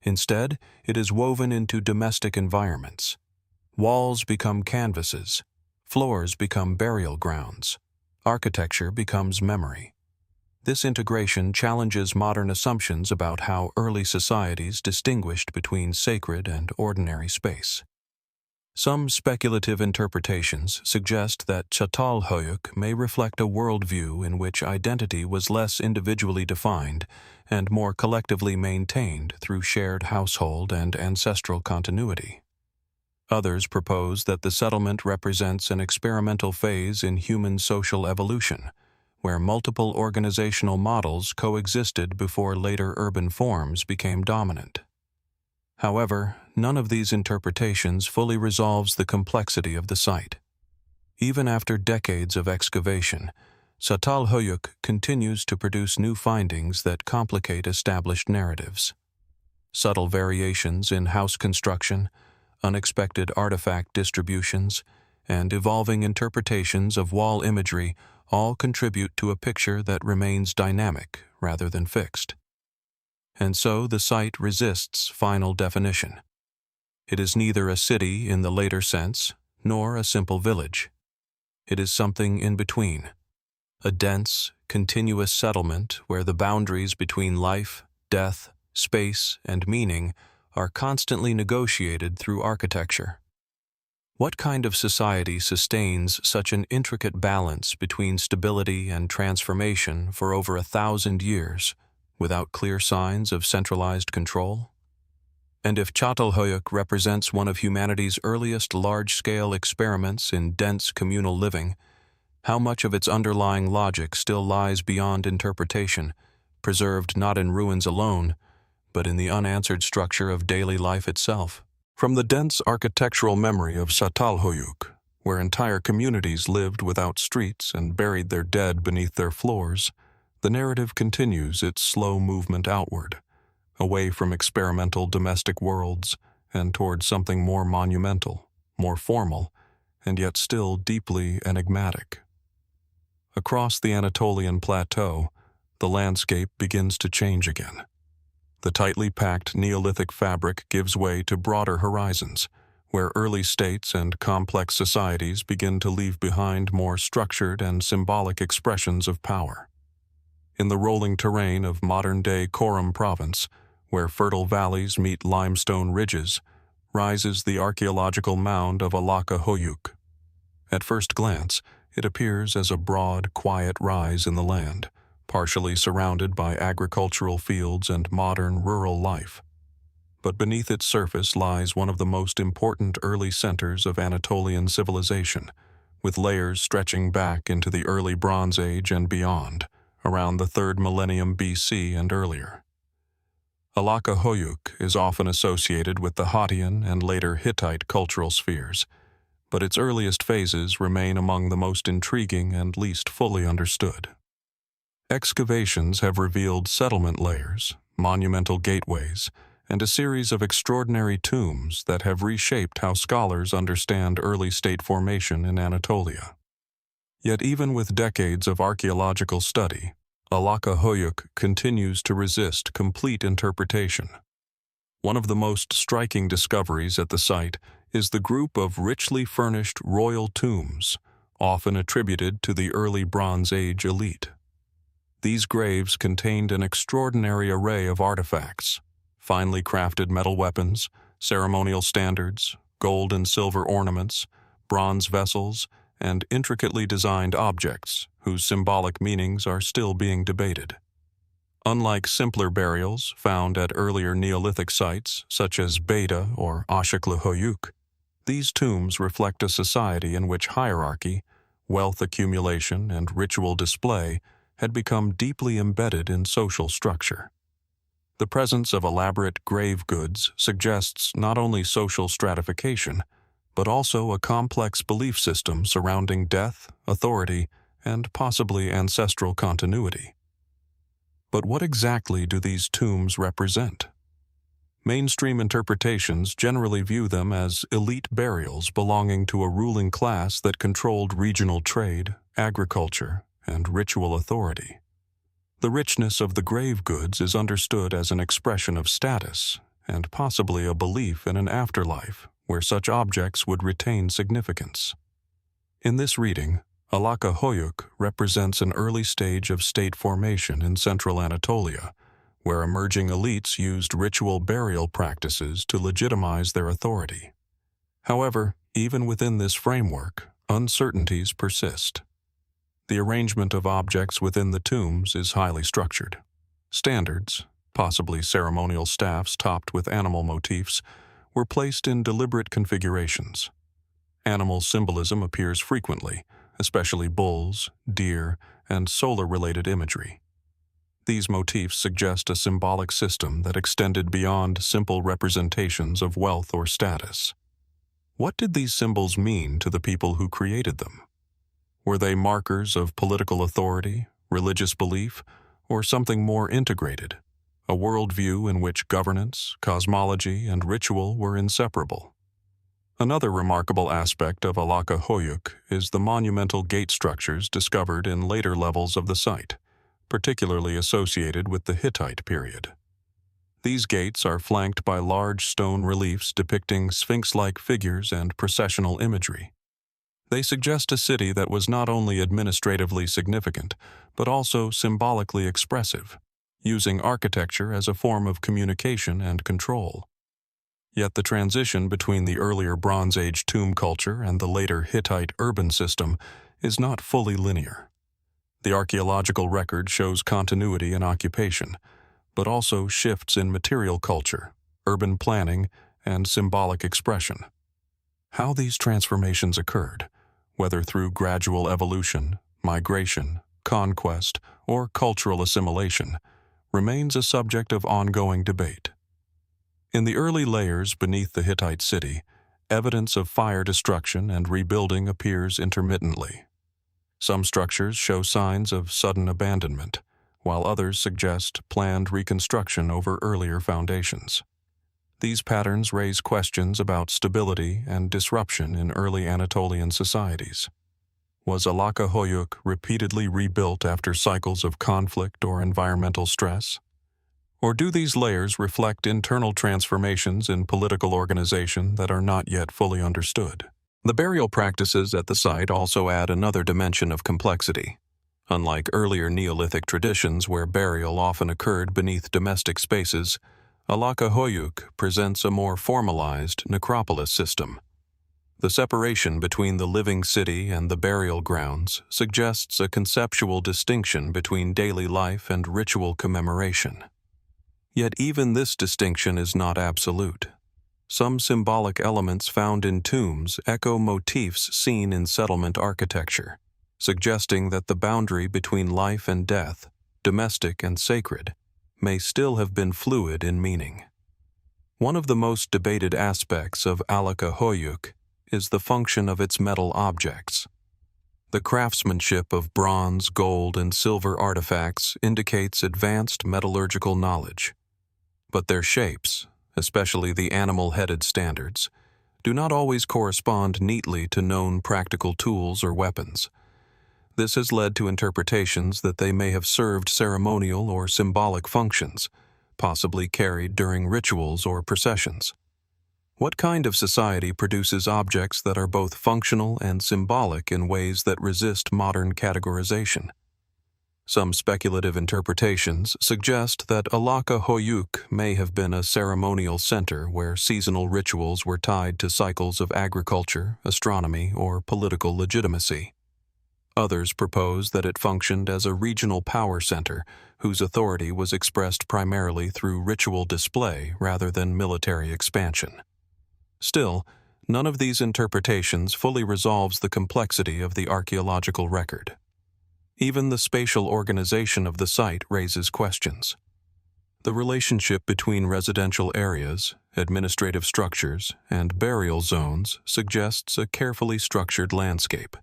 Instead, it is woven into domestic environments. Walls become canvases, floors become burial grounds, architecture becomes memory. This integration challenges modern assumptions about how early societies distinguished between sacred and ordinary space. Some speculative interpretations suggest that Çatalhöyük may reflect a worldview in which identity was less individually defined and more collectively maintained through shared household and ancestral continuity. Others propose that the settlement represents an experimental phase in human social evolution, where multiple organizational models coexisted before later urban forms became dominant. However, none of these interpretations fully resolves the complexity of the site. Even after decades of excavation, Çatalhöyük continues to produce new findings that complicate established narratives. Subtle variations in house construction, unexpected artifact distributions, and evolving interpretations of wall imagery all contribute to a picture that remains dynamic rather than fixed. And so the site resists final definition. It is neither a city in the later sense, nor a simple village. It is something in between, a dense, continuous settlement where the boundaries between life, death, space, and meaning are constantly negotiated through architecture. What kind of society sustains such an intricate balance between stability and transformation for over 1,000 years, without clear signs of centralized control? And if Çatalhöyük represents one of humanity's earliest large-scale experiments in dense communal living, how much of its underlying logic still lies beyond interpretation, preserved not in ruins alone, but in the unanswered structure of daily life itself? From the dense architectural memory of Çatalhöyük, where entire communities lived without streets and buried their dead beneath their floors, the narrative continues its slow movement outward, away from experimental domestic worlds and towards something more monumental, more formal, and yet still deeply enigmatic. Across the Anatolian plateau, the landscape begins to change again. The tightly packed Neolithic fabric gives way to broader horizons, where early states and complex societies begin to leave behind more structured and symbolic expressions of power. In the rolling terrain of modern-day Khorum province, where fertile valleys meet limestone ridges, rises the archaeological mound of Alaca Höyük. At first glance, it appears as a broad, quiet rise in the land, partially surrounded by agricultural fields and modern rural life. But beneath its surface lies one of the most important early centers of Anatolian civilization, with layers stretching back into the early Bronze Age and beyond, around the 3rd millennium BC and earlier. Alaca Höyük is often associated with the Hattitian and later Hittite cultural spheres, but its earliest phases remain among the most intriguing and least fully understood. Excavations have revealed settlement layers, monumental gateways, and a series of extraordinary tombs that have reshaped how scholars understand early state formation in Anatolia. Yet even with decades of archaeological study, Alaca Höyük continues to resist complete interpretation. One of the most striking discoveries at the site is the group of richly furnished royal tombs, often attributed to the early Bronze Age elite. These graves contained an extraordinary array of artifacts: finely crafted metal weapons, ceremonial standards, gold and silver ornaments, bronze vessels, and intricately designed objects whose symbolic meanings are still being debated. Unlike simpler burials found at earlier Neolithic sites such as Beidha or Aşıklı Höyük, these tombs reflect a society in which hierarchy, wealth accumulation, and ritual display had become deeply embedded in social structure. The presence of elaborate grave goods suggests not only social stratification, but also a complex belief system surrounding death, authority, and possibly ancestral continuity. But what exactly do these tombs represent? Mainstream interpretations generally view them as elite burials belonging to a ruling class that controlled regional trade, agriculture, and ritual authority. The richness of the grave goods is understood as an expression of status, and possibly a belief in an afterlife where such objects would retain significance. In this reading, Alaca Höyük represents an early stage of state formation in central Anatolia, where emerging elites used ritual burial practices to legitimize their authority. However, even within this framework, uncertainties persist. The arrangement of objects within the tombs is highly structured. Standards, possibly ceremonial staffs topped with animal motifs, were placed in deliberate configurations. Animal symbolism appears frequently, especially bulls, deer, and solar-related imagery. These motifs suggest a symbolic system that extended beyond simple representations of wealth or status. What did these symbols mean to the people who created them? Were they markers of political authority, religious belief, or something more integrated, a worldview in which governance, cosmology, and ritual were inseparable? Another remarkable aspect of Alaca Höyük is the monumental gate structures discovered in later levels of the site, particularly associated with the Hittite period. These gates are flanked by large stone reliefs depicting sphinx-like figures and processional imagery. They suggest a city that was not only administratively significant, but also symbolically expressive, using architecture as a form of communication and control. Yet the transition between the earlier Bronze Age tomb culture and the later Hittite urban system is not fully linear. The archaeological record shows continuity in occupation, but also shifts in material culture, urban planning, and symbolic expression. How these transformations occurred, whether through gradual evolution, migration, conquest, or cultural assimilation, remains a subject of ongoing debate. In the early layers beneath the Hittite city, evidence of fire destruction and rebuilding appears intermittently. Some structures show signs of sudden abandonment, while others suggest planned reconstruction over earlier foundations. These patterns raise questions about stability and disruption in early Anatolian societies. Was Alaca Höyük repeatedly rebuilt after cycles of conflict or environmental stress? Or do these layers reflect internal transformations in political organization that are not yet fully understood? The burial practices at the site also add another dimension of complexity. Unlike earlier Neolithic traditions where burial often occurred beneath domestic spaces, Alaca Höyük presents a more formalized necropolis system. The separation between the living city and the burial grounds suggests a conceptual distinction between daily life and ritual commemoration. Yet even this distinction is not absolute. Some symbolic elements found in tombs echo motifs seen in settlement architecture, suggesting that the boundary between life and death, domestic and sacred, may still have been fluid in meaning. One of the most debated aspects of Alaca Höyük is the function of its metal objects. The craftsmanship of bronze, gold, and silver artifacts indicates advanced metallurgical knowledge. But their shapes, especially the animal-headed standards, do not always correspond neatly to known practical tools or weapons. This has led to interpretations that they may have served ceremonial or symbolic functions, possibly carried during rituals or processions. What kind of society produces objects that are both functional and symbolic in ways that resist modern categorization? Some speculative interpretations suggest that Alaca Höyük may have been a ceremonial center where seasonal rituals were tied to cycles of agriculture, astronomy, or political legitimacy. Others propose that it functioned as a regional power center whose authority was expressed primarily through ritual display rather than military expansion. Still, none of these interpretations fully resolves the complexity of the archaeological record. Even the spatial organization of the site raises questions. The relationship between residential areas, administrative structures, and burial zones suggests a carefully structured landscape.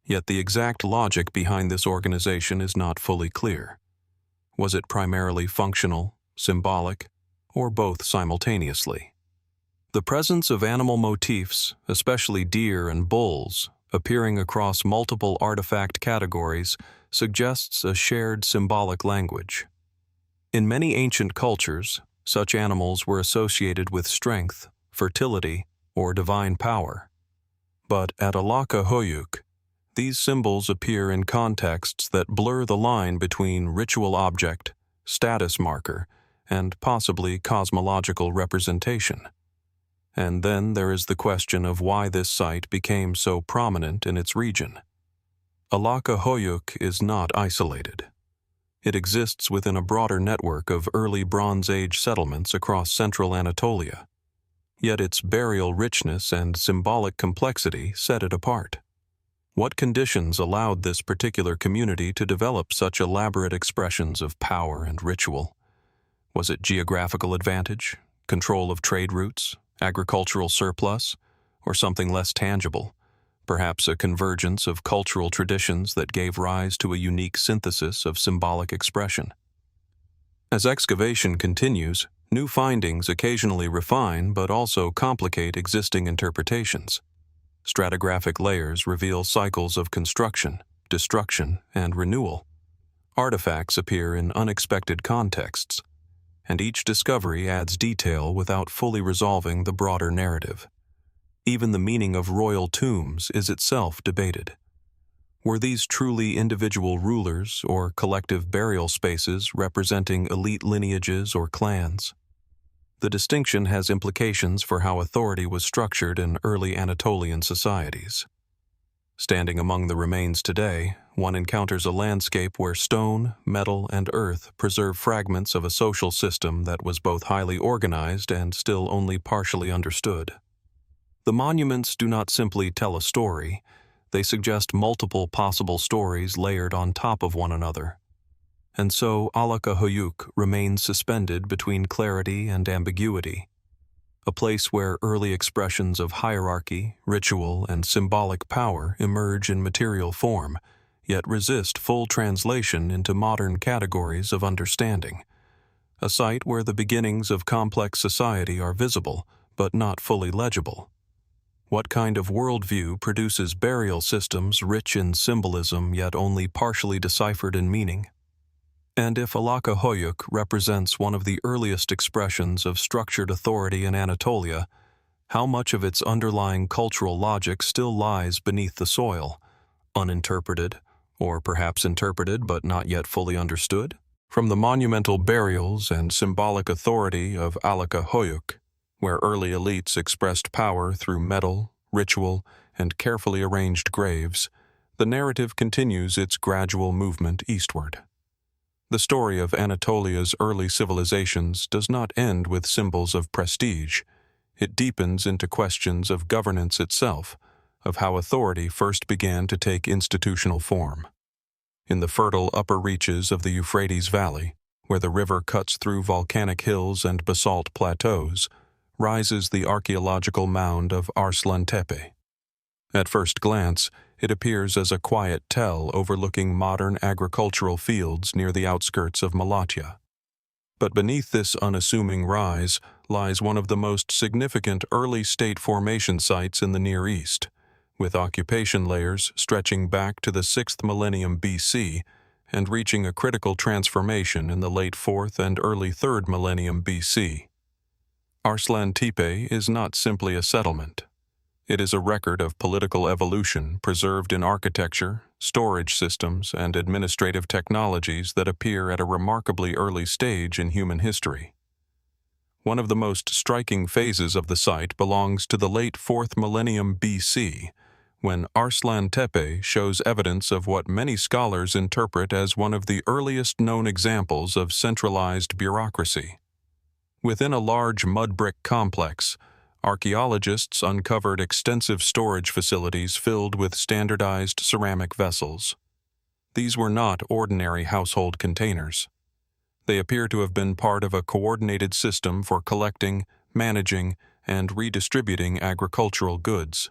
Yet the exact logic behind this organization is not fully clear. Was it primarily functional, symbolic, or both simultaneously? The presence of animal motifs, especially deer and bulls, appearing across multiple artifact categories suggests a shared symbolic language. In many ancient cultures, such animals were associated with strength, fertility, or divine power. But at Alaca Höyük, these symbols appear in contexts that blur the line between ritual object, status marker, and possibly cosmological representation. And then there is the question of why this site became so prominent in its region. Alaca Höyük is not isolated. It exists within a broader network of early Bronze Age settlements across central Anatolia. Yet its burial richness and symbolic complexity set it apart. What conditions allowed this particular community to develop such elaborate expressions of power and ritual? Was it geographical advantage, control of trade routes, agricultural surplus, or something less tangible, perhaps a convergence of cultural traditions that gave rise to a unique synthesis of symbolic expression? As excavation continues, new findings occasionally refine but also complicate existing interpretations. Stratigraphic layers reveal cycles of construction, destruction, and renewal. Artifacts appear in unexpected contexts, and each discovery adds detail without fully resolving the broader narrative. Even the meaning of royal tombs is itself debated. Were these truly individual rulers or collective burial spaces representing elite lineages or clans? The distinction has implications for how authority was structured in early Anatolian societies. Standing among the remains today, one encounters a landscape where stone, metal, and earth preserve fragments of a social system that was both highly organized and still only partially understood. The monuments do not simply tell a story, they suggest multiple possible stories layered on top of one another. And so Alaca Höyük remains suspended between clarity and ambiguity, a place where early expressions of hierarchy, ritual, and symbolic power emerge in material form, yet resist full translation into modern categories of understanding. A site where the beginnings of complex society are visible, but not fully legible. What kind of worldview produces burial systems rich in symbolism yet only partially deciphered in meaning? And if Alaca Höyük represents one of the earliest expressions of structured authority in Anatolia, how much of its underlying cultural logic still lies beneath the soil, uninterpreted, or perhaps interpreted but not yet fully understood? From the monumental burials and symbolic authority of Alaca Höyük, where early elites expressed power through metal, ritual, and carefully arranged graves, the narrative continues its gradual movement eastward. The story of Anatolia's early civilizations does not end with symbols of prestige. It deepens into questions of governance itself, of how authority first began to take institutional form. In the fertile upper reaches of the Euphrates Valley, where the river cuts through volcanic hills and basalt plateaus, rises the archaeological mound of Arslantepe. At first glance, it appears as a quiet tell overlooking modern agricultural fields near the outskirts of Malatya. But beneath this unassuming rise lies one of the most significant early state formation sites in the Near East, with occupation layers stretching back to the 6th millennium BC and reaching a critical transformation in the late 4th and early 3rd millennium BC. Arslantepe is not simply a settlement. It is a record of political evolution preserved in architecture, storage systems, and administrative technologies that appear at a remarkably early stage in human history. One of the most striking phases of the site belongs to the late 4th millennium BC, when Arslantepe shows evidence of what many scholars interpret as one of the earliest known examples of centralized bureaucracy. Within a large mud brick complex, archaeologists uncovered extensive storage facilities filled with standardized ceramic vessels. These were not ordinary household containers. They appear to have been part of a coordinated system for collecting, managing, and redistributing agricultural goods.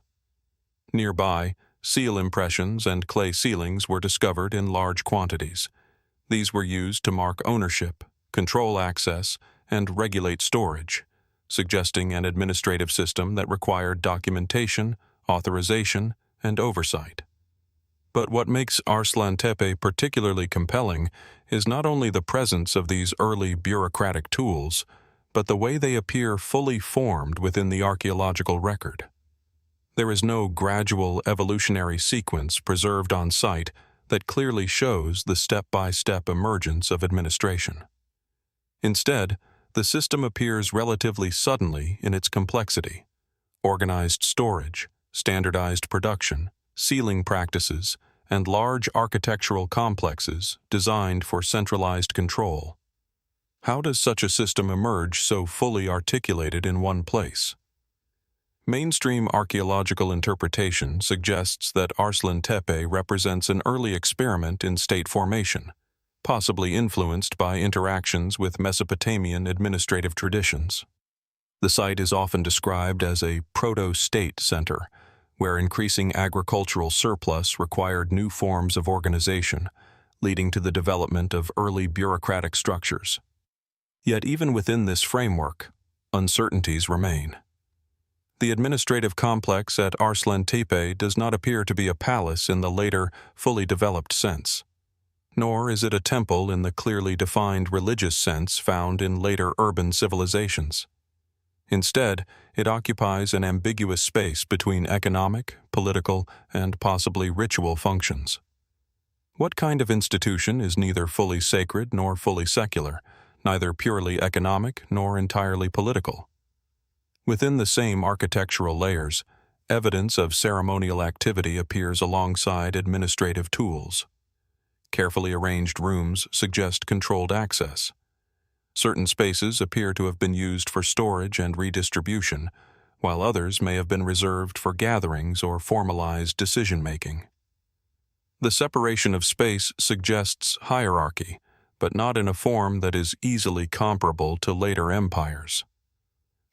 Nearby, seal impressions and clay ceilings were discovered in large quantities. These were used to mark ownership, control access, and regulate storage, suggesting an administrative system that required documentation, authorization, and oversight. But what makes Arslantepe particularly compelling is not only the presence of these early bureaucratic tools, but the way they appear fully formed within the archaeological record. There is no gradual evolutionary sequence preserved on site that clearly shows the step-by-step emergence of administration. Instead, the system appears relatively suddenly in its complexity. Organized storage, standardized production, sealing practices, and large architectural complexes designed for centralized control. How does such a system emerge so fully articulated in one place? Mainstream archaeological interpretation suggests that Arslantepe represents an early experiment in state formation, possibly influenced by interactions with Mesopotamian administrative traditions. The site is often described as a proto-state center, where increasing agricultural surplus required new forms of organization, leading to the development of early bureaucratic structures. Yet even within this framework, uncertainties remain. The administrative complex at Arslantepe does not appear to be a palace in the later, fully developed sense. Nor is it a temple in the clearly defined religious sense found in later urban civilizations. Instead, it occupies an ambiguous space between economic, political, and possibly ritual functions. What kind of institution is neither fully sacred nor fully secular, neither purely economic nor entirely political? Within the same architectural layers, evidence of ceremonial activity appears alongside administrative tools. Carefully arranged rooms suggest controlled access. Certain spaces appear to have been used for storage and redistribution, while others may have been reserved for gatherings or formalized decision-making. The separation of space suggests hierarchy, but not in a form that is easily comparable to later empires.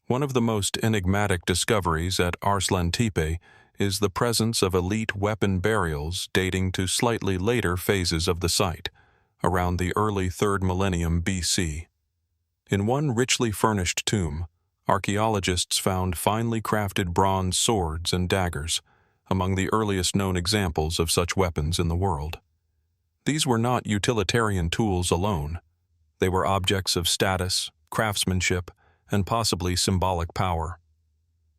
One of the most enigmatic discoveries at Arslantepe is the presence of elite weapon burials dating to slightly later phases of the site, around the early 3rd millennium BC. In one richly furnished tomb, archaeologists found finely crafted bronze swords and daggers, among the earliest known examples of such weapons in the world. These were not utilitarian tools alone. They were objects of status, craftsmanship, and possibly symbolic power.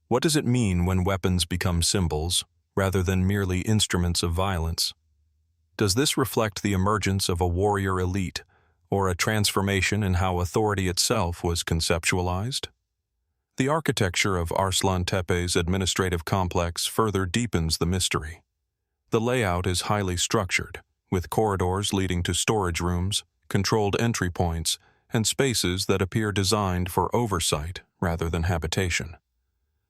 What does it mean when weapons become symbols, rather than merely instruments of violence? Does this reflect the emergence of a warrior elite, or a transformation in how authority itself was conceptualized? The architecture of Arslantepe's administrative complex further deepens the mystery. The layout is highly structured, with corridors leading to storage rooms, controlled entry points, and spaces that appear designed for oversight rather than habitation.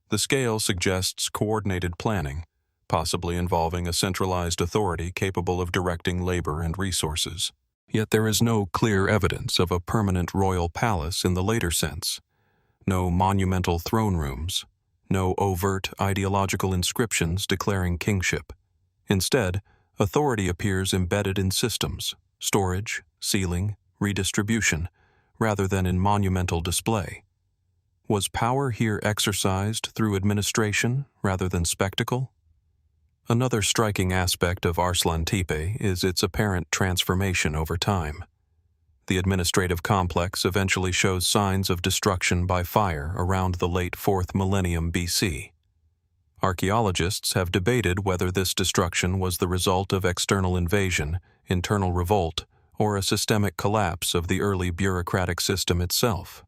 The scale suggests coordinated planning, possibly involving a centralized authority capable of directing labor and resources. Yet there is no clear evidence of a permanent royal palace in the later sense. No monumental throne rooms, no overt ideological inscriptions declaring kingship. Instead, authority appears embedded in systems, storage, sealing, redistribution, rather than in monumental display. Was power here exercised through administration rather than spectacle? Another striking aspect of Arslantepe is its apparent transformation over time. The administrative complex eventually shows signs of destruction by fire around the late 4th millennium BC. Archaeologists have debated whether this destruction was the result of external invasion, internal revolt, or a systemic collapse of the early bureaucratic system itself.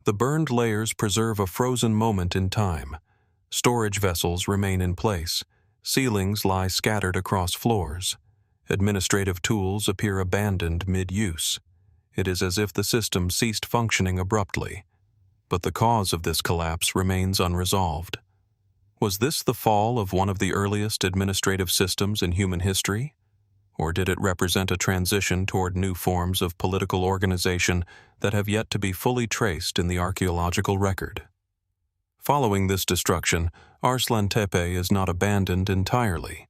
The burned layers preserve a frozen moment in time. Storage vessels remain in place. Ceilings lie scattered across floors. Administrative tools appear abandoned mid-use. It is as if the system ceased functioning abruptly. But the cause of this collapse remains unresolved. Was this the fall of one of the earliest administrative systems in human history? Or did it represent a transition toward new forms of political organization that have yet to be fully traced in the archaeological record? Following this destruction, Arslantepe is not abandoned entirely.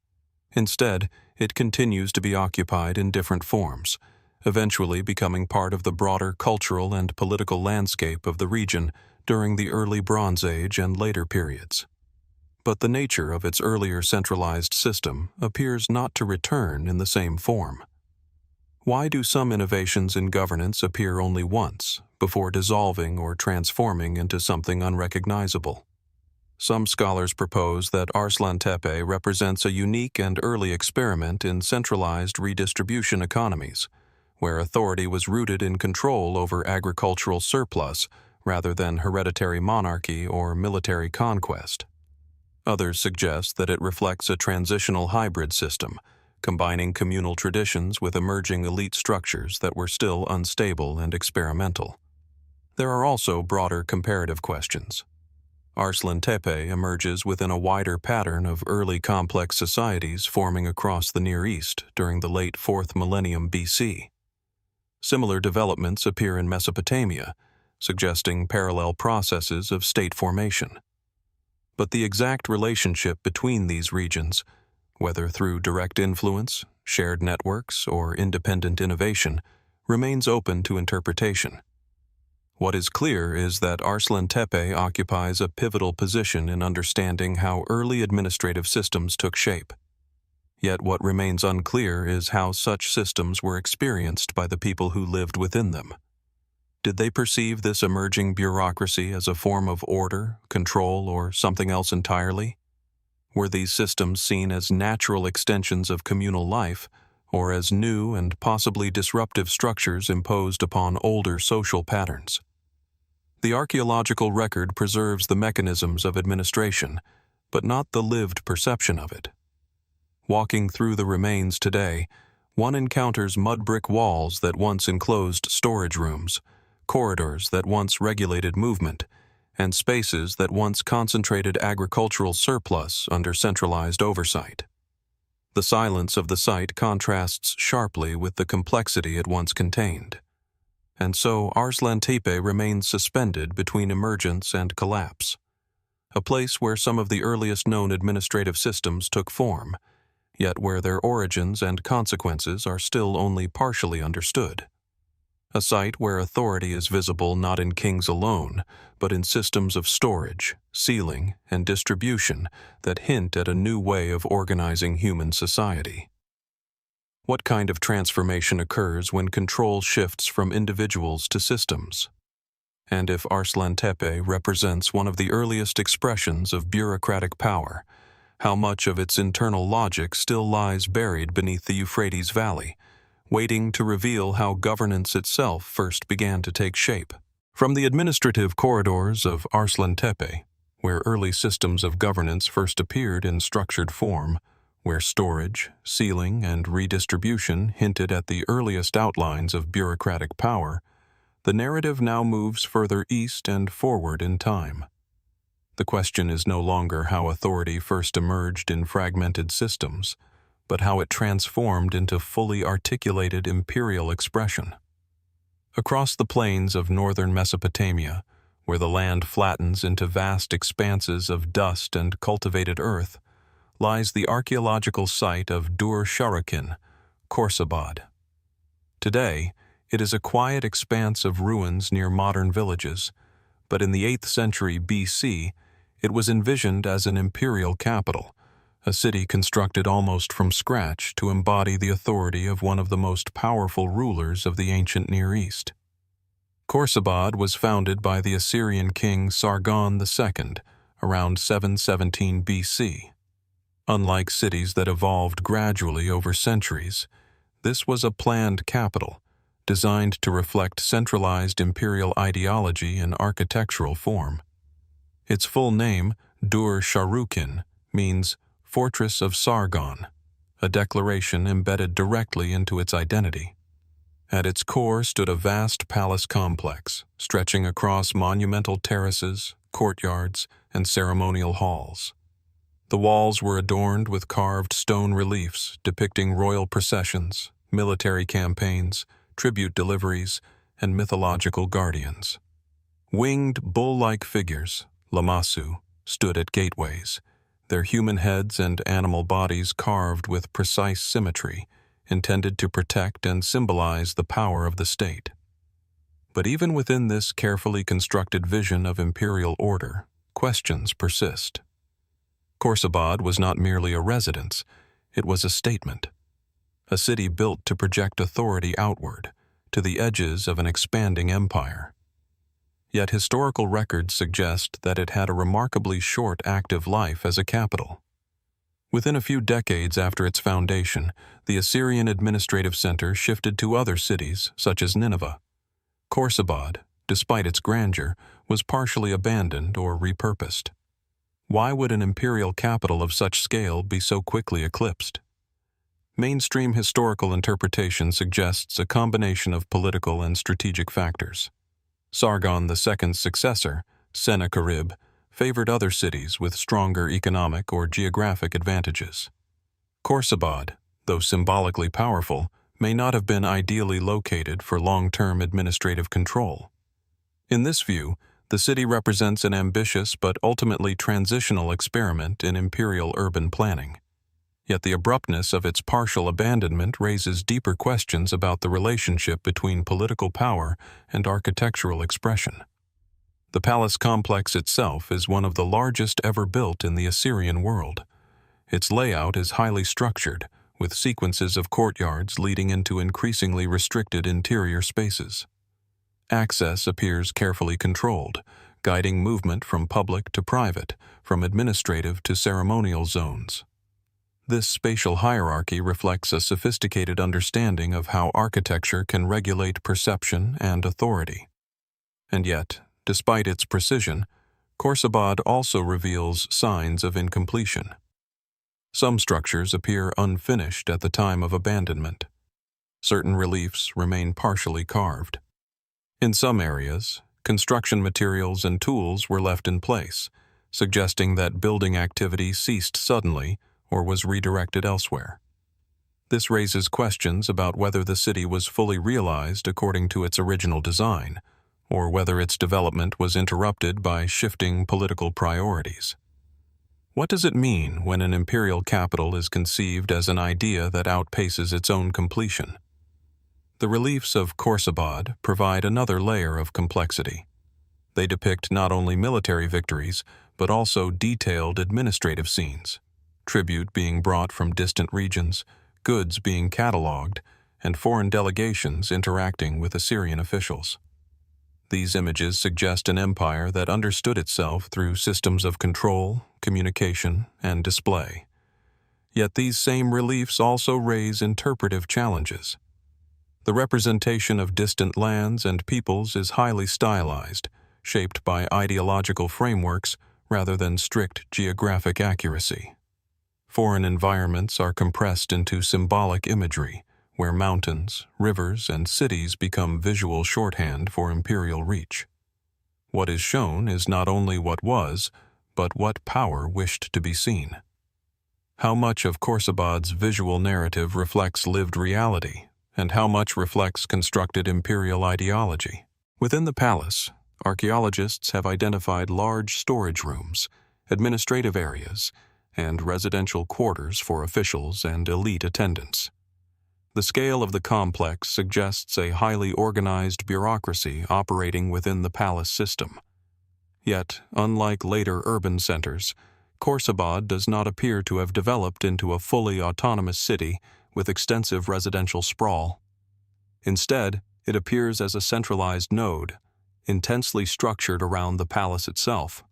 Instead, it continues to be occupied in different forms, eventually becoming part of the broader cultural and political landscape of the region during the early Bronze Age and later periods. But the nature of its earlier centralized system appears not to return in the same form. Why do some innovations in governance appear only once, before dissolving or transforming into something unrecognizable? Some scholars propose that Arslantepe represents a unique and early experiment in centralized redistribution economies, where authority was rooted in control over agricultural surplus rather than hereditary monarchy or military conquest. Others suggest that it reflects a transitional hybrid system, combining communal traditions with emerging elite structures that were still unstable and experimental. There are also broader comparative questions. Arslantepe emerges within a wider pattern of early complex societies forming across the Near East during the late 4th millennium BC. Similar developments appear in Mesopotamia, suggesting parallel processes of state formation. But the exact relationship between these regions, whether through direct influence, shared networks, or independent innovation, remains open to interpretation. What is clear is that Arslantepe occupies a pivotal position in understanding how early administrative systems took shape. Yet what remains unclear is how such systems were experienced by the people who lived within them. Did they perceive this emerging bureaucracy as a form of order, control, or something else entirely? Were these systems seen as natural extensions of communal life, or as new and possibly disruptive structures imposed upon older social patterns? The archaeological record preserves the mechanisms of administration, but not the lived perception of it. Walking through the remains today, one encounters mud brick walls that once enclosed storage rooms, corridors that once regulated movement, and spaces that once concentrated agricultural surplus under centralized oversight. The silence of the site contrasts sharply with the complexity it once contained. And so Arslantepe remains suspended between emergence and collapse, a place where some of the earliest known administrative systems took form, yet where their origins and consequences are still only partially understood. A site where authority is visible not in kings alone, but in systems of storage, sealing, and distribution that hint at a new way of organizing human society. What kind of transformation occurs when control shifts from individuals to systems? And if Arslantepe represents one of the earliest expressions of bureaucratic power, how much of its internal logic still lies buried beneath the Euphrates Valley, waiting to reveal how governance itself first began to take shape? From the administrative corridors of Arslantepe, where early systems of governance first appeared in structured form, where storage, sealing, and redistribution hinted at the earliest outlines of bureaucratic power, the narrative now moves further east and forward in time. The question is no longer how authority first emerged in fragmented systems, but how it transformed into fully articulated imperial expression. Across the plains of northern Mesopotamia, where the land flattens into vast expanses of dust and cultivated earth, lies the archaeological site of Dur-Sharrukin, Khorsabad. Today, it is a quiet expanse of ruins near modern villages, but in the 8th century BC, it was envisioned as an imperial capital, a city constructed almost from scratch to embody the authority of one of the most powerful rulers of the ancient Near East. Khorsabad was founded by the Assyrian king Sargon II around 717 BC. Unlike cities that evolved gradually over centuries, this was a planned capital, designed to reflect centralized imperial ideology in architectural form. Its full name, Dur-Sharrukin, means Fortress of Sargon, a declaration embedded directly into its identity. At its core stood a vast palace complex, stretching across monumental terraces, courtyards, and ceremonial halls. The walls were adorned with carved stone reliefs depicting royal processions, military campaigns, tribute deliveries, and mythological guardians. Winged, bull-like figures, Lamassu, stood at gateways, their human heads and animal bodies carved with precise symmetry, intended to protect and symbolize the power of the state. But even within this carefully constructed vision of imperial order, questions persist. Khorsabad was not merely a residence, it was a statement. A city built to project authority outward, to the edges of an expanding empire. Yet historical records suggest that it had a remarkably short active life as a capital. Within a few decades after its foundation, the Assyrian administrative center shifted to other cities, such as Nineveh. Khorsabad, despite its grandeur, was partially abandoned or repurposed. Why would an imperial capital of such scale be so quickly eclipsed? Mainstream historical interpretation suggests a combination of political and strategic factors. Sargon II's successor, Sennacherib, favored other cities with stronger economic or geographic advantages. Khorsabad, though symbolically powerful, may not have been ideally located for long-term administrative control. In this view, the city represents an ambitious but ultimately transitional experiment in imperial urban planning. Yet the abruptness of its partial abandonment raises deeper questions about the relationship between political power and architectural expression. The palace complex itself is one of the largest ever built in the Assyrian world. Its layout is highly structured, with sequences of courtyards leading into increasingly restricted interior spaces. Access appears carefully controlled, guiding movement from public to private, from administrative to ceremonial zones. This spatial hierarchy reflects a sophisticated understanding of how architecture can regulate perception and authority. And yet, despite its precision, Khorsabad also reveals signs of incompletion. Some structures appear unfinished at the time of abandonment. Certain reliefs remain partially carved. In some areas, construction materials and tools were left in place, suggesting that building activity ceased suddenly or was redirected elsewhere. This raises questions about whether the city was fully realized according to its original design, or whether its development was interrupted by shifting political priorities. What does it mean when an imperial capital is conceived as an idea that outpaces its own completion? The reliefs of Khorsabad provide another layer of complexity. They depict not only military victories, but also detailed administrative scenes, tribute being brought from distant regions, goods being catalogued, and foreign delegations interacting with Assyrian officials. These images suggest an empire that understood itself through systems of control, communication, and display. Yet these same reliefs also raise interpretive challenges. The representation of distant lands and peoples is highly stylized, shaped by ideological frameworks rather than strict geographic accuracy. Foreign environments are compressed into symbolic imagery, where mountains, rivers, and cities become visual shorthand for imperial reach. What is shown is not only what was, but what power wished to be seen. How much of Khorsabad's visual narrative reflects lived reality, and how much reflects constructed imperial ideology? Within the palace, archaeologists have identified large storage rooms, administrative areas, and residential quarters for officials and elite attendants. The scale of the complex suggests a highly organized bureaucracy operating within the palace system. Yet, unlike later urban centers, Khorsabad does not appear to have developed into a fully autonomous city with extensive residential sprawl. Instead, it appears as a centralized node, intensely structured around the palace itself.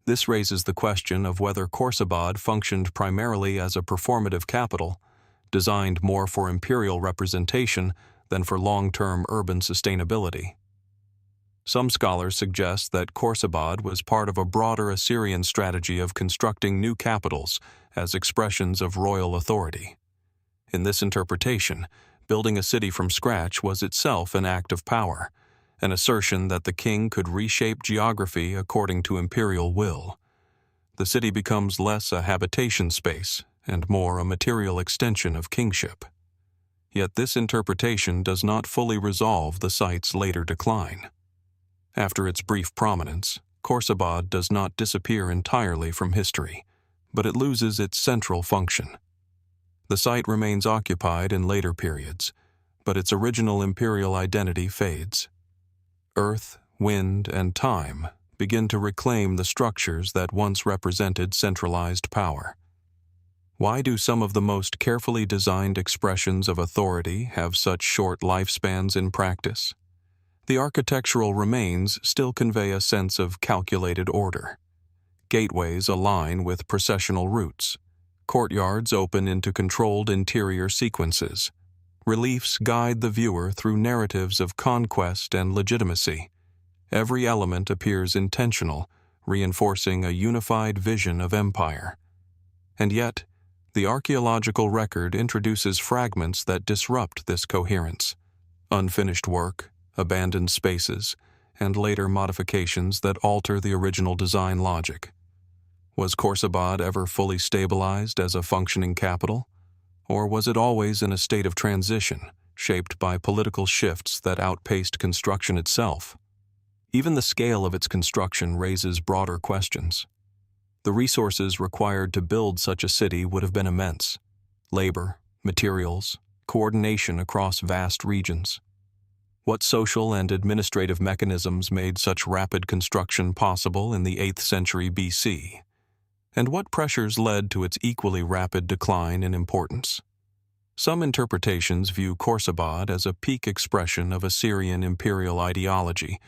This raises the question of whether Khorsabad functioned primarily as a performative capital, designed more for imperial representation than for long-term urban sustainability. Some scholars suggest that Khorsabad was part of a broader Assyrian strategy of constructing new capitals as expressions of royal authority. In this interpretation, building a city from scratch was itself an act of power, an assertion that the king could reshape geography according to imperial will. The city becomes less a habitation space and more a material extension of kingship. Yet this interpretation does not fully resolve the site's later decline. After its brief prominence, Khorsabad does not disappear entirely from history, but it loses its central function. The site remains occupied in later periods, but its original imperial identity fades. Earth, wind, and time begin to reclaim the structures that once represented centralized power. Why do some of the most carefully designed expressions of authority have such short lifespans in practice? The architectural remains still convey a sense of calculated order. Gateways align with processional routes. Courtyards open into controlled interior sequences. Reliefs guide the viewer through narratives of conquest and legitimacy. Every element appears intentional, reinforcing a unified vision of empire. And yet, the archaeological record introduces fragments that disrupt this coherence. Unfinished work, abandoned spaces, and later modifications that alter the original design logic. Was Khorsabad ever fully stabilized as a functioning capital? Or was it always in a state of transition, shaped by political shifts that outpaced construction itself? Even the scale of its construction raises broader questions. The resources required to build such a city would have been immense: labor, materials, coordination across vast regions. What social and administrative mechanisms made such rapid construction possible in the 8th century BC? And what pressures led to its equally rapid decline in importance? Some interpretations view Khorsabad as a peak expression of Assyrian imperial ideology,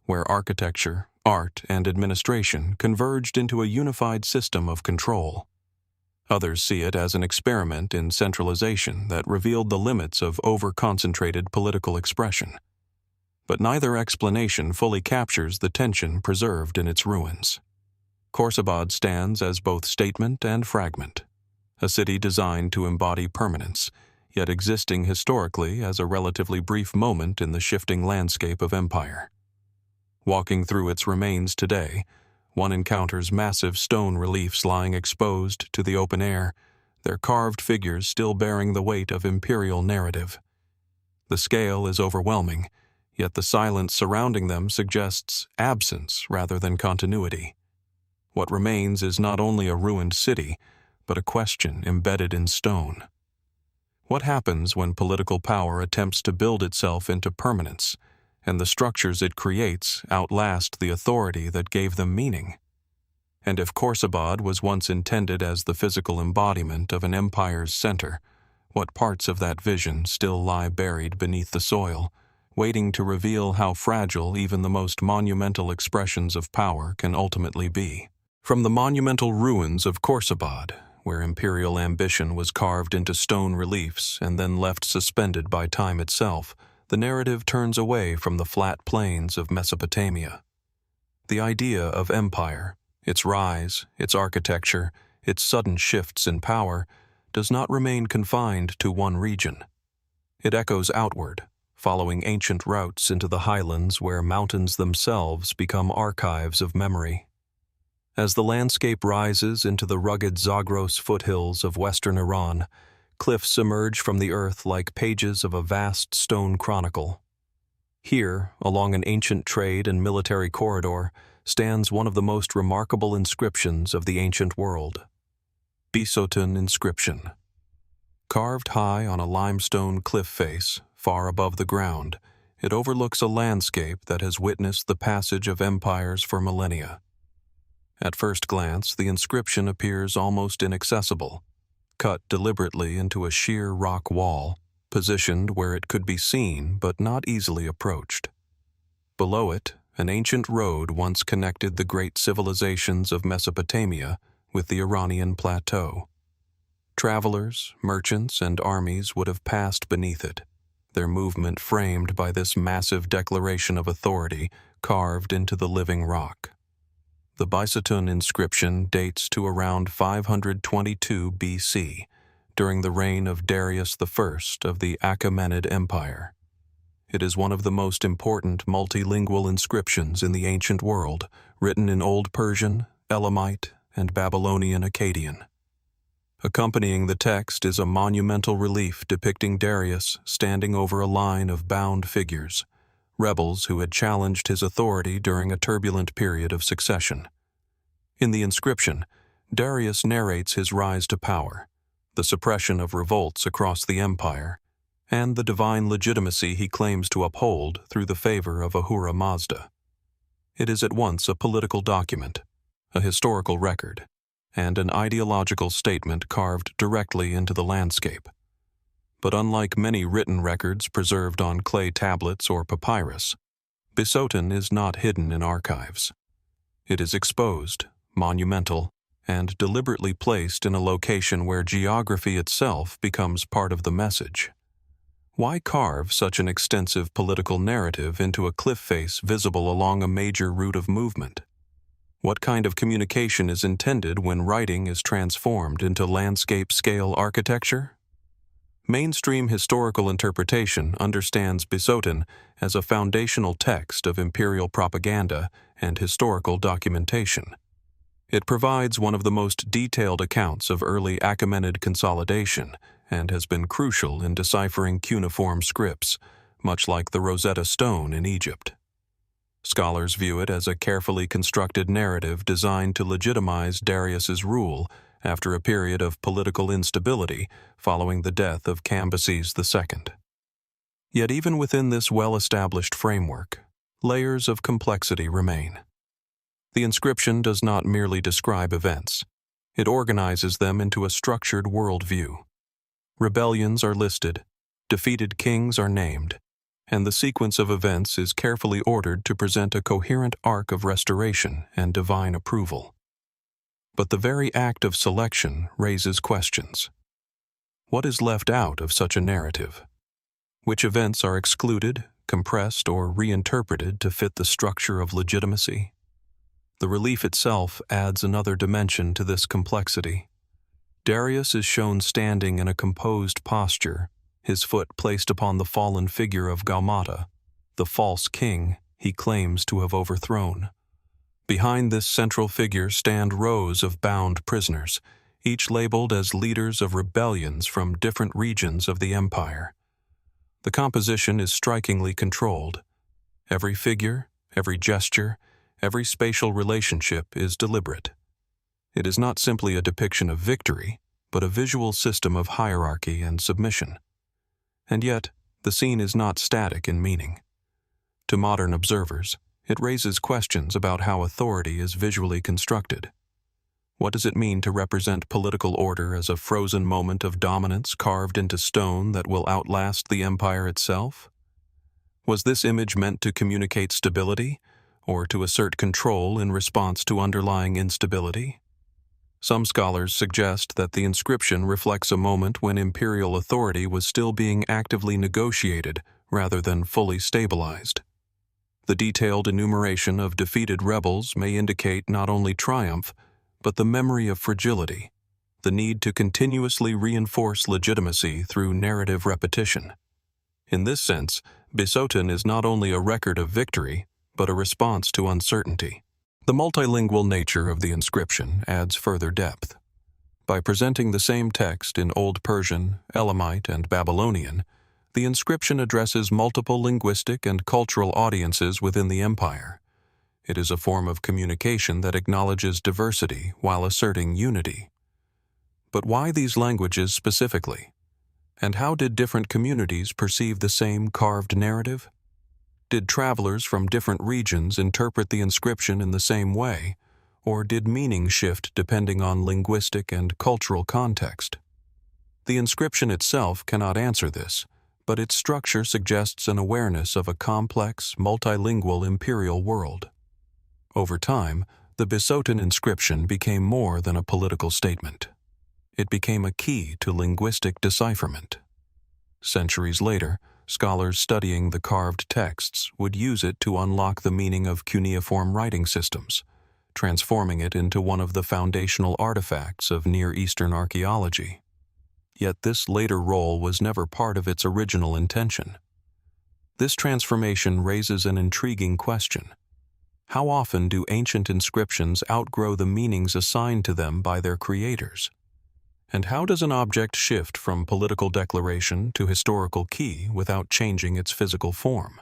where architecture, art, and administration converged into a unified system of control. Others see it as an experiment in centralization that revealed the limits of over-concentrated political expression. But neither explanation fully captures the tension preserved in its ruins. Khorsabad stands as both statement and fragment, a city designed to embody permanence, yet existing historically as a relatively brief moment in the shifting landscape of empire. Walking through its remains today, one encounters massive stone reliefs lying exposed to the open air, their carved figures still bearing the weight of imperial narrative. The scale is overwhelming, yet the silence surrounding them suggests absence rather than continuity. What remains is not only a ruined city, but a question embedded in stone. What happens when political power attempts to build itself into permanence, and the structures it creates outlast the authority that gave them meaning? And if Khorsabad was once intended as the physical embodiment of an empire's center, what parts of that vision still lie buried beneath the soil, waiting to reveal how fragile even the most monumental expressions of power can ultimately be? From the monumental ruins of Khorsabad, where imperial ambition was carved into stone reliefs and then left suspended by time itself, the narrative turns away from the flat plains of Mesopotamia. The idea of empire, its rise, its architecture, its sudden shifts in power, does not remain confined to one region. It echoes outward, following ancient routes into the highlands where mountains themselves become archives of memory. As the landscape rises into the rugged Zagros foothills of western Iran, cliffs emerge from the earth like pages of a vast stone chronicle. Here, along an ancient trade and military corridor, stands one of the most remarkable inscriptions of the ancient world. Bisotun inscription. Carved high on a limestone cliff face, far above the ground, it overlooks a landscape that has witnessed the passage of empires for millennia. At first glance, the inscription appears almost inaccessible, cut deliberately into a sheer rock wall, positioned where it could be seen but not easily approached. Below it, an ancient road once connected the great civilizations of Mesopotamia with the Iranian plateau. Travelers, merchants, and armies would have passed beneath it, their movement framed by this massive declaration of authority carved into the living rock. The Bisotun inscription dates to around 522 BC, during the reign of Darius I of the Achaemenid Empire. It is one of the most important multilingual inscriptions in the ancient world, written in Old Persian, Elamite, and Babylonian Akkadian. Accompanying the text is a monumental relief depicting Darius standing over a line of bound figures, rebels who had challenged his authority during a turbulent period of succession. In the inscription, Darius narrates his rise to power, the suppression of revolts across the empire, and the divine legitimacy he claims to uphold through the favor of Ahura Mazda. It is at once a political document, a historical record, and an ideological statement carved directly into the landscape. But unlike many written records preserved on clay tablets or papyrus, Bisotun is not hidden in archives. It is exposed, monumental, and deliberately placed in a location where geography itself becomes part of the message. Why carve such an extensive political narrative into a cliff face visible along a major route of movement? What kind of communication is intended when writing is transformed into landscape-scale architecture? Mainstream historical interpretation understands Bisotun as a foundational text of imperial propaganda and historical documentation. It provides one of the most detailed accounts of early Achaemenid consolidation and has been crucial in deciphering cuneiform scripts, much like the Rosetta Stone in Egypt. Scholars view it as a carefully constructed narrative designed to legitimize Darius's rule after a period of political instability following the death of Cambyses II. Yet even within this well-established framework, layers of complexity remain. The inscription does not merely describe events. It organizes them into a structured worldview. Rebellions are listed, defeated kings are named, and the sequence of events is carefully ordered to present a coherent arc of restoration and divine approval. But the very act of selection raises questions. What is left out of such a narrative? Which events are excluded, compressed, or reinterpreted to fit the structure of legitimacy? The relief itself adds another dimension to this complexity. Darius is shown standing in a composed posture, his foot placed upon the fallen figure of Gaumata, the false king he claims to have overthrown. Behind this central figure stand rows of bound prisoners, each labeled as leaders of rebellions from different regions of the empire. The composition is strikingly controlled. Every figure, every gesture, every spatial relationship is deliberate. It is not simply a depiction of victory, but a visual system of hierarchy and submission. And yet, the scene is not static in meaning. To modern observers, it raises questions about how authority is visually constructed. What does it mean to represent political order as a frozen moment of dominance carved into stone that will outlast the empire itself? Was this image meant to communicate stability, or to assert control in response to underlying instability? Some scholars suggest that the inscription reflects a moment when imperial authority was still being actively negotiated rather than fully stabilized. The detailed enumeration of defeated rebels may indicate not only triumph, but the memory of fragility, the need to continuously reinforce legitimacy through narrative repetition. In this sense, Bisotun is not only a record of victory, but a response to uncertainty. The multilingual nature of the inscription adds further depth. By presenting the same text in Old Persian, Elamite, and Babylonian, the inscription addresses multiple linguistic and cultural audiences within the empire. It is a form of communication that acknowledges diversity while asserting unity. But why these languages specifically? And how did different communities perceive the same carved narrative? Did travelers from different regions interpret the inscription in the same way, or did meaning shift depending on linguistic and cultural context? The inscription itself cannot answer this, but its structure suggests an awareness of a complex, multilingual imperial world. Over time, the Bisotun inscription became more than a political statement. It became a key to linguistic decipherment. Centuries later, scholars studying the carved texts would use it to unlock the meaning of cuneiform writing systems, transforming it into one of the foundational artifacts of Near Eastern archaeology. Yet this later role was never part of its original intention. This transformation raises an intriguing question. How often do ancient inscriptions outgrow the meanings assigned to them by their creators? And how does an object shift from political declaration to historical key without changing its physical form?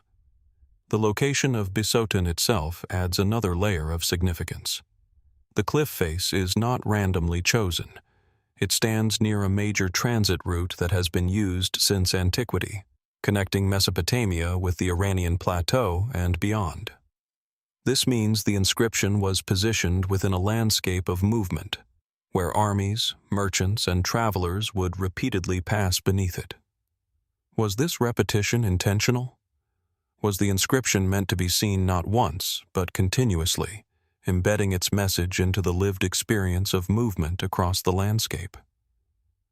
The location of Bisotun itself adds another layer of significance. The cliff face is not randomly chosen. It stands near a major transit route that has been used since antiquity, connecting Mesopotamia with the Iranian plateau and beyond. This means the inscription was positioned within a landscape of movement, where armies, merchants, and travelers would repeatedly pass beneath it. Was this repetition intentional? Was the inscription meant to be seen not once, but continuously, embedding its message into the lived experience of movement across the landscape?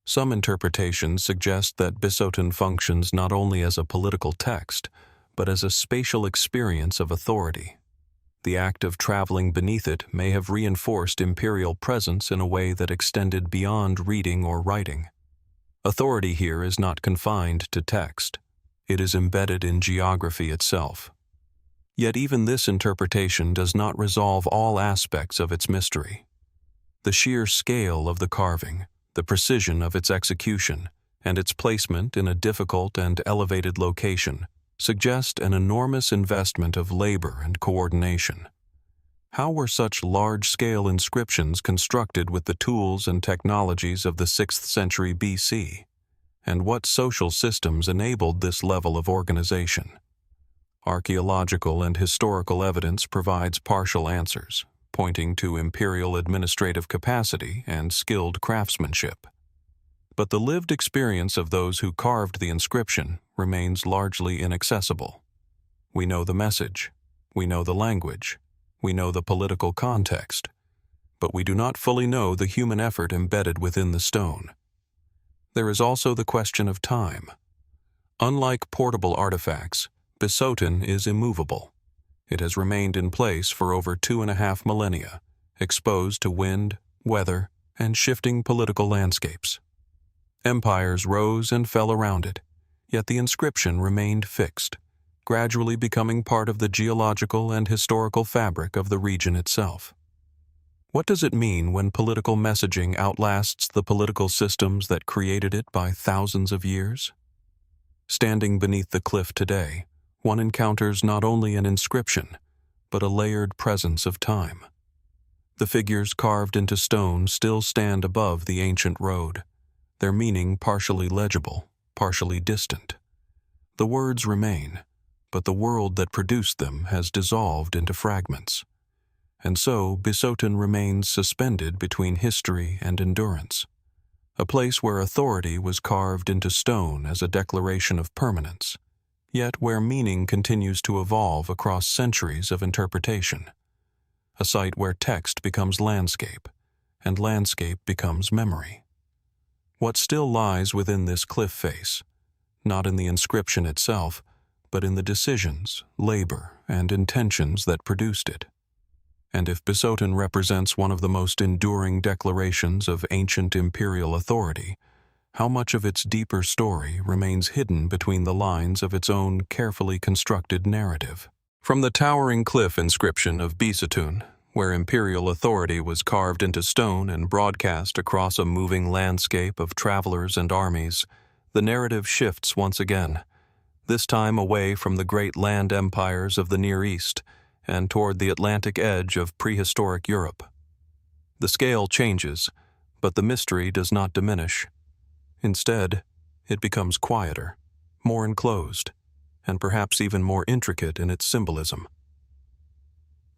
Some interpretations suggest that Bisotun functions not only as a political text, but as a spatial experience of authority. The act of traveling beneath it may have reinforced imperial presence in a way that extended beyond reading or writing. Authority here is not confined to text. It is embedded in geography itself. Yet even this interpretation does not resolve all aspects of its mystery. The sheer scale of the carving, the precision of its execution, and its placement in a difficult and elevated location suggest an enormous investment of labor and coordination. How were such large-scale inscriptions constructed with the tools and technologies of the 6th century BC? And what social systems enabled this level of organization? Archaeological and historical evidence provides partial answers, pointing to imperial administrative capacity and skilled craftsmanship. But the lived experience of those who carved the inscription remains largely inaccessible. We know the message, we know the language, we know the political context, but we do not fully know the human effort embedded within the stone. There is also the question of time. Unlike portable artifacts, Bisotun is immovable. It has remained in place for over 2.5 millennia, exposed to wind, weather, and shifting political landscapes. Empires rose and fell around it, yet the inscription remained fixed, gradually becoming part of the geological and historical fabric of the region itself. What does it mean when political messaging outlasts the political systems that created it by thousands of years? Standing beneath the cliff today, one encounters not only an inscription, but a layered presence of time. The figures carved into stone still stand above the ancient road, their meaning partially legible, partially distant. The words remain, but the world that produced them has dissolved into fragments. And so Bisotun remains suspended between history and endurance, a place where authority was carved into stone as a declaration of permanence, yet where meaning continues to evolve across centuries of interpretation, a site where text becomes landscape, and landscape becomes memory. What still lies within this cliff face, not in the inscription itself, but in the decisions, labor, and intentions that produced it. And if Bisotun represents one of the most enduring declarations of ancient imperial authority, how much of its deeper story remains hidden between the lines of its own carefully constructed narrative? From the towering cliff inscription of Bisotun, where imperial authority was carved into stone and broadcast across a moving landscape of travelers and armies, the narrative shifts once again, this time away from the great land empires of the Near East and toward the Atlantic edge of prehistoric Europe. The scale changes, but the mystery does not diminish. Instead, it becomes quieter, more enclosed, and perhaps even more intricate in its symbolism.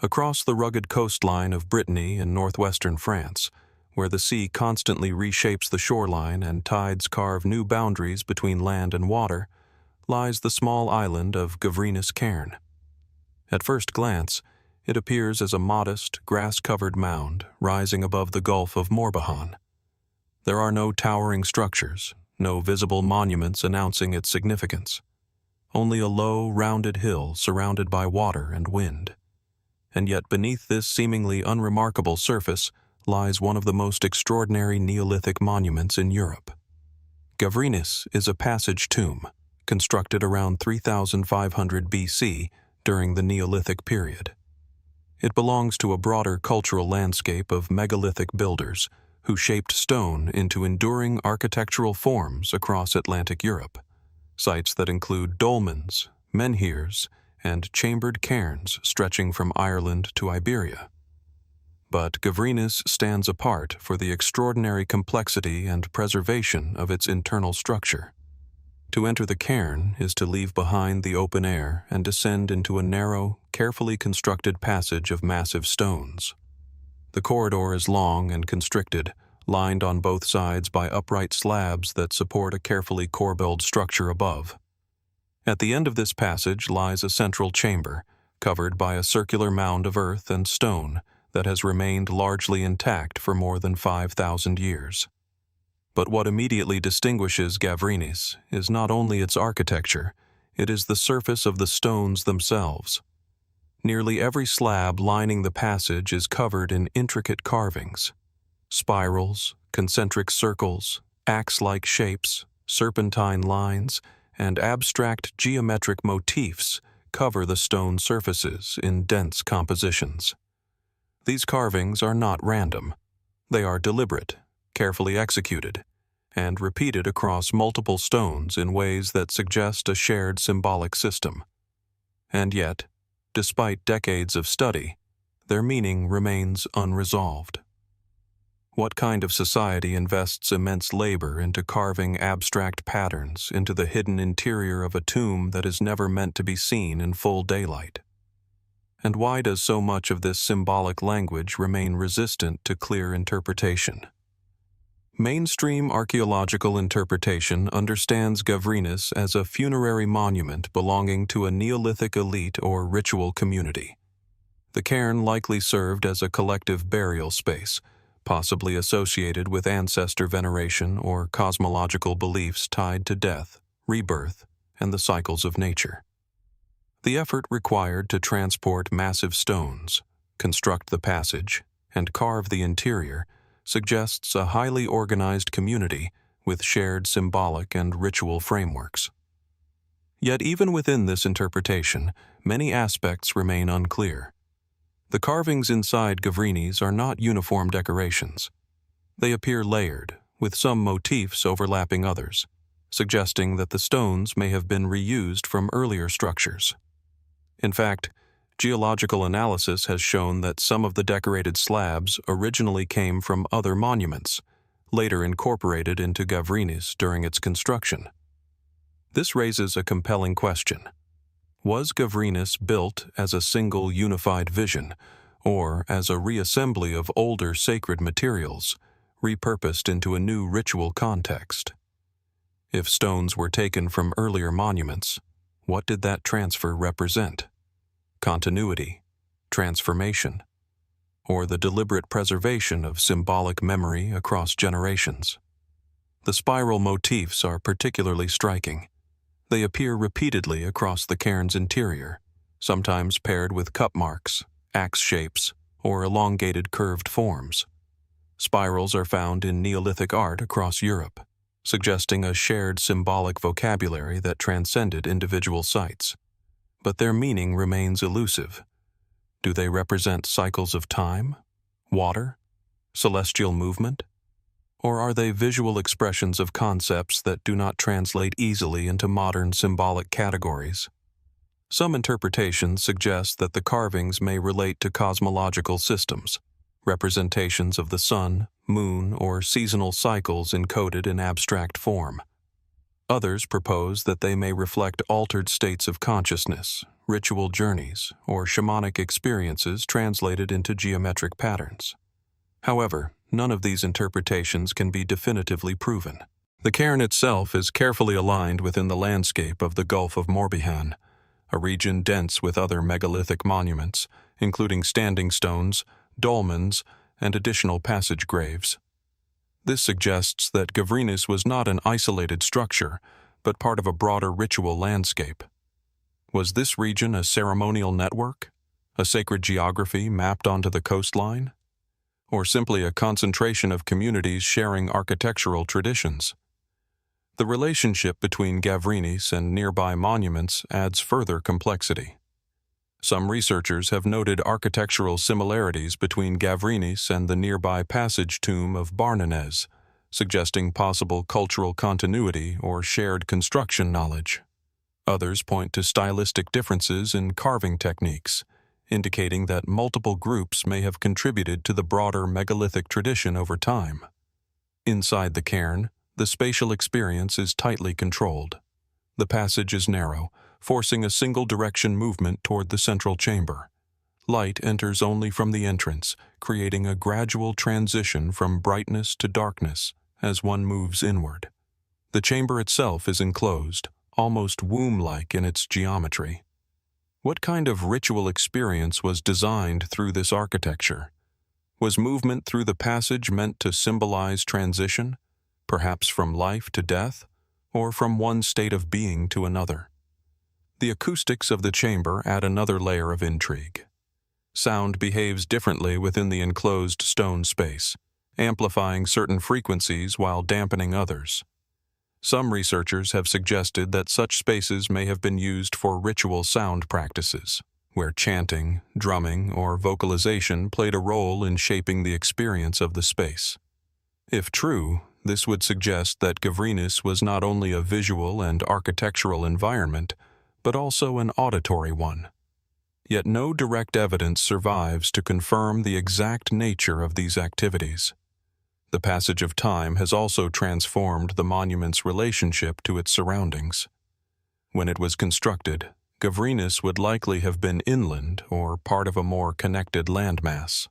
Across the rugged coastline of Brittany in northwestern France, where the sea constantly reshapes the shoreline and tides carve new boundaries between land and water, lies the small island of Gavrinis Cairn. At first glance, it appears as a modest, grass-covered mound rising above the Gulf of Morbihan. There are no towering structures, no visible monuments announcing its significance. Only a low, rounded hill surrounded by water and wind. And yet beneath this seemingly unremarkable surface lies one of the most extraordinary Neolithic monuments in Europe. Gavrinis is a passage tomb, constructed around 3500 BC during the Neolithic period. It belongs to a broader cultural landscape of megalithic builders who shaped stone into enduring architectural forms across Atlantic Europe, sites that include dolmens, menhirs, and chambered cairns stretching from Ireland to Iberia. But Gavrinis stands apart for the extraordinary complexity and preservation of its internal structure. To enter the cairn is to leave behind the open air and descend into a narrow, carefully constructed passage of massive stones. The corridor is long and constricted, lined on both sides by upright slabs that support a carefully corbelled structure above. At the end of this passage lies a central chamber, covered by a circular mound of earth and stone that has remained largely intact for more than 5,000 years. But what immediately distinguishes Gavrinis is not only its architecture, it is the surface of the stones themselves. Nearly every slab lining the passage is covered in intricate carvings. Spirals, concentric circles, axe-like shapes, serpentine lines, and abstract geometric motifs cover the stone surfaces in dense compositions. These carvings are not random. They are deliberate, carefully executed, and repeated across multiple stones in ways that suggest a shared symbolic system. And yet, despite decades of study, their meaning remains unresolved. What kind of society invests immense labor into carving abstract patterns into the hidden interior of a tomb that is never meant to be seen in full daylight? And why does so much of this symbolic language remain resistant to clear interpretation? Mainstream archaeological interpretation understands Gavrinis as a funerary monument belonging to a Neolithic elite or ritual community. The cairn likely served as a collective burial space, possibly associated with ancestor veneration or cosmological beliefs tied to death, rebirth, and the cycles of nature. The effort required to transport massive stones, construct the passage, and carve the interior suggests a highly organized community with shared symbolic and ritual frameworks. Yet even within this interpretation, many aspects remain unclear. The carvings inside Gavrinis are not uniform decorations. They appear layered, with some motifs overlapping others, suggesting that the stones may have been reused from earlier structures. In fact, geological analysis has shown that some of the decorated slabs originally came from other monuments, later incorporated into Gavrinis during its construction. This raises a compelling question. Was Gavrinis built as a single unified vision, or as a reassembly of older sacred materials, repurposed into a new ritual context? If stones were taken from earlier monuments, what did that transfer represent? Continuity, transformation, or the deliberate preservation of symbolic memory across generations. The spiral motifs are particularly striking. They appear repeatedly across the cairn's interior, sometimes paired with cup marks, axe shapes, or elongated curved forms. Spirals are found in Neolithic art across Europe, suggesting a shared symbolic vocabulary that transcended individual sites. But their meaning remains elusive. Do they represent cycles of time, water, celestial movement? Or are they visual expressions of concepts that do not translate easily into modern symbolic categories? Some interpretations suggest that the carvings may relate to cosmological systems, representations of the sun, moon, or seasonal cycles encoded in abstract form. Others propose that they may reflect altered states of consciousness, ritual journeys, or shamanic experiences translated into geometric patterns. However, none of these interpretations can be definitively proven. The cairn itself is carefully aligned within the landscape of the Gulf of Morbihan, a region dense with other megalithic monuments, including standing stones, dolmens, and additional passage graves. This suggests that Gavrinis was not an isolated structure, but part of a broader ritual landscape. Was this region a ceremonial network, a sacred geography mapped onto the coastline, or simply a concentration of communities sharing architectural traditions? The relationship between Gavrinis and nearby monuments adds further complexity. Some researchers have noted architectural similarities between Gavrinis and the nearby passage tomb of Barnanez, suggesting possible cultural continuity or shared construction knowledge. Others point to stylistic differences in carving techniques, indicating that multiple groups may have contributed to the broader megalithic tradition over time. Inside the cairn, the spatial experience is tightly controlled. The passage is narrow, forcing a single-direction movement toward the central chamber. Light enters only from the entrance, creating a gradual transition from brightness to darkness as one moves inward. The chamber itself is enclosed, almost womb-like in its geometry. What kind of ritual experience was designed through this architecture? Was movement through the passage meant to symbolize transition, perhaps from life to death, or from one state of being to another? The acoustics of the chamber add another layer of intrigue. Sound behaves differently within the enclosed stone space, amplifying certain frequencies while dampening others. Some researchers have suggested that such spaces may have been used for ritual sound practices, where chanting, drumming, or vocalization played a role in shaping the experience of the space. If true, this would suggest that Gavrinis was not only a visual and architectural environment, but also an auditory one. Yet no direct evidence survives to confirm the exact nature of these activities. The passage of time has also transformed the monument's relationship to its surroundings. When it was constructed, Gavrinis would likely have been inland or part of a more connected landmass.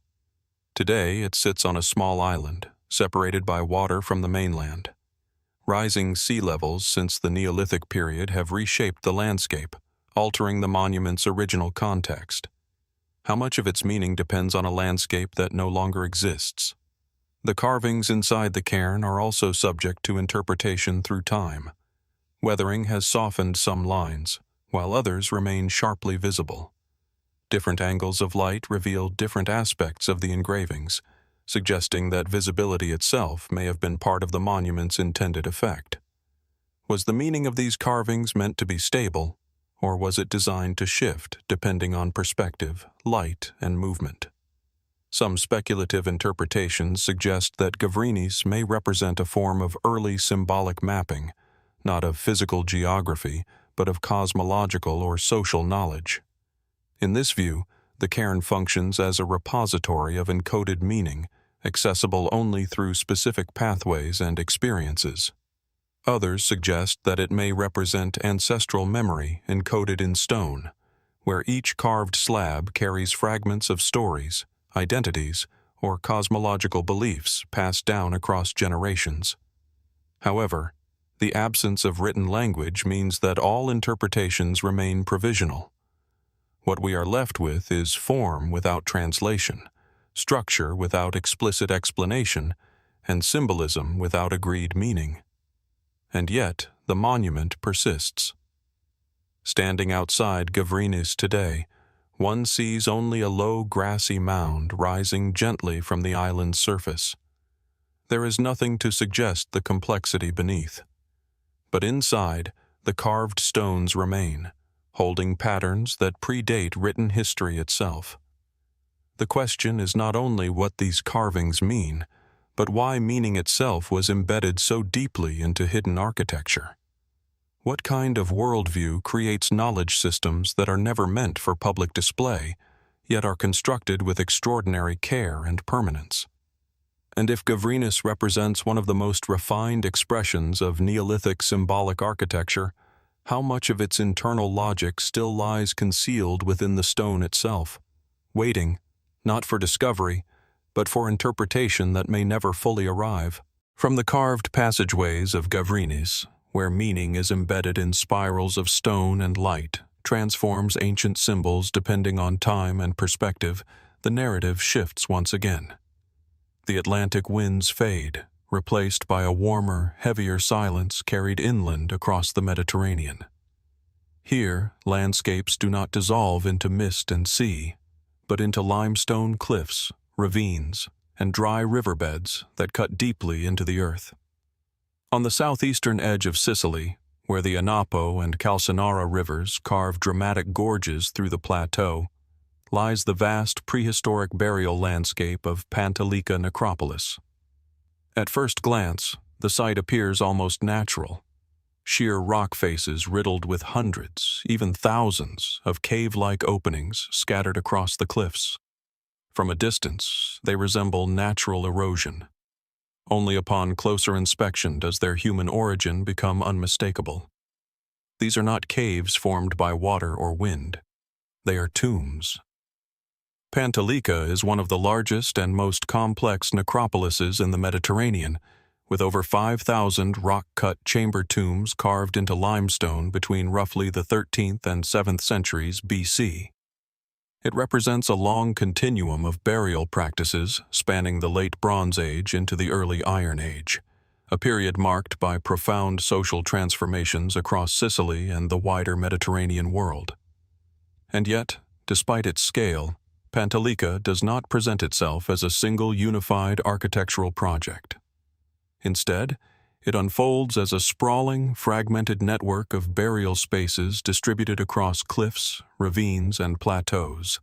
Today, it sits on a small island, separated by water from the mainland. Rising sea levels since the Neolithic period have reshaped the landscape, altering the monument's original context. How much of its meaning depends on a landscape that no longer exists? The carvings inside the cairn are also subject to interpretation through time. Weathering has softened some lines, while others remain sharply visible. Different angles of light reveal different aspects of the engravings, suggesting that visibility itself may have been part of the monument's intended effect. Was the meaning of these carvings meant to be stable, or was it designed to shift depending on perspective, light, and movement? Some speculative interpretations suggest that Gavrinis may represent a form of early symbolic mapping, not of physical geography, but of cosmological or social knowledge. In this view, the cairn functions as a repository of encoded meaning, accessible only through specific pathways and experiences. Others suggest that it may represent ancestral memory encoded in stone, where each carved slab carries fragments of stories, identities, or cosmological beliefs passed down across generations. However, the absence of written language means that all interpretations remain provisional. What we are left with is form without translation, structure without explicit explanation, and symbolism without agreed meaning. And yet, the monument persists. Standing outside Gavrinis today, one sees only a low grassy mound rising gently from the island's surface. There is nothing to suggest the complexity beneath. But inside, the carved stones remain, holding patterns that predate written history itself. The question is not only what these carvings mean, but why meaning itself was embedded so deeply into hidden architecture. What kind of worldview creates knowledge systems that are never meant for public display, yet are constructed with extraordinary care and permanence? And if Gavrinis represents one of the most refined expressions of Neolithic symbolic architecture, how much of its internal logic still lies concealed within the stone itself, waiting, not for discovery, but for interpretation that may never fully arrive? From the carved passageways of Gavrinis, where meaning is embedded in spirals of stone and light, transforms ancient symbols depending on time and perspective, the narrative shifts once again. The Atlantic winds fade, replaced by a warmer, heavier silence carried inland across the Mediterranean. Here, landscapes do not dissolve into mist and sea, but into limestone cliffs, ravines, and dry riverbeds that cut deeply into the earth. On the southeastern edge of Sicily, where the Anapo and Calcinara rivers carve dramatic gorges through the plateau, lies the vast prehistoric burial landscape of Pantalica Necropolis. At first glance, the site appears almost natural. Sheer rock faces riddled with hundreds, even thousands, of cave-like openings scattered across the cliffs. From a distance, they resemble natural erosion. Only upon closer inspection does their human origin become unmistakable. These are not caves formed by water or wind. They are tombs. Pantalica is one of the largest and most complex necropolises in the Mediterranean, with over 5,000 rock-cut chamber tombs carved into limestone between roughly the 13th and 7th centuries BC. It represents a long continuum of burial practices spanning the late Bronze Age into the early Iron Age, a period marked by profound social transformations across Sicily and the wider Mediterranean world. And yet, despite its scale, Pantalica does not present itself as a single unified architectural project. Instead, it unfolds as a sprawling, fragmented network of burial spaces distributed across cliffs, ravines, and plateaus,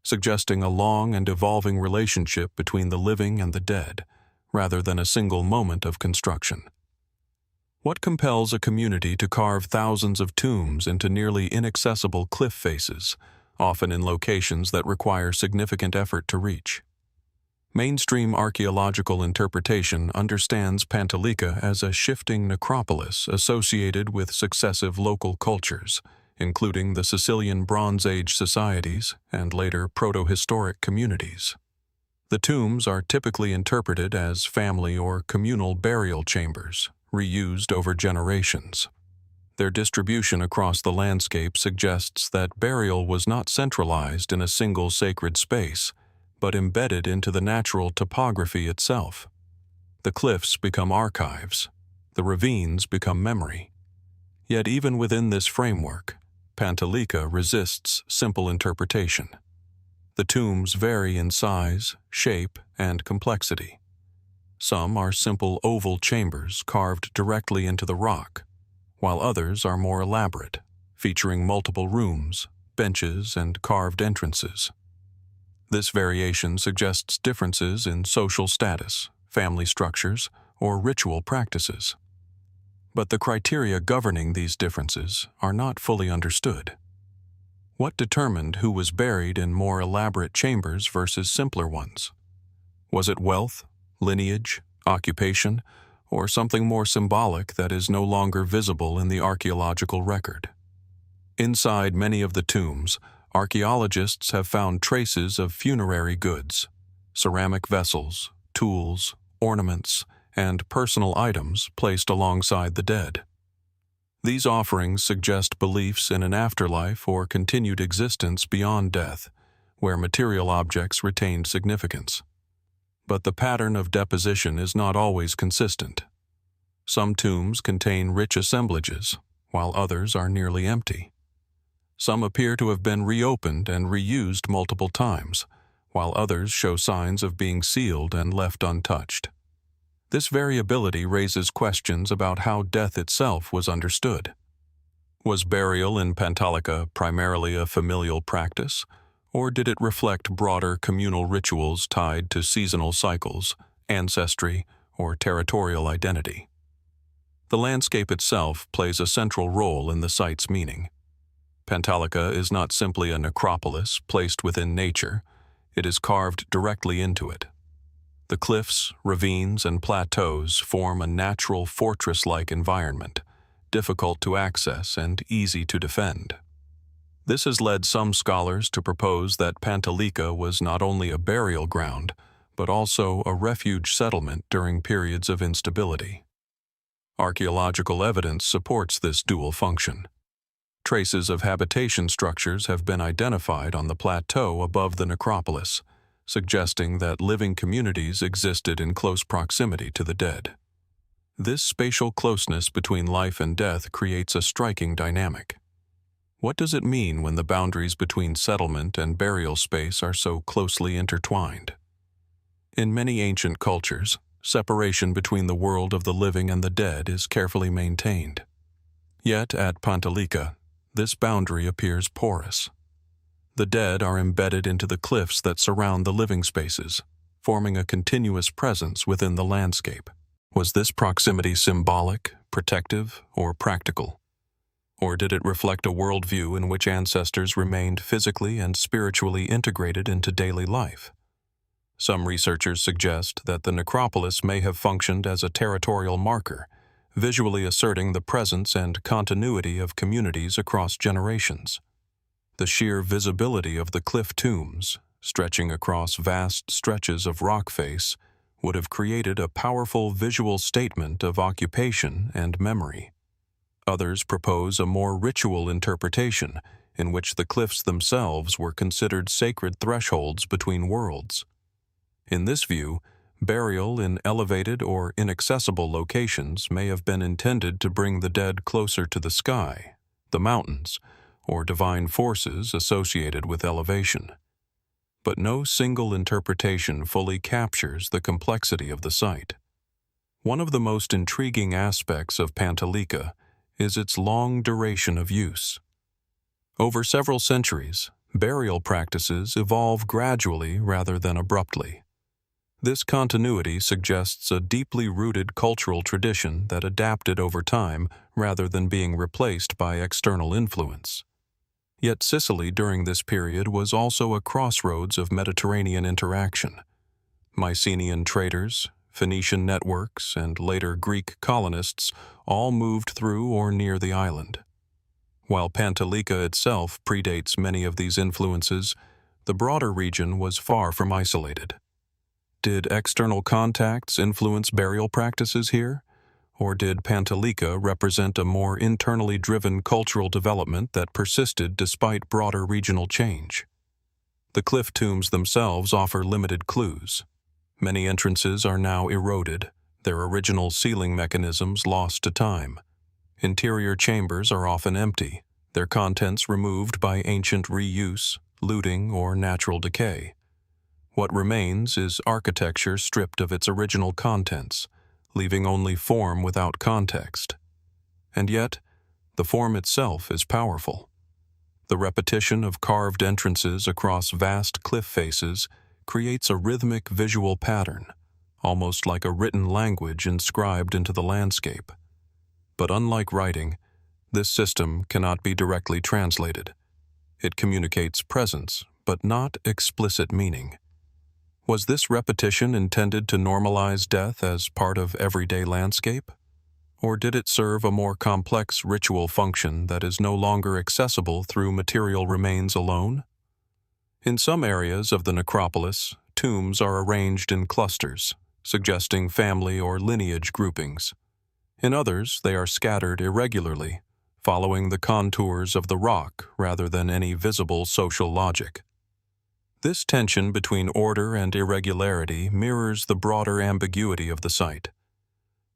suggesting a long and evolving relationship between the living and the dead, rather than a single moment of construction. What compels a community to carve thousands of tombs into nearly inaccessible cliff faces, often in locations that require significant effort to reach? Mainstream archaeological interpretation understands Pantalica as a shifting necropolis associated with successive local cultures, including the Sicilian Bronze Age societies and later proto-historic communities. The tombs are typically interpreted as family or communal burial chambers, reused over generations. Their distribution across the landscape suggests that burial was not centralized in a single sacred space, but embedded into the natural topography itself. The cliffs become archives, the ravines become memory. Yet even within this framework, Pantalica resists simple interpretation. The tombs vary in size, shape, and complexity. Some are simple oval chambers carved directly into the rock, while others are more elaborate, featuring multiple rooms, benches, and carved entrances. This variation suggests differences in social status, family structures, or ritual practices. But the criteria governing these differences are not fully understood. What determined who was buried in more elaborate chambers versus simpler ones? Was it wealth, lineage, occupation, or something more symbolic that is no longer visible in the archaeological record? Inside many of the tombs, archaeologists have found traces of funerary goods, ceramic vessels, tools, ornaments, and personal items placed alongside the dead. These offerings suggest beliefs in an afterlife or continued existence beyond death, where material objects retained significance. But the pattern of deposition is not always consistent. Some tombs contain rich assemblages, while others are nearly empty. Some appear to have been reopened and reused multiple times, while others show signs of being sealed and left untouched. This variability raises questions about how death itself was understood. Was burial in Pantalica primarily a familial practice, or did it reflect broader communal rituals tied to seasonal cycles, ancestry, or territorial identity? The landscape itself plays a central role in the site's meaning. Pantalica is not simply a necropolis placed within nature, it is carved directly into it. The cliffs, ravines, and plateaus form a natural fortress-like environment, difficult to access and easy to defend. This has led some scholars to propose that Pantalica was not only a burial ground, but also a refuge settlement during periods of instability. Archaeological evidence supports this dual function. Traces of habitation structures have been identified on the plateau above the necropolis, suggesting that living communities existed in close proximity to the dead. This spatial closeness between life and death creates a striking dynamic. What does it mean when the boundaries between settlement and burial space are so closely intertwined? In many ancient cultures, separation between the world of the living and the dead is carefully maintained. Yet at Pantalica, this boundary appears porous. The dead are embedded into the cliffs that surround the living spaces, forming a continuous presence within the landscape. Was this proximity symbolic, protective, or practical? Or did it reflect a worldview in which ancestors remained physically and spiritually integrated into daily life? Some researchers suggest that the necropolis may have functioned as a territorial marker, visually asserting the presence and continuity of communities across generations. The sheer visibility of the cliff tombs, stretching across vast stretches of rock face, would have created a powerful visual statement of occupation and memory. Others propose a more ritual interpretation, in which the cliffs themselves were considered sacred thresholds between worlds. In this view, burial in elevated or inaccessible locations may have been intended to bring the dead closer to the sky, the mountains, or divine forces associated with elevation. But no single interpretation fully captures the complexity of the site. One of the most intriguing aspects of Pantalica is its long duration of use. Over several centuries, burial practices evolve gradually rather than abruptly. This continuity suggests a deeply rooted cultural tradition that adapted over time rather than being replaced by external influence. Yet Sicily during this period was also a crossroads of Mediterranean interaction. Mycenaean traders, Phoenician networks, and later Greek colonists all moved through or near the island. While Pantalica itself predates many of these influences, the broader region was far from isolated. Did external contacts influence burial practices here? Or did Pantalica represent a more internally driven cultural development that persisted despite broader regional change? The cliff tombs themselves offer limited clues. Many entrances are now eroded, their original sealing mechanisms lost to time. Interior chambers are often empty, their contents removed by ancient reuse, looting, or natural decay. What remains is architecture stripped of its original contents, leaving only form without context. And yet, the form itself is powerful. The repetition of carved entrances across vast cliff faces creates a rhythmic visual pattern, almost like a written language inscribed into the landscape. But unlike writing, this system cannot be directly translated. It communicates presence, but not explicit meaning. Was this repetition intended to normalize death as part of everyday landscape? Or did it serve a more complex ritual function that is no longer accessible through material remains alone? In some areas of the necropolis, tombs are arranged in clusters, suggesting family or lineage groupings. In others, they are scattered irregularly, following the contours of the rock rather than any visible social logic. This tension between order and irregularity mirrors the broader ambiguity of the site.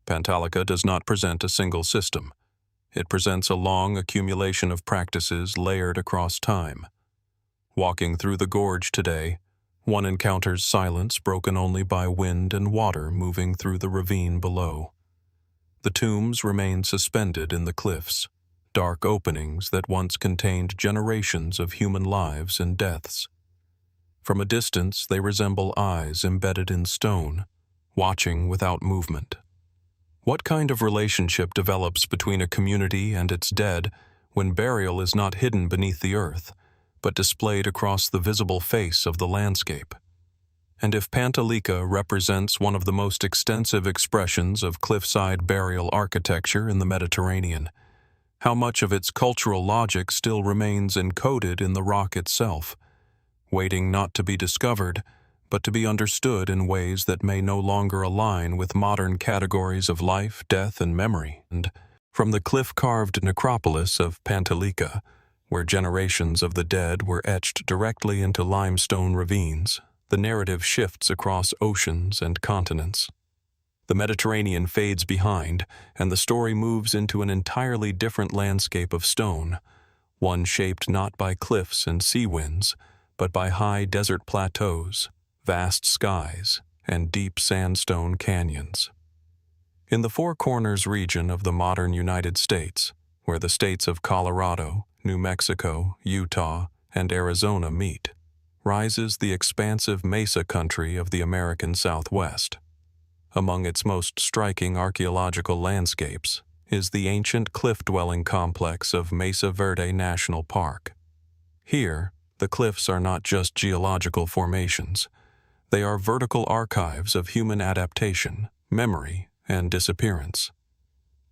Pantalica does not present a single system. It presents a long accumulation of practices layered across time. Walking through the gorge today, one encounters silence broken only by wind and water moving through the ravine below. The tombs remain suspended in the cliffs, dark openings that once contained generations of human lives and deaths. From a distance, they resemble eyes embedded in stone, watching without movement. What kind of relationship develops between a community and its dead when burial is not hidden beneath the earth, but displayed across the visible face of the landscape? And if Pantalica represents one of the most extensive expressions of cliffside burial architecture in the Mediterranean, how much of its cultural logic still remains encoded in the rock itself, waiting not to be discovered, but to be understood in ways that may no longer align with modern categories of life, death, and memory? And from the cliff-carved necropolis of Pantalica, where generations of the dead were etched directly into limestone ravines, the narrative shifts across oceans and continents. The Mediterranean fades behind, and the story moves into an entirely different landscape of stone, one shaped not by cliffs and sea winds, but by high desert plateaus, vast skies, and deep sandstone canyons. In the Four Corners region of the modern United States, where the states of Colorado, New Mexico, Utah, and Arizona meet, rises the expansive mesa country of the American Southwest. Among its most striking archaeological landscapes is the ancient cliff-dwelling complex of Mesa Verde National Park. Here, the cliffs are not just geological formations. They are vertical archives of human adaptation, memory, and disappearance.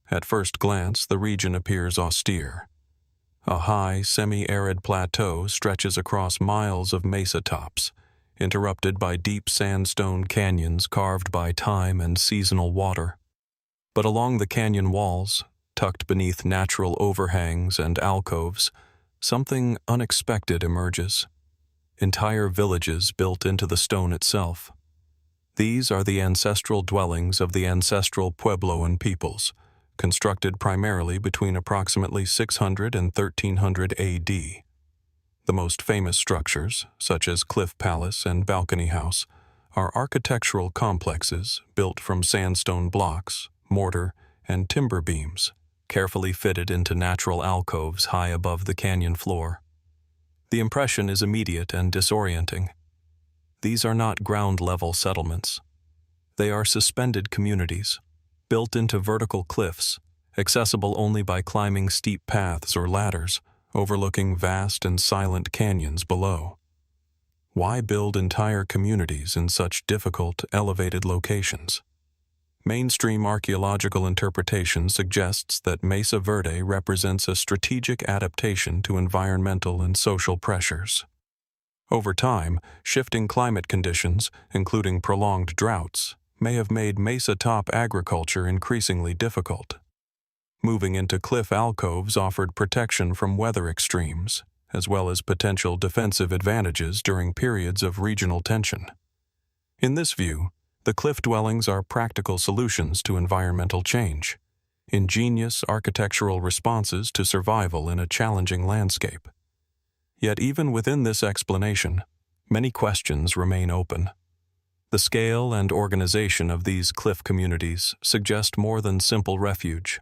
At first glance, the region appears austere. A high, semi-arid plateau stretches across miles of mesa tops, interrupted by deep sandstone canyons carved by time and seasonal water. But along the canyon walls, tucked beneath natural overhangs and alcoves, something unexpected emerges. Entire villages built into the stone itself. These are the ancestral dwellings of the ancestral Puebloan peoples, constructed primarily between approximately 600 and 1300 AD. The most famous structures, such as Cliff Palace and Balcony House, are architectural complexes built from sandstone blocks, mortar, and timber beams, carefully fitted into natural alcoves high above the canyon floor. The impression is immediate and disorienting. These are not ground-level settlements. They are suspended communities, built into vertical cliffs, accessible only by climbing steep paths or ladders, overlooking vast and silent canyons below. Why build entire communities in such difficult, elevated locations? Mainstream archaeological interpretation suggests that Mesa Verde represents a strategic adaptation to environmental and social pressures. Over time, shifting climate conditions, including prolonged droughts, may have made mesa-top agriculture increasingly difficult. Moving into cliff alcoves offered protection from weather extremes, as well as potential defensive advantages during periods of regional tension. In this view, the cliff dwellings are practical solutions to environmental change, ingenious architectural responses to survival in a challenging landscape. Yet even within this explanation, many questions remain open. The scale and organization of these cliff communities suggest more than simple refuge.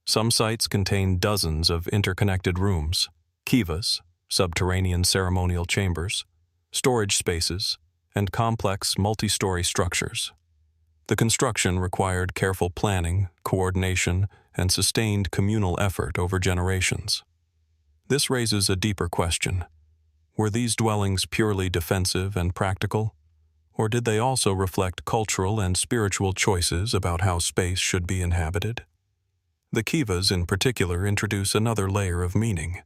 Some sites contain dozens of interconnected rooms, kivas, subterranean ceremonial chambers, storage spaces, and complex multi-story structures. The construction required careful planning, coordination, and sustained communal effort over generations. This raises a deeper question. Were these dwellings purely defensive and practical, or did they also reflect cultural and spiritual choices about how space should be inhabited? The kivas in particular introduce another layer of meaning.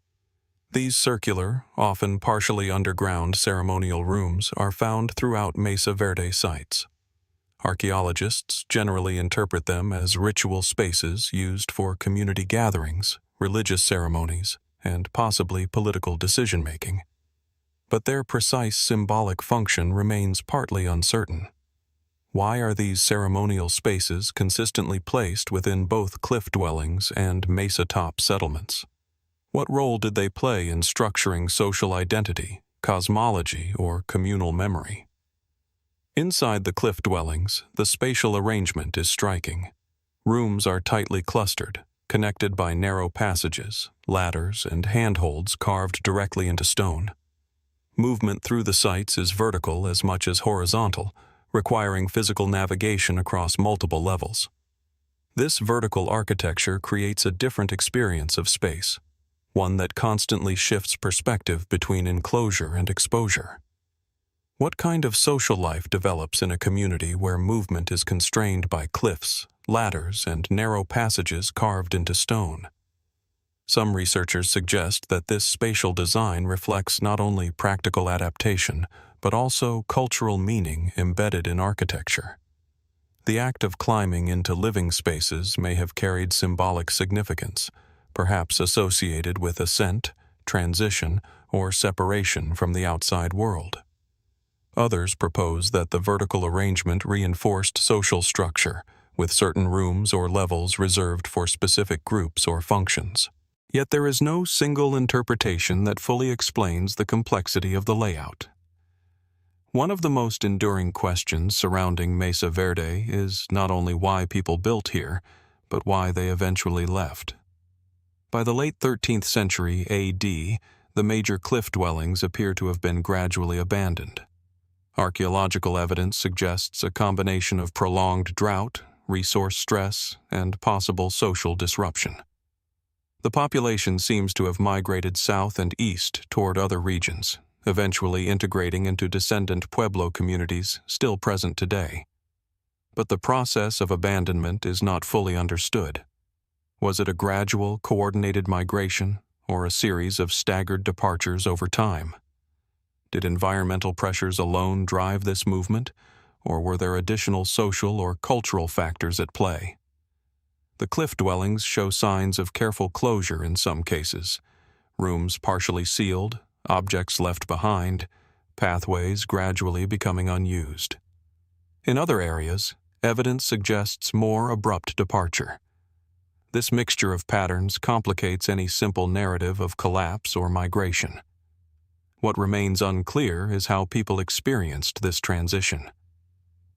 These circular, often partially underground ceremonial rooms are found throughout Mesa Verde sites. Archaeologists generally interpret them as ritual spaces used for community gatherings, religious ceremonies, and possibly political decision-making. but their precise symbolic function remains partly uncertain. Why are these ceremonial spaces consistently placed within both cliff dwellings and mesa-top settlements? What role did they play in structuring social identity, cosmology, or communal memory? Inside the cliff dwellings, the spatial arrangement is striking. Rooms are tightly clustered, connected by narrow passages, ladders, and handholds carved directly into stone. Movement through the sites is vertical as much as horizontal, requiring physical navigation across multiple levels. This vertical architecture creates a different experience of space, one that constantly shifts perspective between enclosure and exposure. What kind of social life develops in a community where movement is constrained by cliffs, ladders, and narrow passages carved into stone? Some researchers suggest that this spatial design reflects not only practical adaptation, but also cultural meaning embedded in architecture. The act of climbing into living spaces may have carried symbolic significance, perhaps associated with ascent, transition, or separation from the outside world. Others propose that the vertical arrangement reinforced social structure, with certain rooms or levels reserved for specific groups or functions. Yet there is no single interpretation that fully explains the complexity of the layout. One of the most enduring questions surrounding Mesa Verde is not only why people built here, but why they eventually left. By the late 13th century AD, the major cliff dwellings appear to have been gradually abandoned. Archaeological evidence suggests a combination of prolonged drought, resource stress, and possible social disruption. The population seems to have migrated south and east toward other regions, eventually integrating into descendant Pueblo communities still present today. But the process of abandonment is not fully understood. Was it a gradual, coordinated migration, or a series of staggered departures over time? Did environmental pressures alone drive this movement, or were there additional social or cultural factors at play? The cliff dwellings show signs of careful closure in some cases, rooms partially sealed, objects left behind, pathways gradually becoming unused. In other areas, evidence suggests more abrupt departure. This mixture of patterns complicates any simple narrative of collapse or migration. What remains unclear is how people experienced this transition.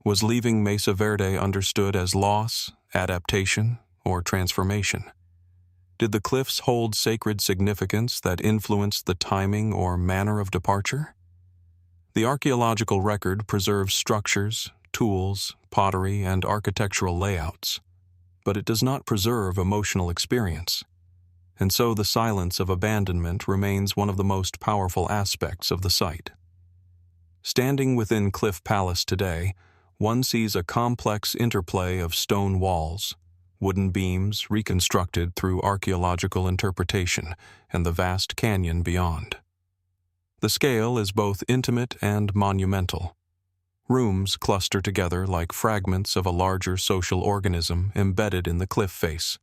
Was leaving Mesa Verde understood as loss, adaptation, or transformation? Did the cliffs hold sacred significance that influenced the timing or manner of departure? The archaeological record preserves structures, tools, pottery, and architectural layouts, but it does not preserve emotional experience. And so the silence of abandonment remains one of the most powerful aspects of the site. Standing within Cliff Palace today, one sees a complex interplay of stone walls, wooden beams reconstructed through archaeological interpretation, and the vast canyon beyond. The scale is both intimate and monumental. Rooms cluster together like fragments of a larger social organism embedded in the cliff face.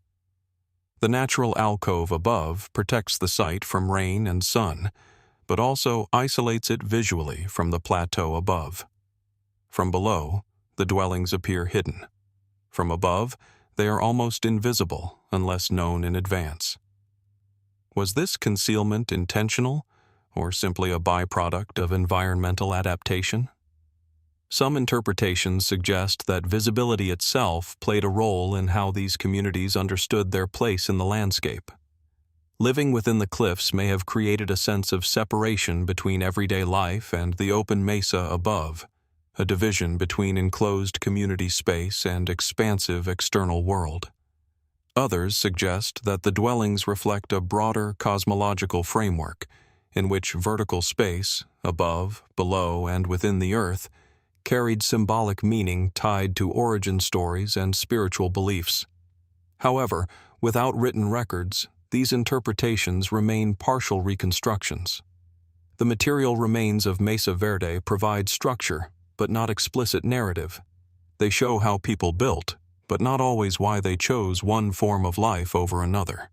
The natural alcove above protects the site from rain and sun, but also isolates it visually from the plateau above. From below, the dwellings appear hidden. From above, they are almost invisible unless known in advance. Was this concealment intentional, or simply a byproduct of environmental adaptation? Some interpretations suggest that visibility itself played a role in how these communities understood their place in the landscape. Living within the cliffs may have created a sense of separation between everyday life and the open mesa above, a division between enclosed community space and expansive external world. Others suggest that the dwellings reflect a broader cosmological framework in which vertical space, above, below, and within the earth, carried symbolic meaning tied to origin stories and spiritual beliefs. However, without written records, these interpretations remain partial reconstructions. The material remains of Mesa Verde provide structure, but not explicit narrative. They show how people built, but not always why they chose one form of life over another.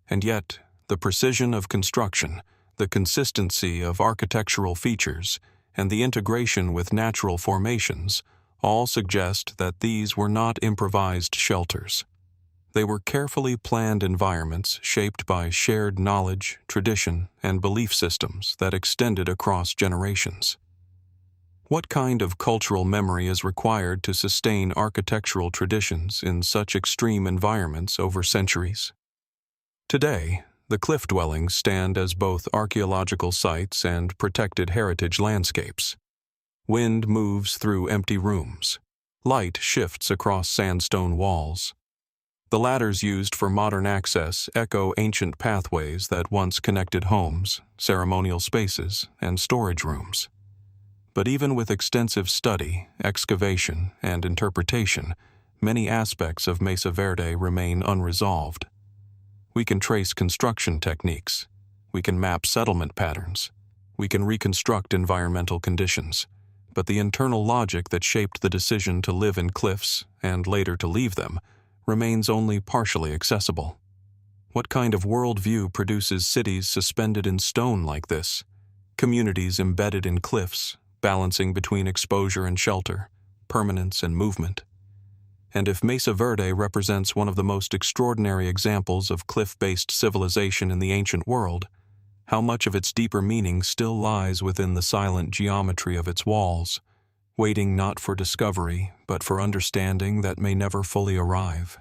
And yet, the precision of construction, the consistency of architectural features, and the integration with natural formations all suggest that these were not improvised shelters. They were carefully planned environments shaped by shared knowledge, tradition, and belief systems that extended across generations. What kind of cultural memory is required to sustain architectural traditions in such extreme environments over centuries? Today, the cliff dwellings stand as both archaeological sites and protected heritage landscapes. Wind moves through empty rooms. Light shifts across sandstone walls. The ladders used for modern access echo ancient pathways that once connected homes, ceremonial spaces, and storage rooms. But even with extensive study, excavation, and interpretation, many aspects of Mesa Verde remain unresolved. We can trace construction techniques. We can map settlement patterns. We can reconstruct environmental conditions. But the internal logic that shaped the decision to live in cliffs, and later to leave them, remains only partially accessible. What kind of worldview produces cities suspended in stone like this? Communities embedded in cliffs, balancing between exposure and shelter, permanence and movement. And if Mesa Verde represents one of the most extraordinary examples of cliff-based civilization in the ancient world, how much of its deeper meaning still lies within the silent geometry of its walls, waiting not for discovery, but for understanding that may never fully arrive?